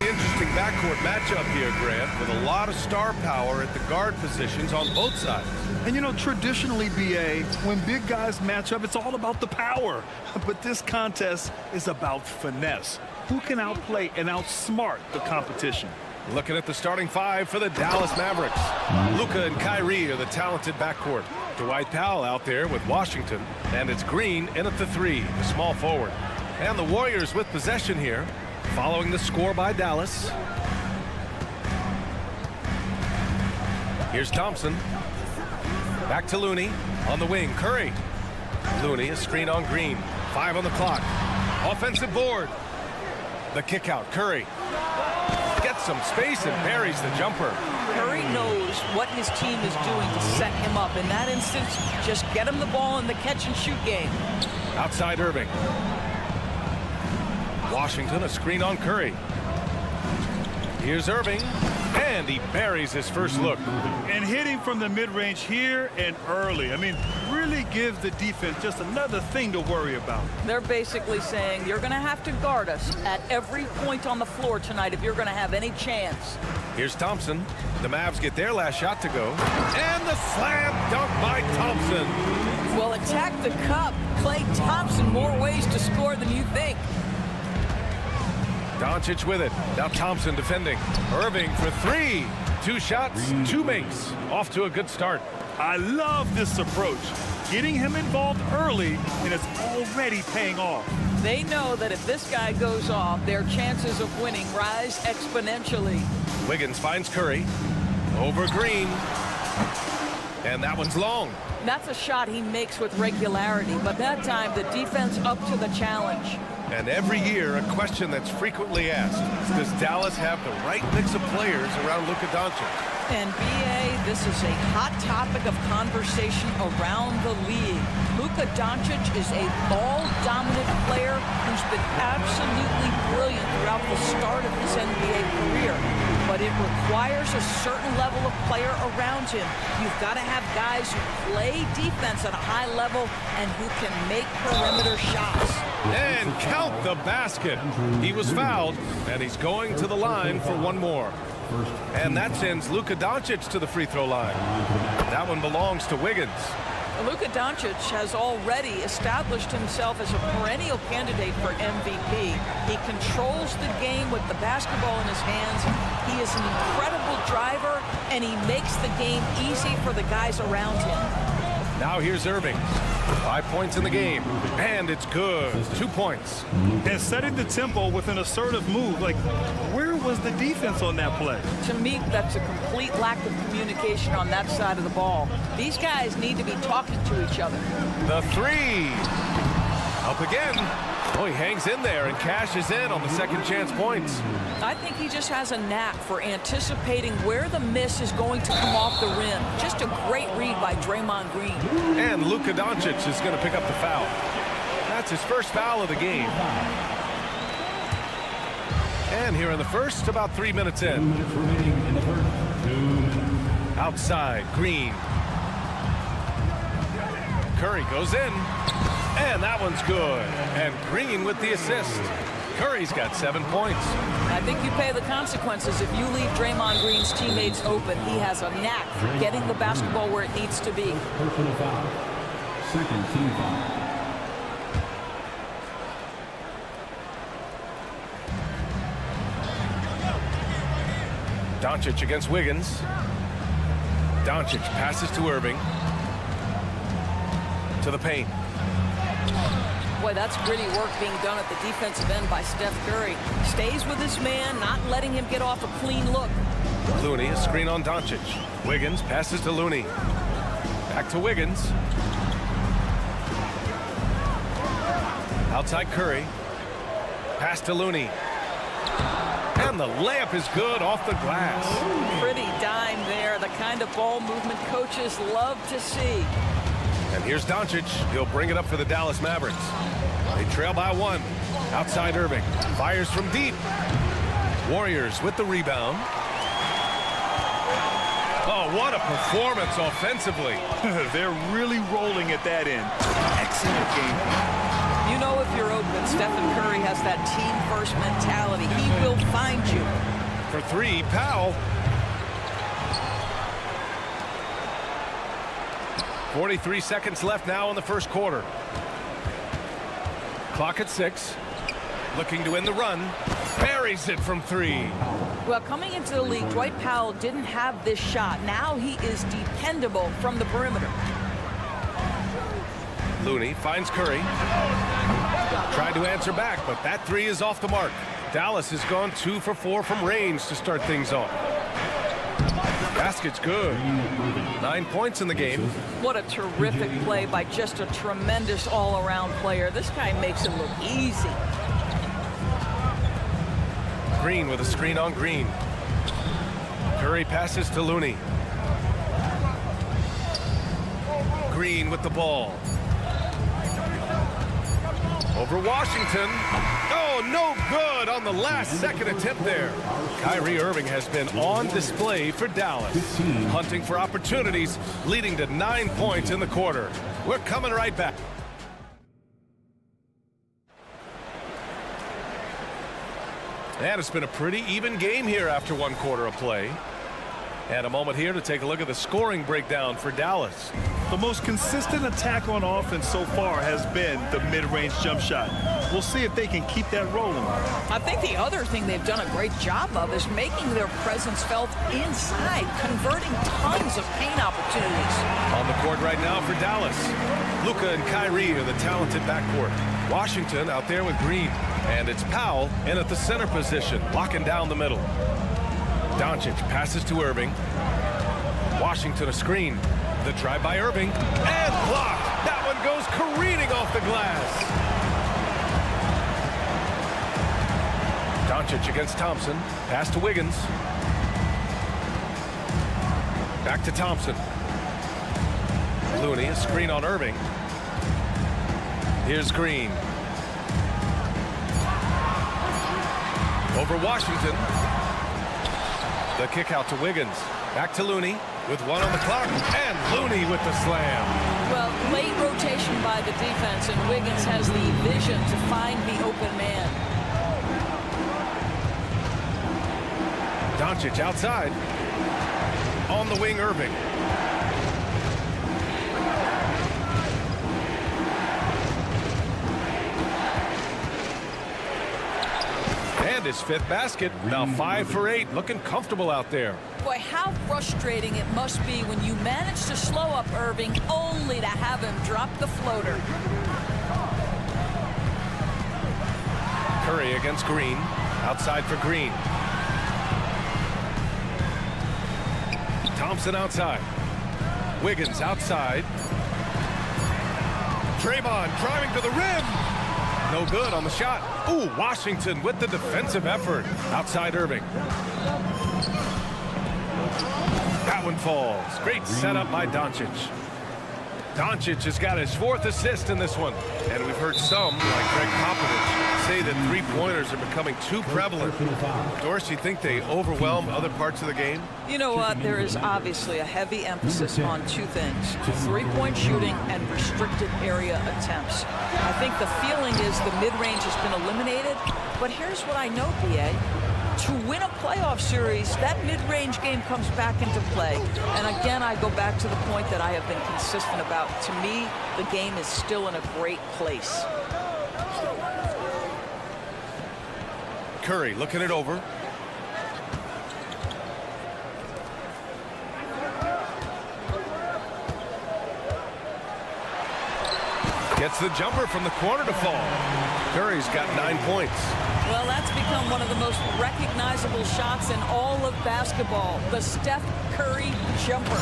Interesting backcourt matchup here, Grant, with a lot of star power at the guard positions on both sides. And you know, traditionally, BA, when big guys match up, it's all about the power. But this contest is about finesse. Who can outplay and outsmart the competition? Looking at the starting five for the Dallas Mavericks. Luka and Kyrie are the talented backcourt. Dwight Powell out there with Washington. And it's Green in at the three, the small forward. And the Warriors with possession here, following the score by Dallas. Here's Thompson. Back to Looney on the wing. Curry. Looney, a screen on Green. 5 on the clock. Offensive board. The kick out. Curry gets some space and buries the jumper. Curry knows what his team is doing to set him up. In that instance, just get him the ball in the catch-and-shoot game. Outside Irving. Washington, a screen on Curry. Here's Irving, and he buries his first look. And hitting from the mid-range here and early. I mean, really give the defense just another thing to worry about. They're basically saying you're going to have to guard us at every point on the floor tonight if you're going to have any chance. Here's Thompson. The Mavs get their last shot to go. And the slam dunk by Thompson. Well, attack the cup. Klay Thompson, more ways to score than you think. Doncic with it. Now Thompson defending. Irving for three. 2 shots, 2 makes. Off to a good start. I love this approach. Getting him involved early, and it's already paying off. They know that if this guy goes off, their chances of winning rise exponentially. Wiggins finds Curry. Over Green. And that one's long. That's a shot he makes with regularity, but that time the defense up to the challenge. And every year, a question that's frequently asked, does Dallas have the right mix of players around Luka Doncic? And BA, this is a hot topic of conversation around the league. Luka Doncic is a ball-dominant player who's been absolutely brilliant throughout the start of his NBA career. But it requires a certain level of player around him. You've got to have guys who play defense at a high level and who can make perimeter shots. And count the basket. He was fouled, and he's going to the line for one more. And that sends Luka Doncic to the free throw line. That one belongs to Wiggins. Luka Doncic has already established himself as a perennial candidate for MVP. He controls the game with the basketball in his hands. He is an incredible driver, and he makes the game easy for the guys around him. Now here's Irving. 5 points in the game, and it's good. 2 points. And setting the tempo with an assertive move. Like, where was the defense on that play? To me, that's a complete lack of communication on that side of the ball. These guys need to be talking to each other. The three. Up again. Oh, he hangs in there and cashes in on the second chance points. I think he just has a knack for anticipating where the miss is going to come off the rim. Just a great read by Draymond Green. And Luka Doncic is going to pick up the foul. That's his first foul of the game. And here in the first, about 3 minutes in. 2 minutes remaining in the first. 2 minutes. Outside, Green. Curry goes in. And that one's good. And Green with the assist. Curry's got 7 points. I think you pay the consequences if you leave Draymond Green's teammates open. He has a knack for getting the basketball where it needs to be. Personal foul. Second team foul. Doncic against Wiggins. Doncic passes to Irving. To the paint. Boy, that's gritty work being done at the defensive end by Steph Curry. Stays with his man, not letting him get off a clean look. Looney, a screen on Doncic. Wiggins passes to Looney. Back to Wiggins. Outside Curry. Pass to Looney. And the layup is good off the glass. Pretty dime there, the kind of ball movement coaches love to see. And here's Doncic. He'll bring it up for the Dallas Mavericks. They trail by 1. Outside Irving. Fires from deep. Warriors with the rebound. Oh, what a performance offensively. They're really rolling at that end. Excellent game. You know if you're open, Stephen Curry has that team-first mentality. He will find you. For 3, Powell. 43 seconds left now in the first quarter. Clock at 6. Looking to end the run. Buries it from 3. Well, coming into the league, Dwight Powell didn't have this shot. Now he is dependable from the perimeter. Looney finds Curry. Tried to answer back, but that 3 is off the mark. Dallas has gone 2 for 4 from range to start things off. Basket's good. 9 points in the game. What a terrific play by just a tremendous all-around player. This guy makes it look easy. Green with a screen on Green. Curry passes to Looney. Green with the ball. Over Washington. Oh, no good on the last second attempt there. Kyrie Irving has been on display for Dallas. Hunting for opportunities, leading to 9 points in the quarter. We're coming right back. And it's been a pretty even game here after 1 quarter of play. And a moment here to take a look at the scoring breakdown for Dallas. The most consistent attack on offense so far has been the mid-range jump shot. We'll see if they can keep that rolling. I think the other thing they've done a great job of is making their presence felt inside, converting tons of paint opportunities. On the court right now for Dallas. Luka and Kyrie are the talented backcourt. Washington out there with Green. And it's Powell in at the center position, locking down the middle. Doncic passes to Irving. Washington a screen. The drive by Irving. And blocked. That one goes careening off the glass. Doncic against Thompson. Pass to Wiggins. Back to Thompson. Looney, a screen on Irving. Here's Green. Over Washington. The kick out to Wiggins. Back to Looney with 1 on the clock. And Looney with the slam. Well, late rotation by the defense, and Wiggins has the vision to find the open man. Doncic outside. On the wing, Irving. And his 5th basket. Now 5 for 8. Looking comfortable out there. Boy, how frustrating it must be when you manage to slow up Irving only to have him drop the floater. Curry against Green. Outside for Green. Thompson outside. Wiggins outside. Draymond driving to the rim. No good on the shot. Ooh, Washington with the defensive effort. Outside Irving. That one falls. Great setup by Doncic. Doncic has got his 4th assist in this one. And we've heard some, like Greg Popovich, say that 3-pointers are becoming too prevalent. Doris, you think they overwhelm other parts of the game? You know what? There is obviously a heavy emphasis on 2 things. 3-point shooting and restricted area attempts. I think the feeling is the mid-range has been eliminated. But here's what I know, B.A. To win a playoff series, that mid-range game comes back into play. And again, I go back to the point that I have been consistent about. To me, the game is still in a great place. Curry looking it over. Gets the jumper from the corner to fall. Curry's got 9 points. Well, that's become one of the most recognizable shots in all of basketball. The Steph Curry jumper.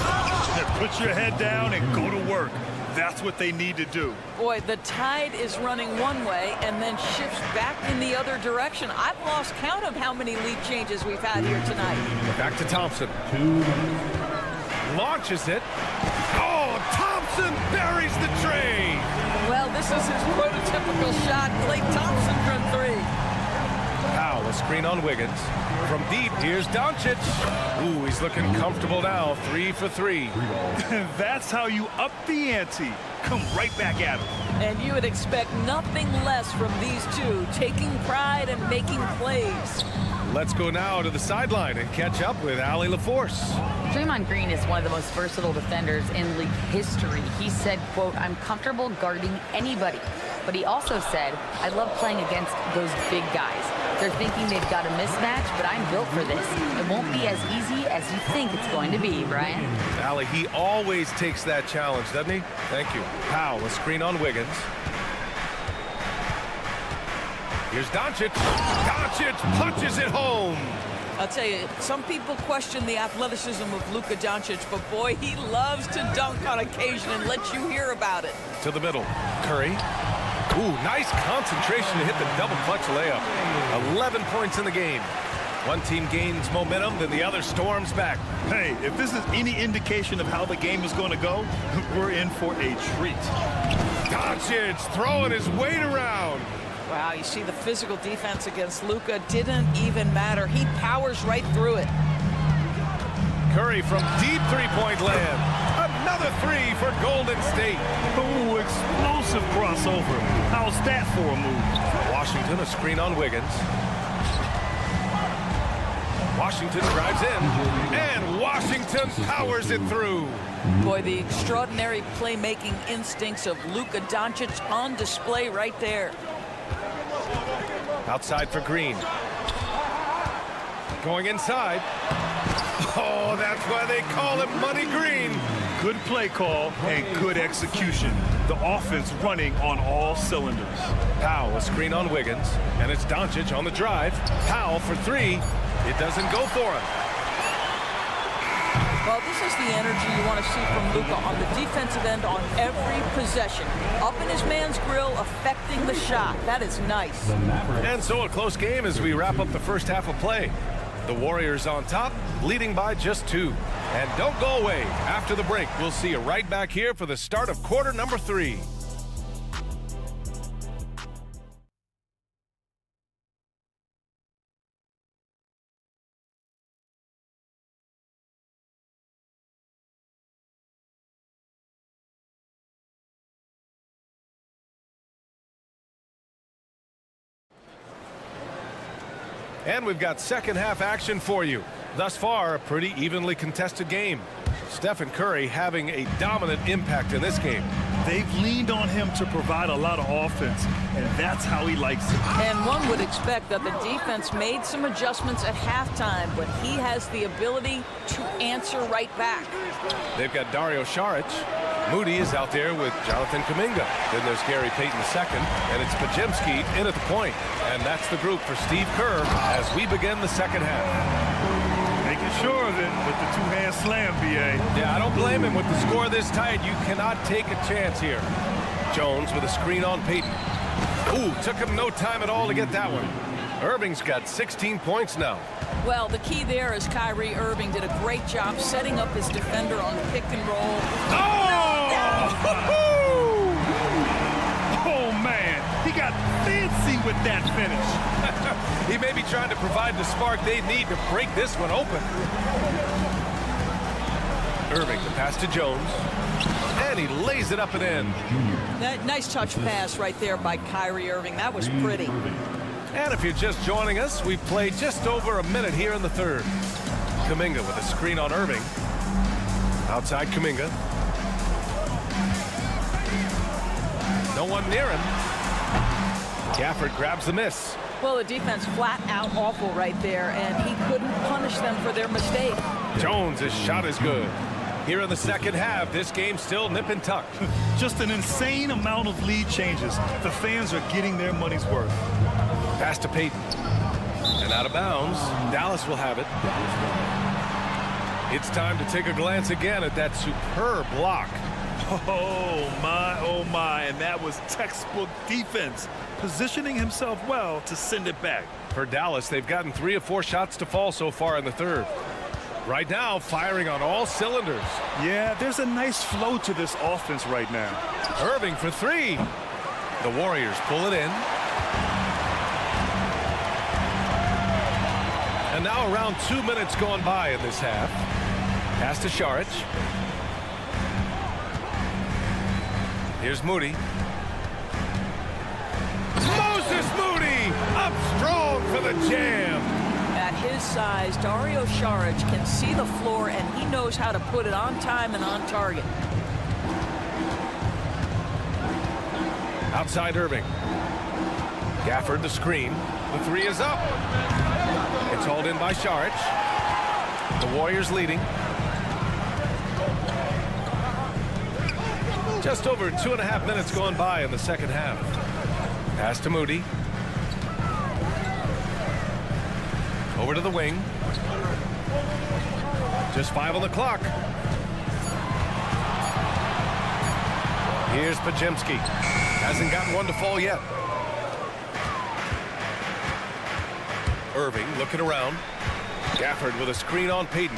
Put your head down and go to work. That's what they need to do. Boy, the tide is running one way and then shifts back in the other direction. I've lost count of how many lead changes we've had here tonight. Back to Thompson. Launches it. Oh, Thompson buries the tray. Well, this is his prototypical shot. Klay Thompson from three. Powell, a screen on Wiggins. From deep, here's Doncic. Ooh, he's looking comfortable now. 3 for 3. That's how you up the ante. Come right back at him. And you would expect nothing less from these two, taking pride and making plays. Let's go now to the sideline and catch up with Allie LaForce. Draymond Green is one of the most versatile defenders in league history. He said, quote, "I'm comfortable guarding anybody." But he also said, "I love playing against those big guys. They're thinking they've got a mismatch, but I'm built for this. It won't be as easy as you think it's going to be, Brian." Allie, he always takes that challenge, doesn't he? Thank you. Powell, a screen on Wiggins. Here's Doncic. Doncic punches it home. I'll tell you, some people question the athleticism of Luka Doncic, but boy, he loves to dunk on occasion and let you hear about it. To the middle. Curry. Ooh, nice concentration to hit the double clutch layup. 11 points in the game. One team gains momentum, then the other storms back. Hey, if this is any indication of how the game is going to go, we're in for a treat. Doncic throwing his weight around. Wow, you see the physical defense against Luka didn't even matter. He powers right through it. Curry from deep three-point land. Another three for Golden State. Ooh, explosive crossover. How's that for a move? Washington, a screen on Wiggins. Washington drives in, and Washington powers it through. Boy, the extraordinary playmaking instincts of Luka Doncic on display right there. Outside for Green. Going inside. Oh, that's why they call him Money Green. Good play call and good execution. The offense running on all cylinders. Powell, a screen on Wiggins, and it's Doncic on the drive. Powell for three. It doesn't go for him. Well, this is the energy you want to see from Luka on the defensive end on every possession. Up in his man's grill, affecting the shot. That is nice. And so a close game as we wrap up the first half of play. The Warriors on top, leading by just 2. And don't go away. After the break, we'll see you right back here for the start of quarter number 3. And we've got second half action for you. Thus far, a pretty evenly contested game. Steph and Curry having a dominant impact in this game. They've leaned on him to provide a lot of offense, and that's how he likes it. And one would expect that the defense made some adjustments at halftime, but he has the ability to answer right back. They've got Dario Saric. Moody is out there with Jonathan Kuminga. Then there's Gary Payton II, and it's Pajemski in at the point. And that's the group for Steve Kerr as we begin the second half. Making sure of it with the two-hand slam, B.A. Yeah, I don't blame him with the score this tight. You cannot take a chance here. Jones with a screen on Payton. Ooh, took him no time at all to get that one. Irving's got 16 points now. Well, the key there is Kyrie Irving did a great job setting up his defender on pick and roll. Oh! Oh, man. He got fancy with that finish. He may be trying to provide the spark they need to break this one open. Irving, the pass to Jones. And he lays it up and in. That nice touch pass right there by Kyrie Irving. That was pretty. And if you're just joining us, we've played just over a minute here in the third. Kuminga with a screen on Irving. Outside Kuminga. No one near him. Gafford grabs the miss. Well, the defense flat out awful right there, and he couldn't punish them for their mistake. Jones' shot is good. Here in the second half, this game's still nip and tuck. Just an insane amount of lead changes. The fans are getting their money's worth. Pass to Peyton. And out of bounds. Dallas will have it. It's time to take a glance again at that superb block. Oh my, and that was textbook defense. Positioning himself well to send it back. For Dallas, they've gotten 3 of 4 shots to fall so far in the third. Right now, firing on all cylinders. Yeah, there's a nice flow to this offense right now. Irving for 3. The Warriors pull it in. And now around 2 minutes gone by in this half. Pass to Saric. Here's Moody. Moses Moody up strong for the jam. At his size, Dario Saric can see the floor, and he knows how to put it on time and on target. Outside Irving. Gafford the screen. The 3 is up. It's hauled in by Saric. The Warriors leading. Just over 2.5 minutes gone by in the second half. Pass to Moody. Over to the wing. Just 5 on the clock. Here's Pajemski. Hasn't gotten one to fall yet. Irving looking around. Gafford with a screen on Peyton.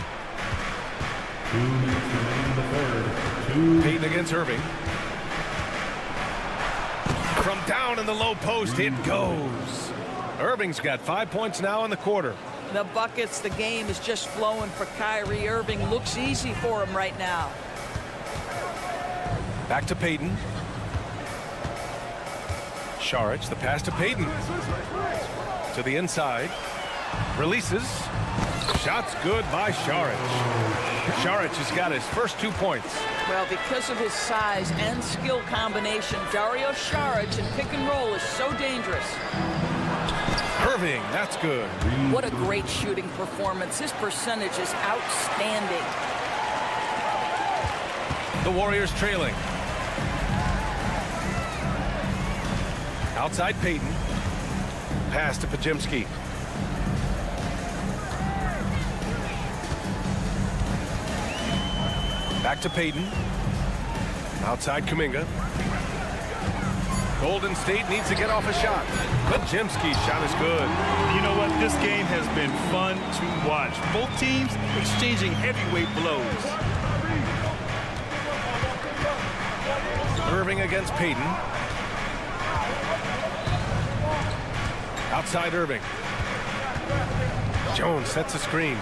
2 minutes remaining in the third. Peyton against Irving. From down in the low post, it goes. Irving's got 5 points now in the quarter. The buckets, the game is just flowing for Kyrie Irving. Looks easy for him right now. Back to Peyton. Saric, the pass to Peyton. To the inside. Releases. Shots good by Saric. Saric has got his first 2 points. Well, because of his size and skill combination, Dario Saric in pick and roll is so dangerous. Irving, that's good. What a great shooting performance. His percentage is outstanding. The Warriors trailing. Outside Peyton. Pass to Pajemski. Back to Peyton. Outside Kuminga. Golden State needs to get off a shot. Pajemski's shot is good. You know what? This game has been fun to watch. Both teams exchanging heavyweight blows. Irving against Peyton. Outside Irving. Jones sets a screen.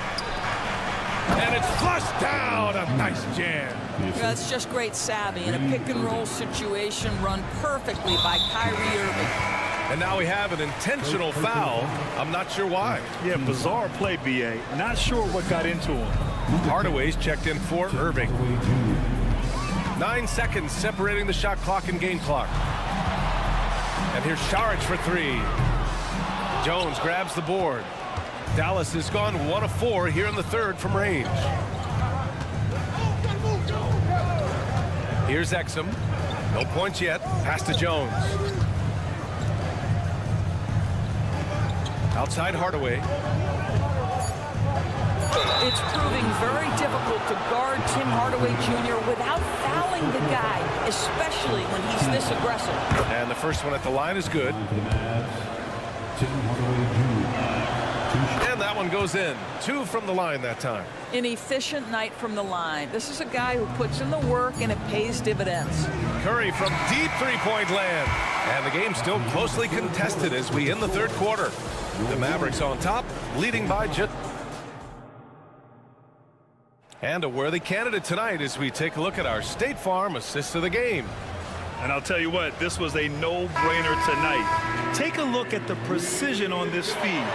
And it's flushed down. A nice jam. That's just great savvy in a pick and roll situation run perfectly by Kyrie Irving. And now we have an intentional foul. I'm not sure why. Yeah, bizarre play, B.A. Not sure what got into him. Hardaway's checked in for Irving. 9 seconds separating the shot clock and game clock. And here's Saric for 3. Jones grabs the board. Dallas has gone 1 of 4 here in the third from range. Here's Exum. No points yet. Pass to Jones. Outside Hardaway. It's proving very difficult to guard Tim Hardaway Jr. without fouling the guy, especially when he's this aggressive. And the first one at the line is good. And that one goes in. 2 from the line that time. An efficient night from the line. This is a guy who puts in the work and it pays dividends. Curry from deep three-point land. And the game's still closely contested as we end the third quarter. The Mavericks on top, leading by just... And a worthy candidate tonight as we take a look at our State Farm assist of the game. And I'll tell you what, this was a no-brainer tonight. Take a look at the precision on this feed.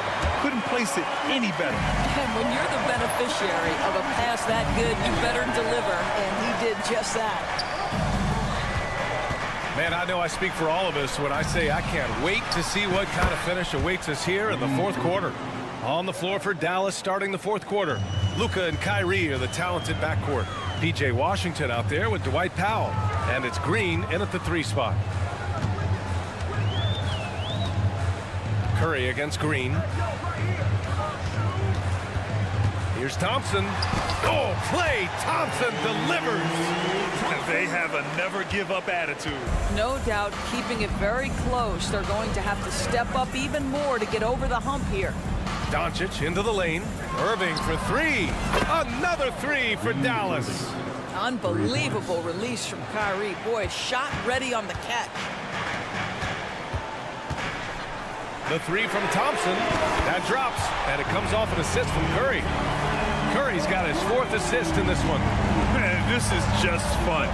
Couldn't place it any better. And when you're the beneficiary of a pass that good, you better deliver, and he did just that. Man, I know I speak for all of us when I say I can't wait to see what kind of finish awaits us here in the fourth quarter. On the floor for Dallas starting the fourth quarter. Luka and Kyrie are the talented backcourt. P.J. Washington out there with Dwight Powell. And it's Green in at the 3 spot. Curry against Green. Here's Thompson. Oh, Klay Thompson delivers. And they have a never-give-up attitude. No doubt, keeping it very close. They're going to have to step up even more to get over the hump here. Doncic into the lane. Irving for 3. Another 3 for Dallas. Unbelievable release from Kyrie. Boy, shot ready on the catch. The 3 from Thompson. That drops, and it comes off an assist from Curry. Curry's got his 4th assist in this one. Man, this is just fun.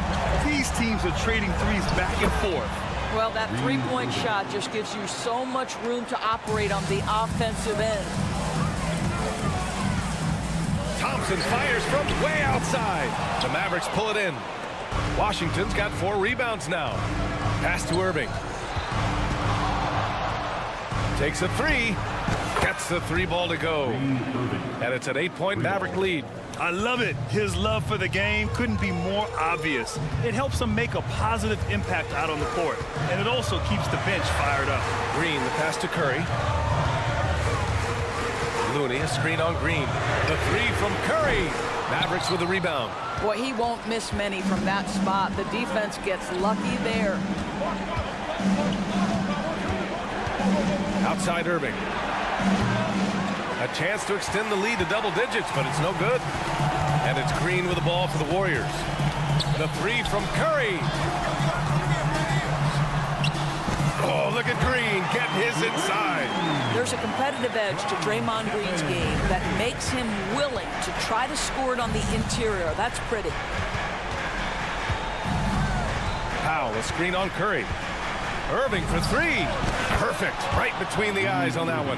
These teams are trading threes back and forth. Well, that three-point shot just gives you so much room to operate on the offensive end. Thompson fires from way outside. The Mavericks pull it in. Washington's got 4 rebounds now. Pass to Irving. Takes a 3. Gets the 3 ball to go. And it's an 8-point Maverick lead. I love it. His love for the game couldn't be more obvious. It helps him make a positive impact out on the court. And it also keeps the bench fired up. Green, the pass to Curry. Looney, a screen on Green. The 3 from Curry. Mavericks with the rebound. Boy, he won't miss many from that spot. The defense gets lucky there. Outside Irving. A chance to extend the lead to double digits, but it's no good. And it's Green with the ball for the Warriors. The 3 from Curry. Oh, look at Green getting his inside. There's a competitive edge to Draymond Green's game that makes him willing to try to score it on the interior. That's pretty. Powell, a screen on Curry. Irving for 3. Perfect. Right between the eyes on that one.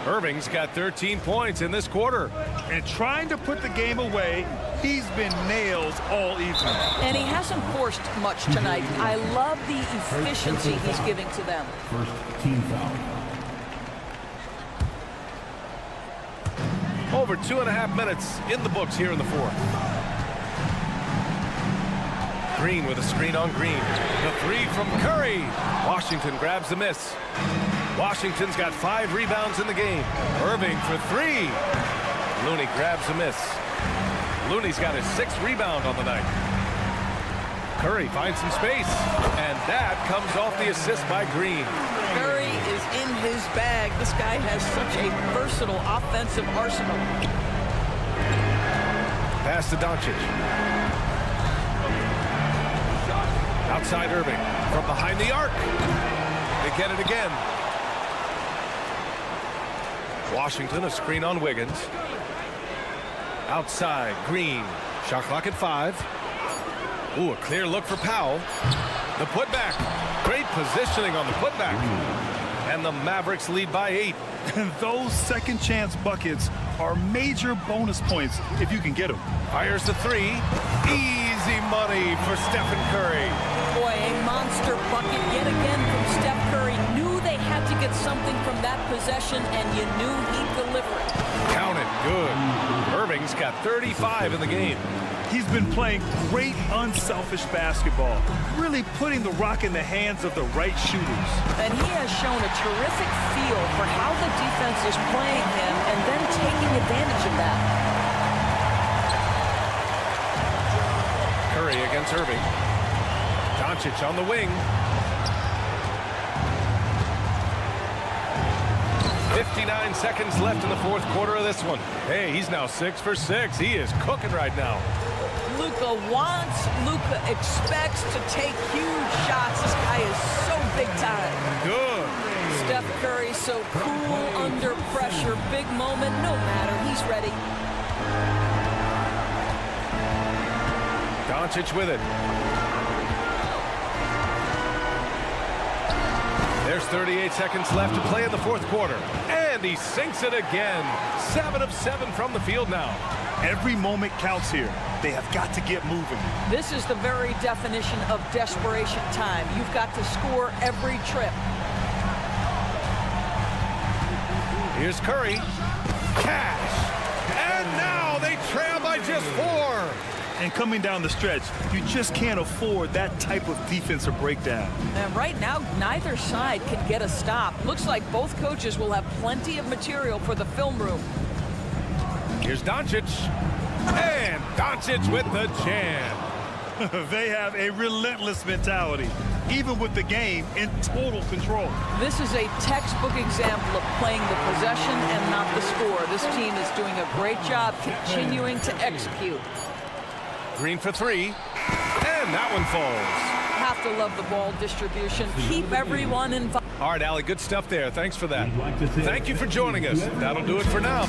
Irving's got 13 points in this quarter. And trying to put the game away, he's been nails all evening. And he hasn't forced much tonight. I love the efficiency he's giving to them. First team foul. Over 2.5 minutes in the books here in the 4th. Green with a screen on Green. The 3 from Curry. Washington grabs the miss. Washington's got 5 rebounds in the game. Irving for 3. Looney grabs the miss. Looney's got his 6th rebound on the night. Curry finds some space. And that comes off the assist by Green. Curry is in his bag. This guy has such a versatile offensive arsenal. Pass to Doncic. Outside Irving. From behind the arc. They get it again. Washington, a screen on Wiggins. Outside, Green. Shot clock at 5. Ooh, a clear look for Powell. The putback. Great positioning on the putback. And the Mavericks lead by 8. And those second chance buckets are major bonus points if you can get them. Fires the 3. Easy money for Stephen Curry. Boy, a monster bucket yet again from Steph Curry. Knew they had to get something from that possession, and you knew he'd deliver it. Count it. Good. Irving's got 35 in the game. He's been playing great unselfish basketball, really putting the rock in the hands of the right shooters. And he has shown a terrific feel for how the defense is playing him and then taking advantage of that. Curry against Irving. Doncic on the wing. 59 seconds left in the 4th quarter of this one. Hey, he's now 6 for 6. He is cooking right now. Luka wants, Luka expects to take huge shots. This guy is so big time. Good. Steph Curry so cool under pressure. Big moment, no matter. He's ready. Doncic with it. There's 38 seconds left to play in the 4th quarter. And he sinks it again. 7 of 7 from the field now. Every moment counts here. They have got to get moving. This is the very definition of desperation time. You've got to score every trip. Here's Curry. Cash. And now they trail by just 4. And coming down the stretch, you just can't afford that type of defensive breakdown. And right now, neither side can get a stop. Looks like both coaches will have plenty of material for the film room. Here's Doncic. And Doncic with the jam. They have a relentless mentality, even with the game in total control. This is a textbook example of playing the possession and not the score. This team is doing a great job continuing to execute. Green for three. And that one falls. Have to love the ball distribution. Keep everyone involved. All right, Allie, good stuff there. Thanks for that. Thank you for joining us. That'll do it for now.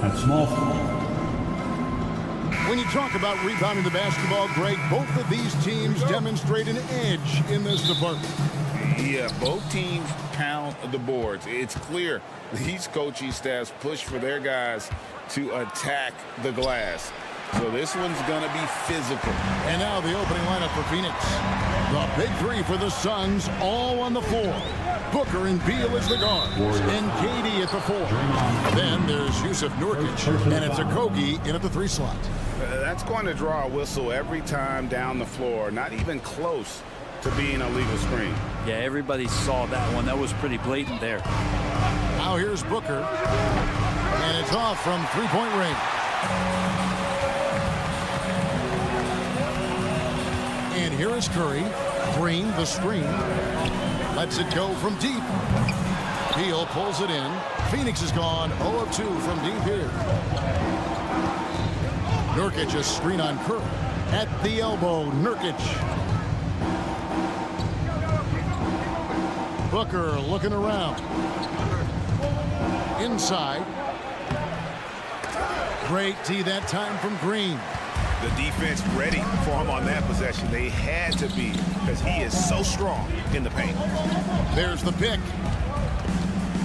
At small. When you talk about rebounding the basketball, Greg, both of these teams demonstrate an edge in this department. Yeah, both teams pound the boards. It's clear these coaching staffs push for their guys to attack the glass. So this one's going to be physical. And now the opening lineup for Phoenix. The big three for the Suns, all on the floor. Booker and Beal as the guards, and KD at the 4. Then there's Yusuf Nurkic, and it's Okogie in at the 3 slot. That's going to draw a whistle every time down the floor. Not even close to being a legal screen. Yeah, everybody saw that one. That was pretty blatant there. Now here's Booker, and it's off from three-point range. And here is Curry. Green, the screen. Lets it go from deep. Beal pulls it in. Phoenix is gone 0 of 2 from deep here. Nurkic a screen on Curry. At the elbow, Nurkic. Booker looking around. Inside. Great tee that time from Green. The defense ready for him on that possession. They had to be, because he is so strong in the paint. There's the pick.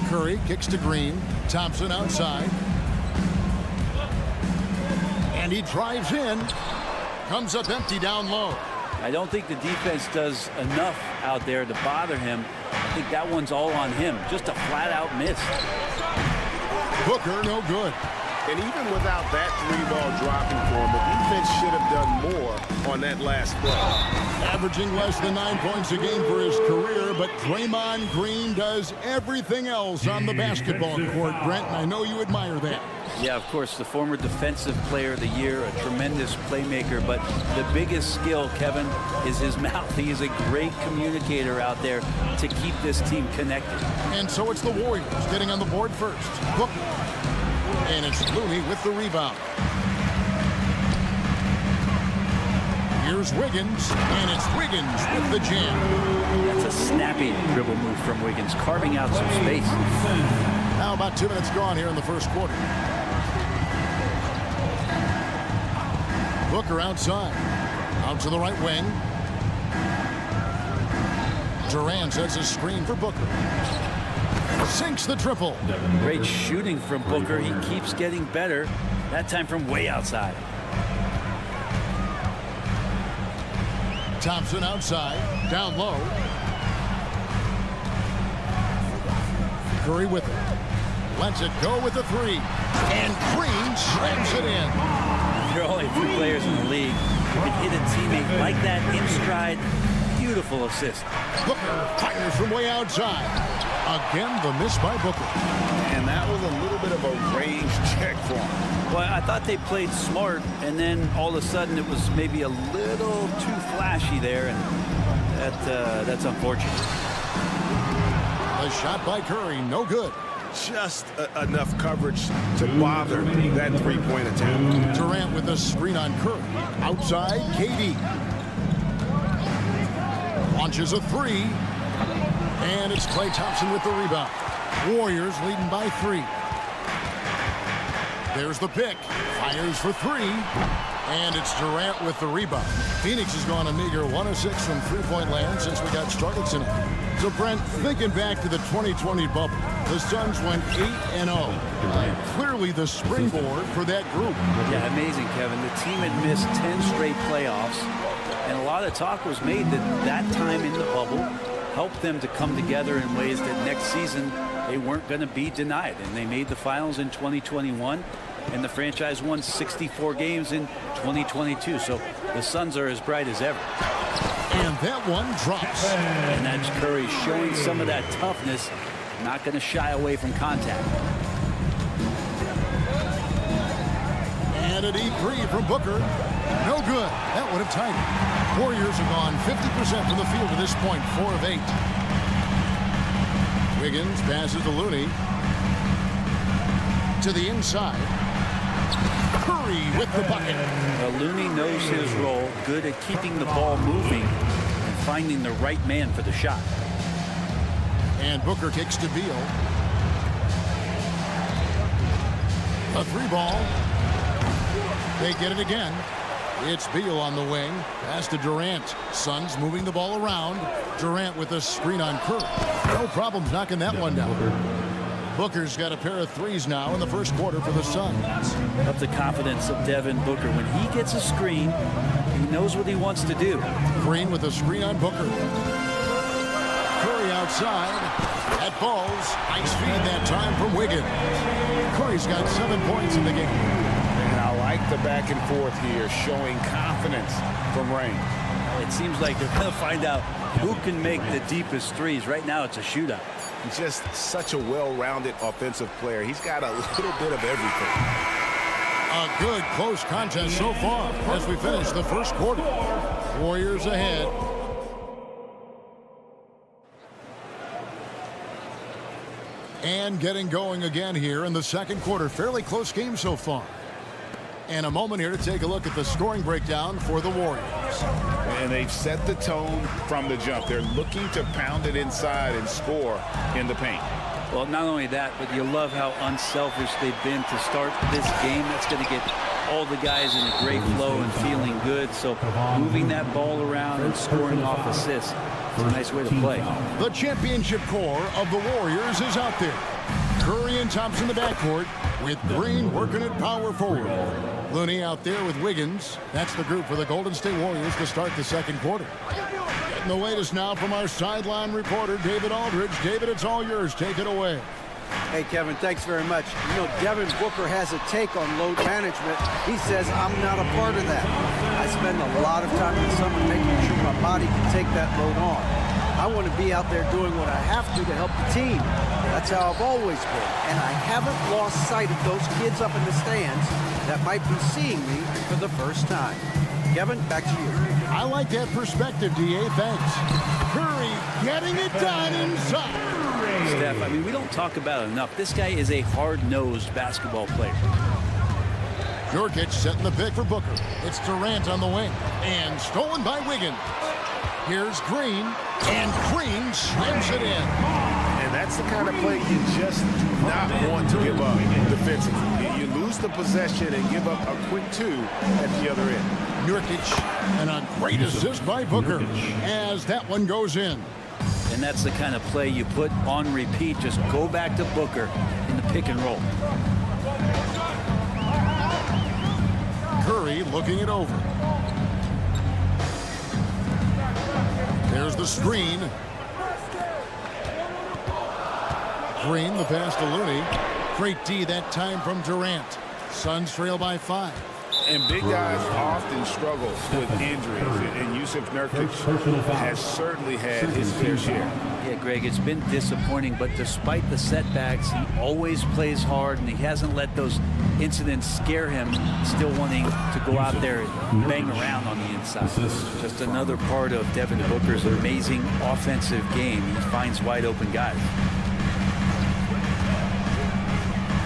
Curry kicks to Green. Thompson outside. And he drives in. Comes up empty down low. I don't think the defense does enough out there to bother him. I think that one's all on him. Just a flat-out miss. Booker, no good. And even without that 3-ball dropping for him, the defense should have done more on that last play. Averaging less than 9 points a game for his career, but Draymond Green does everything else on the basketball court, Brent, and I know you admire that. Yeah, of course, the former Defensive Player of the Year, a tremendous playmaker, but the biggest skill, Kevin, is his mouth. He is a great communicator out there to keep this team connected. And so it's the Warriors getting on the board first. Booker. And it's Looney with the rebound. Here's Wiggins, and it's Wiggins with the jam. That's a snappy dribble move from Wiggins, carving out some space. Now about 2 minutes gone here in the first quarter. Booker outside. Out to the right wing. Durant sets a screen for Booker. Sinks the triple. Great shooting from Booker. He keeps getting better. That time from way outside. Thompson outside. Down low. Curry with it. Lets it go with the 3. And Green slams it in. There are only 2 players in the league who can hit a teammate like that in stride. Beautiful assist. Booker fires from way outside. Again, the miss by Booker. And that was a little bit of a range check for him. Well, I thought they played smart, and then all of a sudden it was maybe a little too flashy there, and that's unfortunate. A shot by Curry, no good. Just enough coverage to bother that 3-point attempt. Durant with a screen on Curry. Outside, KD. Launches a 3. And it's Klay Thompson with the rebound. Warriors leading by 3. There's the pick. Fires for 3. And it's Durant with the rebound. Phoenix has gone a meager 1 of 6 from three-point land since we got started tonight. So, Brent, thinking back to the 2020 bubble, the Suns went 8-0. Clearly the springboard for that group. Yeah, amazing, Kevin. The team had missed 10 straight playoffs, and a lot of talk was made that time in the bubble helped them to come together in ways that next season they weren't going to be denied, and they made the finals in 2021, and the franchise won 64 games in 2022. So the Suns are as bright as ever. And that one drops. And that's Curry showing some of that toughness, not going to shy away from contact. And a deep three from Booker. No good. That would have tied it. Warriors have gone 50% from the field to this point, 4 of 8. Wiggins passes to Looney. To the inside. Curry with the bucket. Looney knows his role, good at keeping the ball moving and finding the right man for the shot. And Booker kicks to Beal. A 3-ball. They get it again. It's Beal on the wing. Pass to Durant. Suns moving the ball around. Durant with a screen on Curry. No problems knocking that one down. Booker's got a pair of threes now in the first quarter for the Suns. Up the confidence of Devin Booker. When he gets a screen, he knows what he wants to do. Green with a screen on Booker. Curry outside. That falls. Nice feed that time from Wiggins. Curry's got 7 points in the game. And I like the back and forth here, showing confidence from Rain. It seems like they're going to find out who can make the deepest threes. Right now, it's a shootout. Just such a well-rounded offensive player. He's got a little bit of everything. A good close contest so far as we finish the first quarter. Warriors ahead. And getting going again here in the second quarter. Fairly close game so far. And a moment here to take a look at the scoring breakdown for the Warriors. And they've set the tone from the jump. They're looking to pound it inside and score in the paint. Well, not only that, but you love how unselfish they've been to start this game. That's going to get all the guys in a great flow and feeling good. So moving that ball around and scoring off assists, it's a nice way to play. The championship core of the Warriors is out there. Curry and Thompson in the backcourt with Green working at power forward. Looney out there with Wiggins. That's the group for the Golden State Warriors to start the second quarter. Getting the latest now from our sideline reporter, David Aldridge. David, it's all yours. Take it away. Hey, Kevin, thanks very much. You know, Devin Booker has a take on load management. He says, I'm not a part of that. I spend a lot of time in the summer making sure my body can take that load on. I want to be out there doing what I have to help the team. That's how I've always been. And I haven't lost sight of those kids up in the stands that might be seeing me for the first time. Kevin, back to you. I like that perspective, D.A. Thanks. Curry getting it done inside. Steph, I mean, we don't talk about it enough. This guy is a hard-nosed basketball player. Nurkic setting the pick for Booker. It's Durant on the wing. And stolen by Wiggins. Here's Green. And Green slams it in. And that's the kind of play you just do not want to give up defensively. You lose the possession and give up a quick 2 at the other end. Nurkic, and a great assist by Booker as that one goes in. And that's the kind of play you put on repeat. Just go back to Booker in the pick and roll. Curry looking it over. There's the screen. Green, the pass to Looney. Great D that time from Durant. Suns trail by 5. And big guys often struggle with injuries, and Yusuf Nurkic has certainly had his fair share. Yeah, Greg, it's been disappointing, but despite the setbacks, he always plays hard, and he hasn't let those incidents scare him, still wanting to go out there and bang around on the inside. Just another part of Devin Booker's amazing offensive game. He finds wide open guys.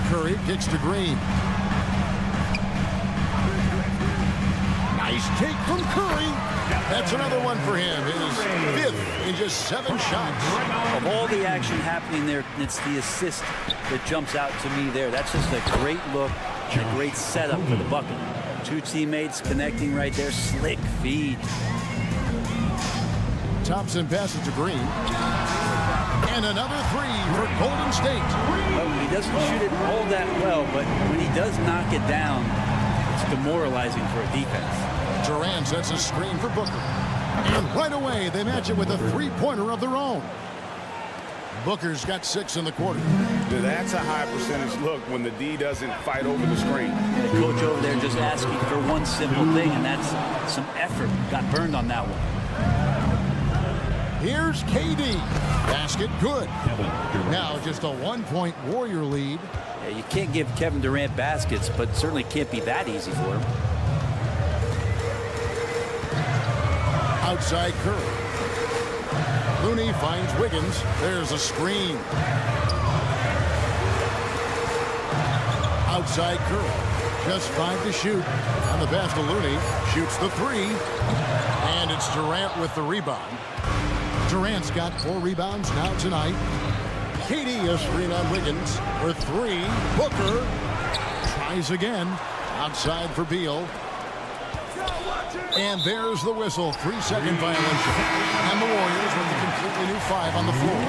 Curry kicks to Green. Nice take from Curry. That's another one for him. His 5th in just 7 shots. Of all the action happening there, it's the assist that jumps out to me there. That's just a great look and a great setup for the bucket. 2 teammates connecting right there. Slick feed. Thompson passes to Green. And another 3 for Golden State. Well, he doesn't shoot it all that well, but when he does knock it down, it's demoralizing for a defense. Durant sets a screen for Booker. And right away, they match it with a 3-pointer of their own. Booker's got 6 in the quarter. That's a high percentage look when the D doesn't fight over the screen. The coach over there just asking for one simple thing, and that's some effort. Got burned on that one. Here's KD. Basket good. Now just a 1-point Warrior lead. Yeah, you can't give Kevin Durant baskets, but certainly can't be that easy for him. Outside Curry. Looney finds Wiggins. There's a screen. Outside Curry. Just 5 to shoot. On the pass to Looney. Shoots the 3. And it's Durant with the rebound. Durant's got 4 rebounds now tonight. KD a screen on Wiggins for 3. Booker tries again. Outside for Beal. And there's the whistle. 3-second violation. And the Warriors with a completely new 5 on the floor.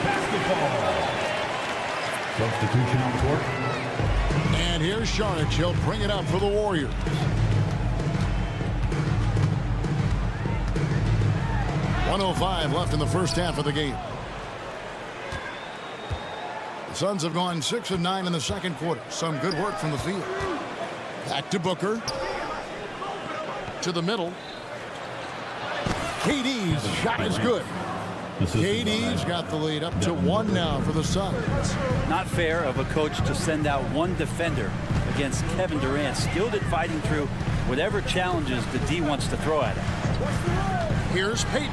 Basketball. Substitution on the court. And here's Sharnic. He'll bring it up for the Warriors. .105 left in the first half of the game. The Suns have gone 6 of 9 in the second quarter. Some good work from the field. Back to Booker. To the middle. KD's shot is good. KD's got the lead up to 1 now for the Suns. Not fair of a coach to send out one defender against Kevin Durant, skilled at fighting through whatever challenges the D wants to throw at him. Here's Payton.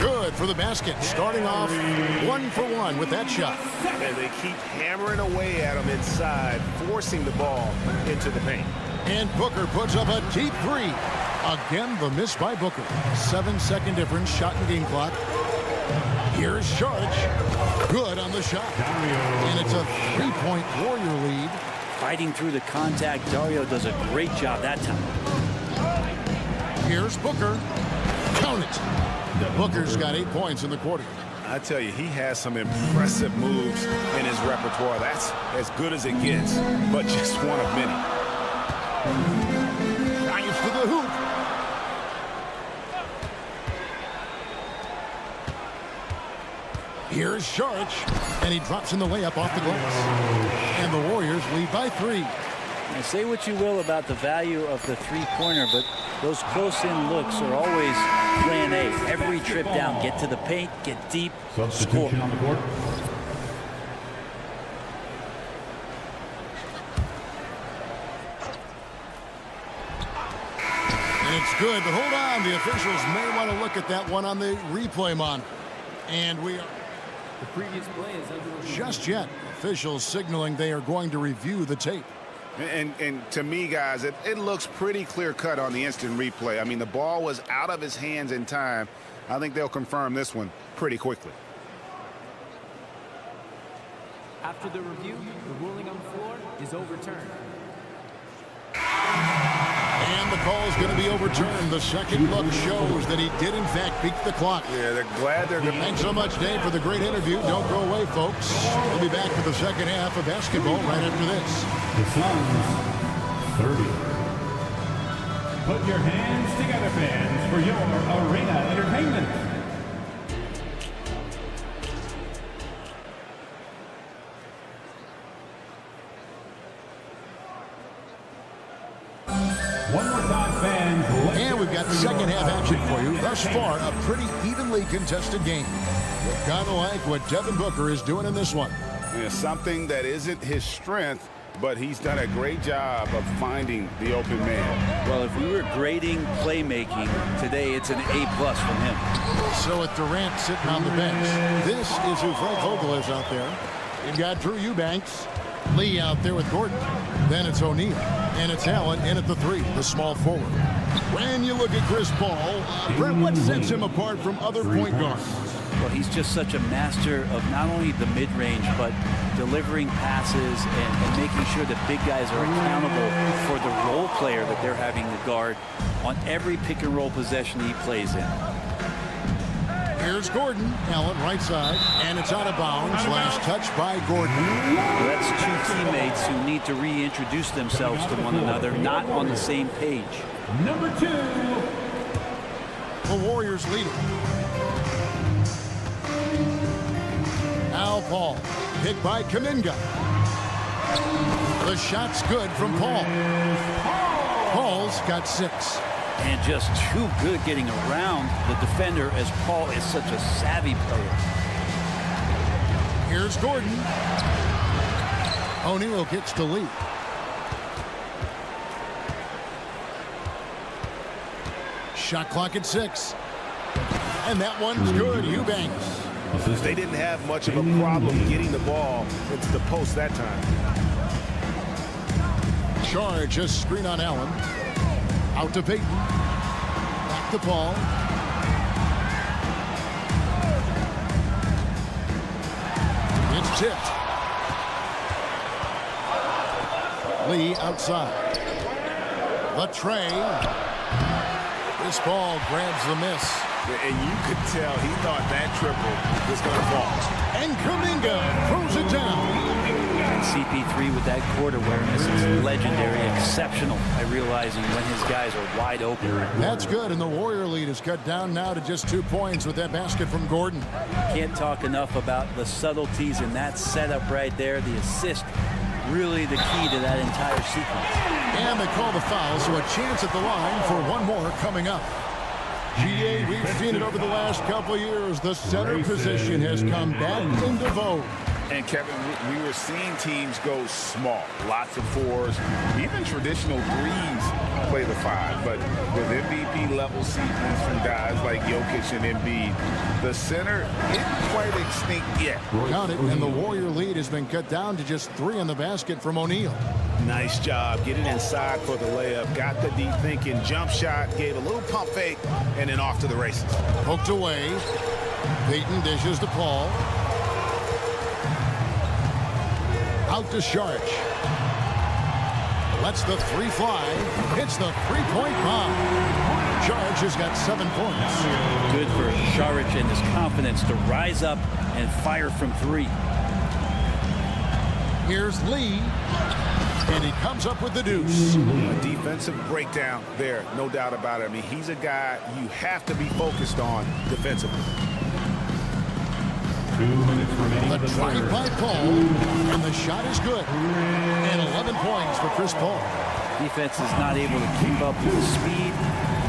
Good for the basket. Starting off 1 for 1 with that shot. And they keep hammering away at him inside, forcing the ball into the paint. And Booker puts up a deep 3. Again, the miss by Booker. 7-second difference, shot and game clock. Here's Sharge. Good on the shot. And it's a 3-point Warrior lead. Fighting through the contact, Dario does a great job that time. Here's Booker. Count it. Booker's got 8 points in the quarter. I tell you, he has some impressive moves in his repertoire. That's as good as it gets, but just one of many. Drives to the hoop. Here's Sharge, and he drops in the layup off the glass. And the Warriors lead by 3. Now, say what you will about the value of the three-pointer, but those close-in looks are always plan A. Every trip down, get to the paint, get deep, score. On the court. And it's good, but hold on. The officials may want to look at that one on the replay monitor. And we are... The previous play is under review. Just yet, officials signaling they are going to review the tape. And to me, guys, it looks pretty clear-cut on the instant replay. I mean, the ball was out of his hands in time. I think they'll confirm this one pretty quickly. After the review, the ruling on the floor is overturned. And the call is going to be overturned. The second look shows that he did, in fact, beat the clock. Yeah, they're glad they're going to... Thanks so much, Dave, for the great interview. Don't go away, folks. We'll be back for the second half of basketball right after this. The Suns, 30. Put your hands together, fans, for your arena entertainment. One more time, fans. And we've got second half action for you. Thus far, a pretty evenly contested game. You're kind of like what Devin Booker is doing in this one. Yeah, something that isn't his strength, but he's done a great job of finding the open man. Well, if we were grading playmaking today, it's an A+ from him. So with Durant sitting on the bench, this is who Frank Vogel is out there. You've got Drew Eubanks, Lee out there with Gordon. Then it's O'Neal, and it's Allen in at the 3, the small forward. When you look at Chris Paul, Brent, what sets him apart from other point guards? Well, he's just such a master of not only the mid-range, but delivering passes and making sure that big guys are accountable for the role player that they're having to guard on every pick-and-roll possession he plays in. Here's Gordon. Allen right side, and it's out of bounds. Last touch by Gordon. Well, that's two teammates who need to reintroduce themselves to one another, not on the same page. Number 2. The Warriors lead it. Paul. Hit by Kuminga. The shot's good from Paul. Paul's got 6. And just too good getting around the defender, as Paul is such a savvy player. Here's Gordon. O'Neal gets to lead. Shot clock at 6. And that one's good. Eubanks. They didn't have much of a problem getting the ball into the post that time. Charge a screen on Allen. Out to Payton. Back to Paul. It's tipped. Lee outside. The tray. This ball grabs the miss. And you could tell he thought that triple was going to fall. And Kuminga throws it down. And CP3 with that court awareness is legendary, exceptional at realizing when his guys are wide open. That's good, and the Warrior lead is cut down now to just 2 points with that basket from Gordon. Can't talk enough about the subtleties in that setup right there. The assist, really the key to that entire sequence. And they call the foul, so a chance at the line for one more coming up. GA, we've seen it over the last couple of years. The center position has come back into vogue. And Kevin, we were seeing teams go small, lots of 4s, even traditional 3s play the 5. But with MVP level seasons from guys like Jokic and Embiid, the center isn't quite extinct yet. Count it, and the Warrior lead has been cut down to just 3 in the basket from O'Neal. Nice job getting inside for the layup. Got the deep thinking jump shot, gave a little pump fake, and then off to the races. Poked away. Payton dishes to Paul. Out to Sharch. Lets the 3 fly. Hits the 3-point bomb. Sharch has got 7 points. Good for Sharch and his confidence to rise up and fire from 3. Here's Lee. And he comes up with the deuce. A defensive breakdown there, no doubt about it. I mean, he's a guy you have to be focused on defensively. 2 minutes remaining. The drive by Paul, and the shot is good. And 11 points for Chris Paul. Defense is not able to keep up with the speed,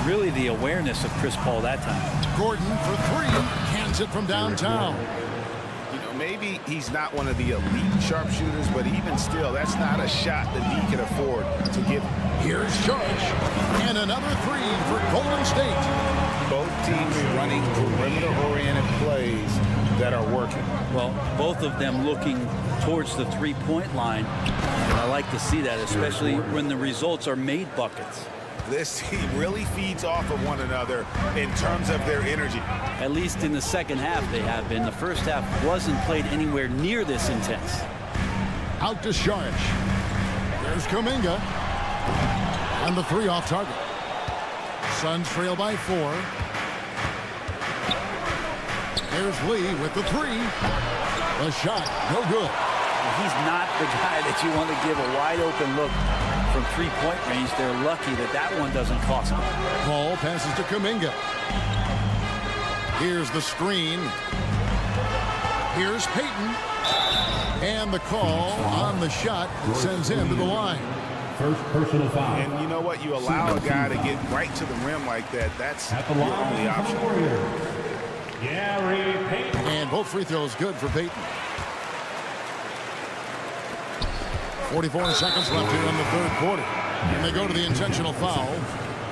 really the awareness of Chris Paul that time. Gordon for 3, cans it from downtown. You know, maybe he's not one of the elite sharpshooters, but even still, that's not a shot that he can afford to give. Here's Sharch, and another 3 for Golden State. Both teams running perimeter-oriented plays that are working. Well, both of them looking towards the 3-point line. And I like to see that, especially when the results are made buckets. This team really feeds off of one another in terms of their energy. At least in the second half they have been. The first half wasn't played anywhere near this intense. Out to Sharch. There's Kuminga. And the 3 off target. Suns trail by 4. There's Lee with the 3. The shot, no good. He's not the guy that you want to give a wide open look from 3-point range. They're lucky that that one doesn't cost them. Paul passes to Kuminga. Here's the screen. Here's Payton. And the call on the shot sends him to the line. First personal foul. And you know what? You allow a guy to get right to the rim like that. That's At the the line, only option. Gary Payton. And both free throws good for Payton. 44 seconds left here in the 3rd quarter. And they go to the intentional foul.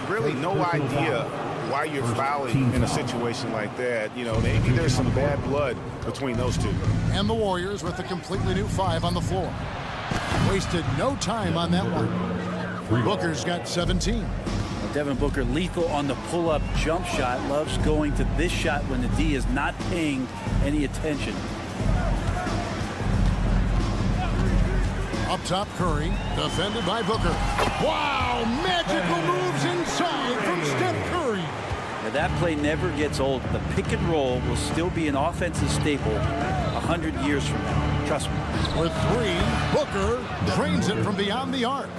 Really no idea why you're fouling in a situation like that. You know, maybe there's some bad blood between those two. And the Warriors with a completely new 5 on the floor. Wasted no time on that one. Booker's got 17. Devin Booker lethal on the pull-up jump shot. Loves going to this shot when the D is not paying any attention. Up top, Curry, defended by Booker. Wow, magical moves inside from Steph Curry. Now that play never gets old. The pick and roll will still be an offensive staple 100 years from now. Trust me. With 3, Booker drains it from beyond the arc.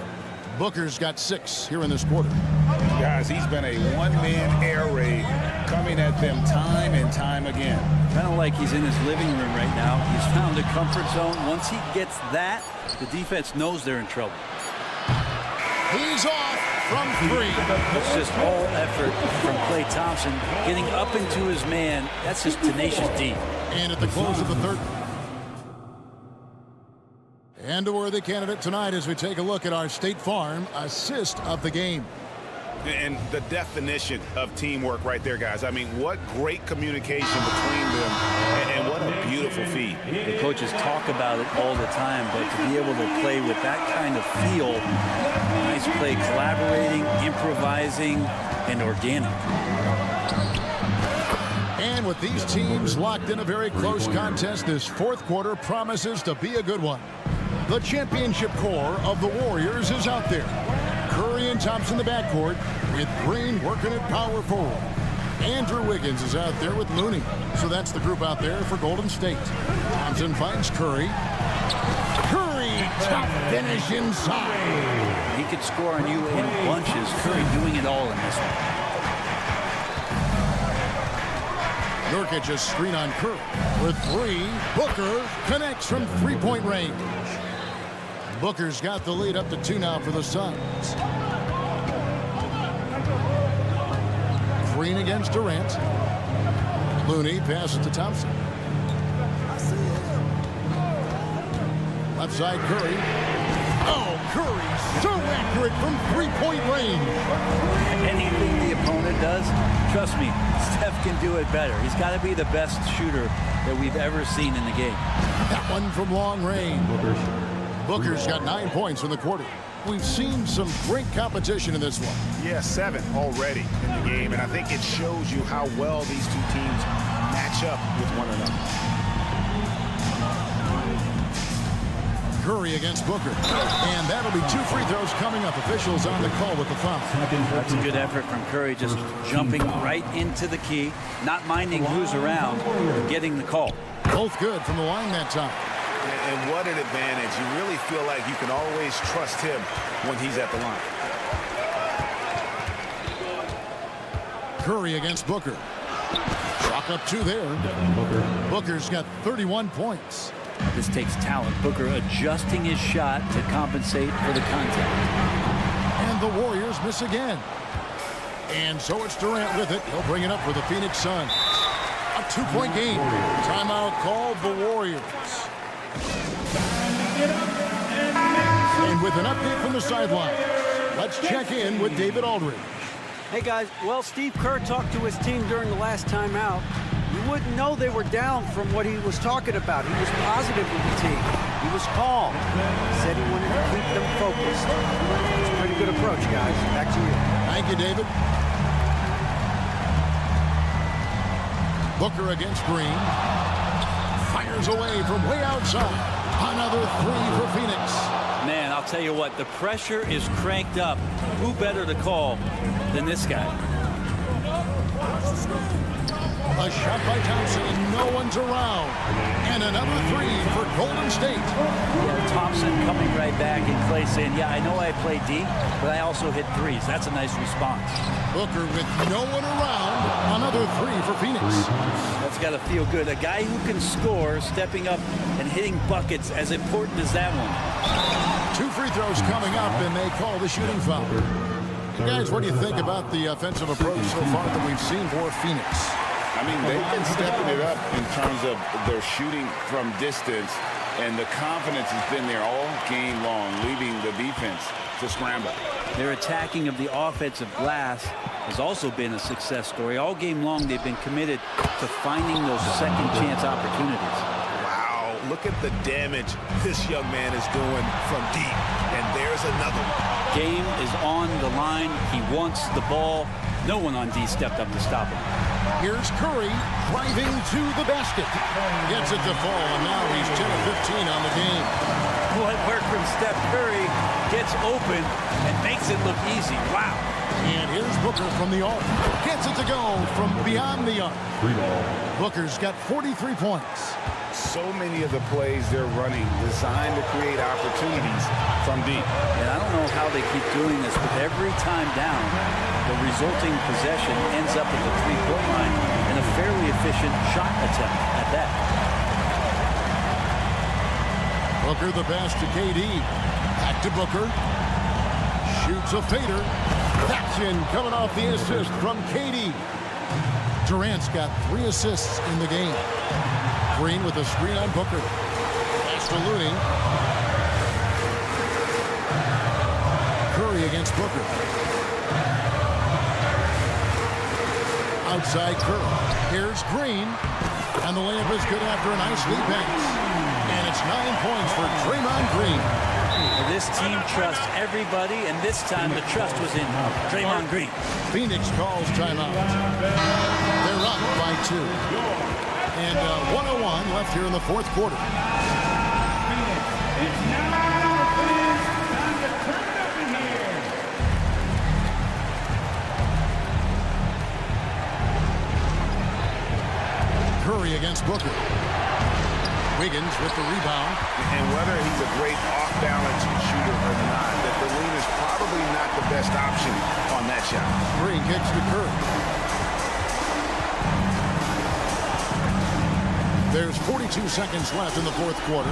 Booker's got 6 here in this quarter. Guys, he's been a one-man air raid coming at them time and time again. Kind of like he's in his living room right now. He's found a comfort zone. Once he gets that, the defense knows they're in trouble. He's off from 3. It's just all effort from Klay Thompson getting up into his man. That's just tenacious D. And at the close of the third. And a worthy candidate tonight as we take a look at our State Farm assist of the game. And the definition of teamwork right there, guys. I mean, what great communication between them, and what a beautiful feed. The coaches talk about it all the time, but to be able to play with that kind of feel, nice play, collaborating, improvising, and organic. And with these teams locked in a very close contest, this fourth quarter promises to be a good one. The championship core of the Warriors is out there. Curry and Thompson in the backcourt with Green working at power forward. Andrew Wiggins is out there with Looney. So that's the group out there for Golden State. Thompson finds Curry. Curry, top finish inside. He could score on you in bunches. Curry doing it all in this one. Nurkic just screen on Curry with 3. Booker connects from three-point range. Booker's got the lead up to 2 now for the Suns. Green against Durant. Looney passes to Thompson. Left side Curry. Oh, Curry so accurate from three-point range. Anything the opponent does, trust me, Steph can do it better. He's got to be the best shooter that we've ever seen in the game. That one from long range. Booker's got 9 points in the quarter. We've seen some great competition in this one. Yeah, 7 already in the game, and I think it shows you how well these two teams match up with one another. Curry against Booker. And that'll be 2 free throws coming up. Officials on the call with the foul. That's a good effort from Curry, just jumping right into the key, not minding who's around, getting the call. Both good from the line that time. And what an advantage. You really feel like you can always trust him when he's at the line. Curry against Booker. Chalk up 2 there. Booker's got 31 points. This takes talent. Booker adjusting his shot to compensate for the contact. And the Warriors miss again. And so it's Durant with it. He'll bring it up for the Phoenix Suns. A 2-point game. Timeout called the Warriors. And with an update from the sideline, let's check in with David Aldridge. Hey guys, well, Steve Kerr talked to his team during the last timeout. You wouldn't know they were down from what he was talking about. He was positive with the team. He was calm. He said he wanted to keep them focused. It's a pretty good approach, guys. Back to you. Thank you, David. Booker against Green. Fires away from way outside. Another 3 for Phoenix. Man, I'll tell you what, the pressure is cranked up. Who better to call than this guy? A shot by Thompson, and no one's around. And another 3 for Golden State. Thompson coming right back, and Klay saying, yeah, I know I play D, but I also hit 3s. That's a nice response. Booker with no one around. Another 3 for Phoenix. That's got to feel good. A guy who can score, stepping up and hitting buckets, as important as that one. 2 free throws coming up, and they call the shooting foul. Guys, what do you think about the offensive approach so far that we've seen for Phoenix? I mean, they've been stepping it up in terms of their shooting from distance, and the confidence has been there all game long, leaving the defense to scramble. Their attacking of the offensive glass has also been a success story. All game long, they've been committed to finding those second chance opportunities. Wow, look at the damage this young man is doing from deep. And there's another one. Game is on the line. He wants the ball. No one on D stepped up to stop him. Here's Curry driving to the basket. Gets it to fall, and now he's 10 of 15 on the game. What work from Steph Curry, gets open and makes it look easy. Wow. And here's Booker from the arc. Gets it to go from beyond the arc. Booker's got 43 points. So many of the plays they're running designed to create opportunities from deep. And I don't know how they keep doing this, but every time down, the resulting possession ends up at the three-point line and a fairly efficient shot attempt at that. Booker the pass to KD. Back to Booker. Shoots a fader. That's in, coming off the assist from KD. Durant's got 3 assists in the game. Green with a screen on Booker. Pass to Looney. Curry against Booker. Outside Curry. Here's Green. And the layup is good after a nice lead pass. And it's 9 points for Draymond Green. This team trusts everybody, and this time the trust was in Draymond Green. Phoenix calls timeout. They're up by 2. And 1:01 left here in the fourth quarter. Curry against Booker. Wiggins with the rebound. And whether he's a great off-balance shooter or not, that the lean is probably not the best option on that shot. Green kicks to Curry. There's 42 seconds left in the fourth quarter.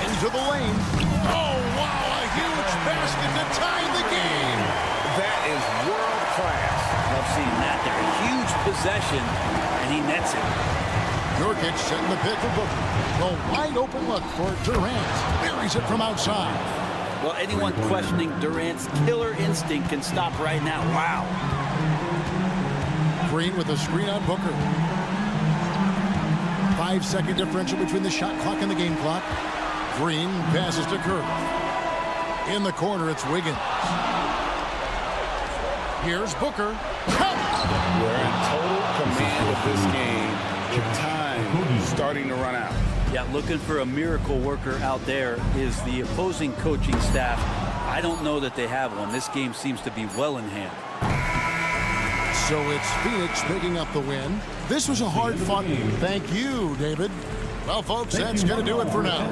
Into the lane. Oh, wow, a huge basket to tie the game. That is world class. Love seeing that there. A huge possession, and he nets it. EuroCup setting the pick for Booker. The wide open look for Durant. Buries it from outside. Well, anyone questioning Durant's killer instinct can stop right now. Wow. Green with a screen on Booker. 5-second differential between the shot clock and the game clock. Green passes to Curry. In the corner, it's Wiggins. Here's Booker. We're in total command of this game. The time is starting to run out. Yeah, looking for a miracle worker out there is the opposing coaching staff. I don't know that they have one. This game seems to be well in hand. So it's Phoenix picking up the win. This was a hard-fought game. Thank you, David. Well, folks, that's going to do it for now.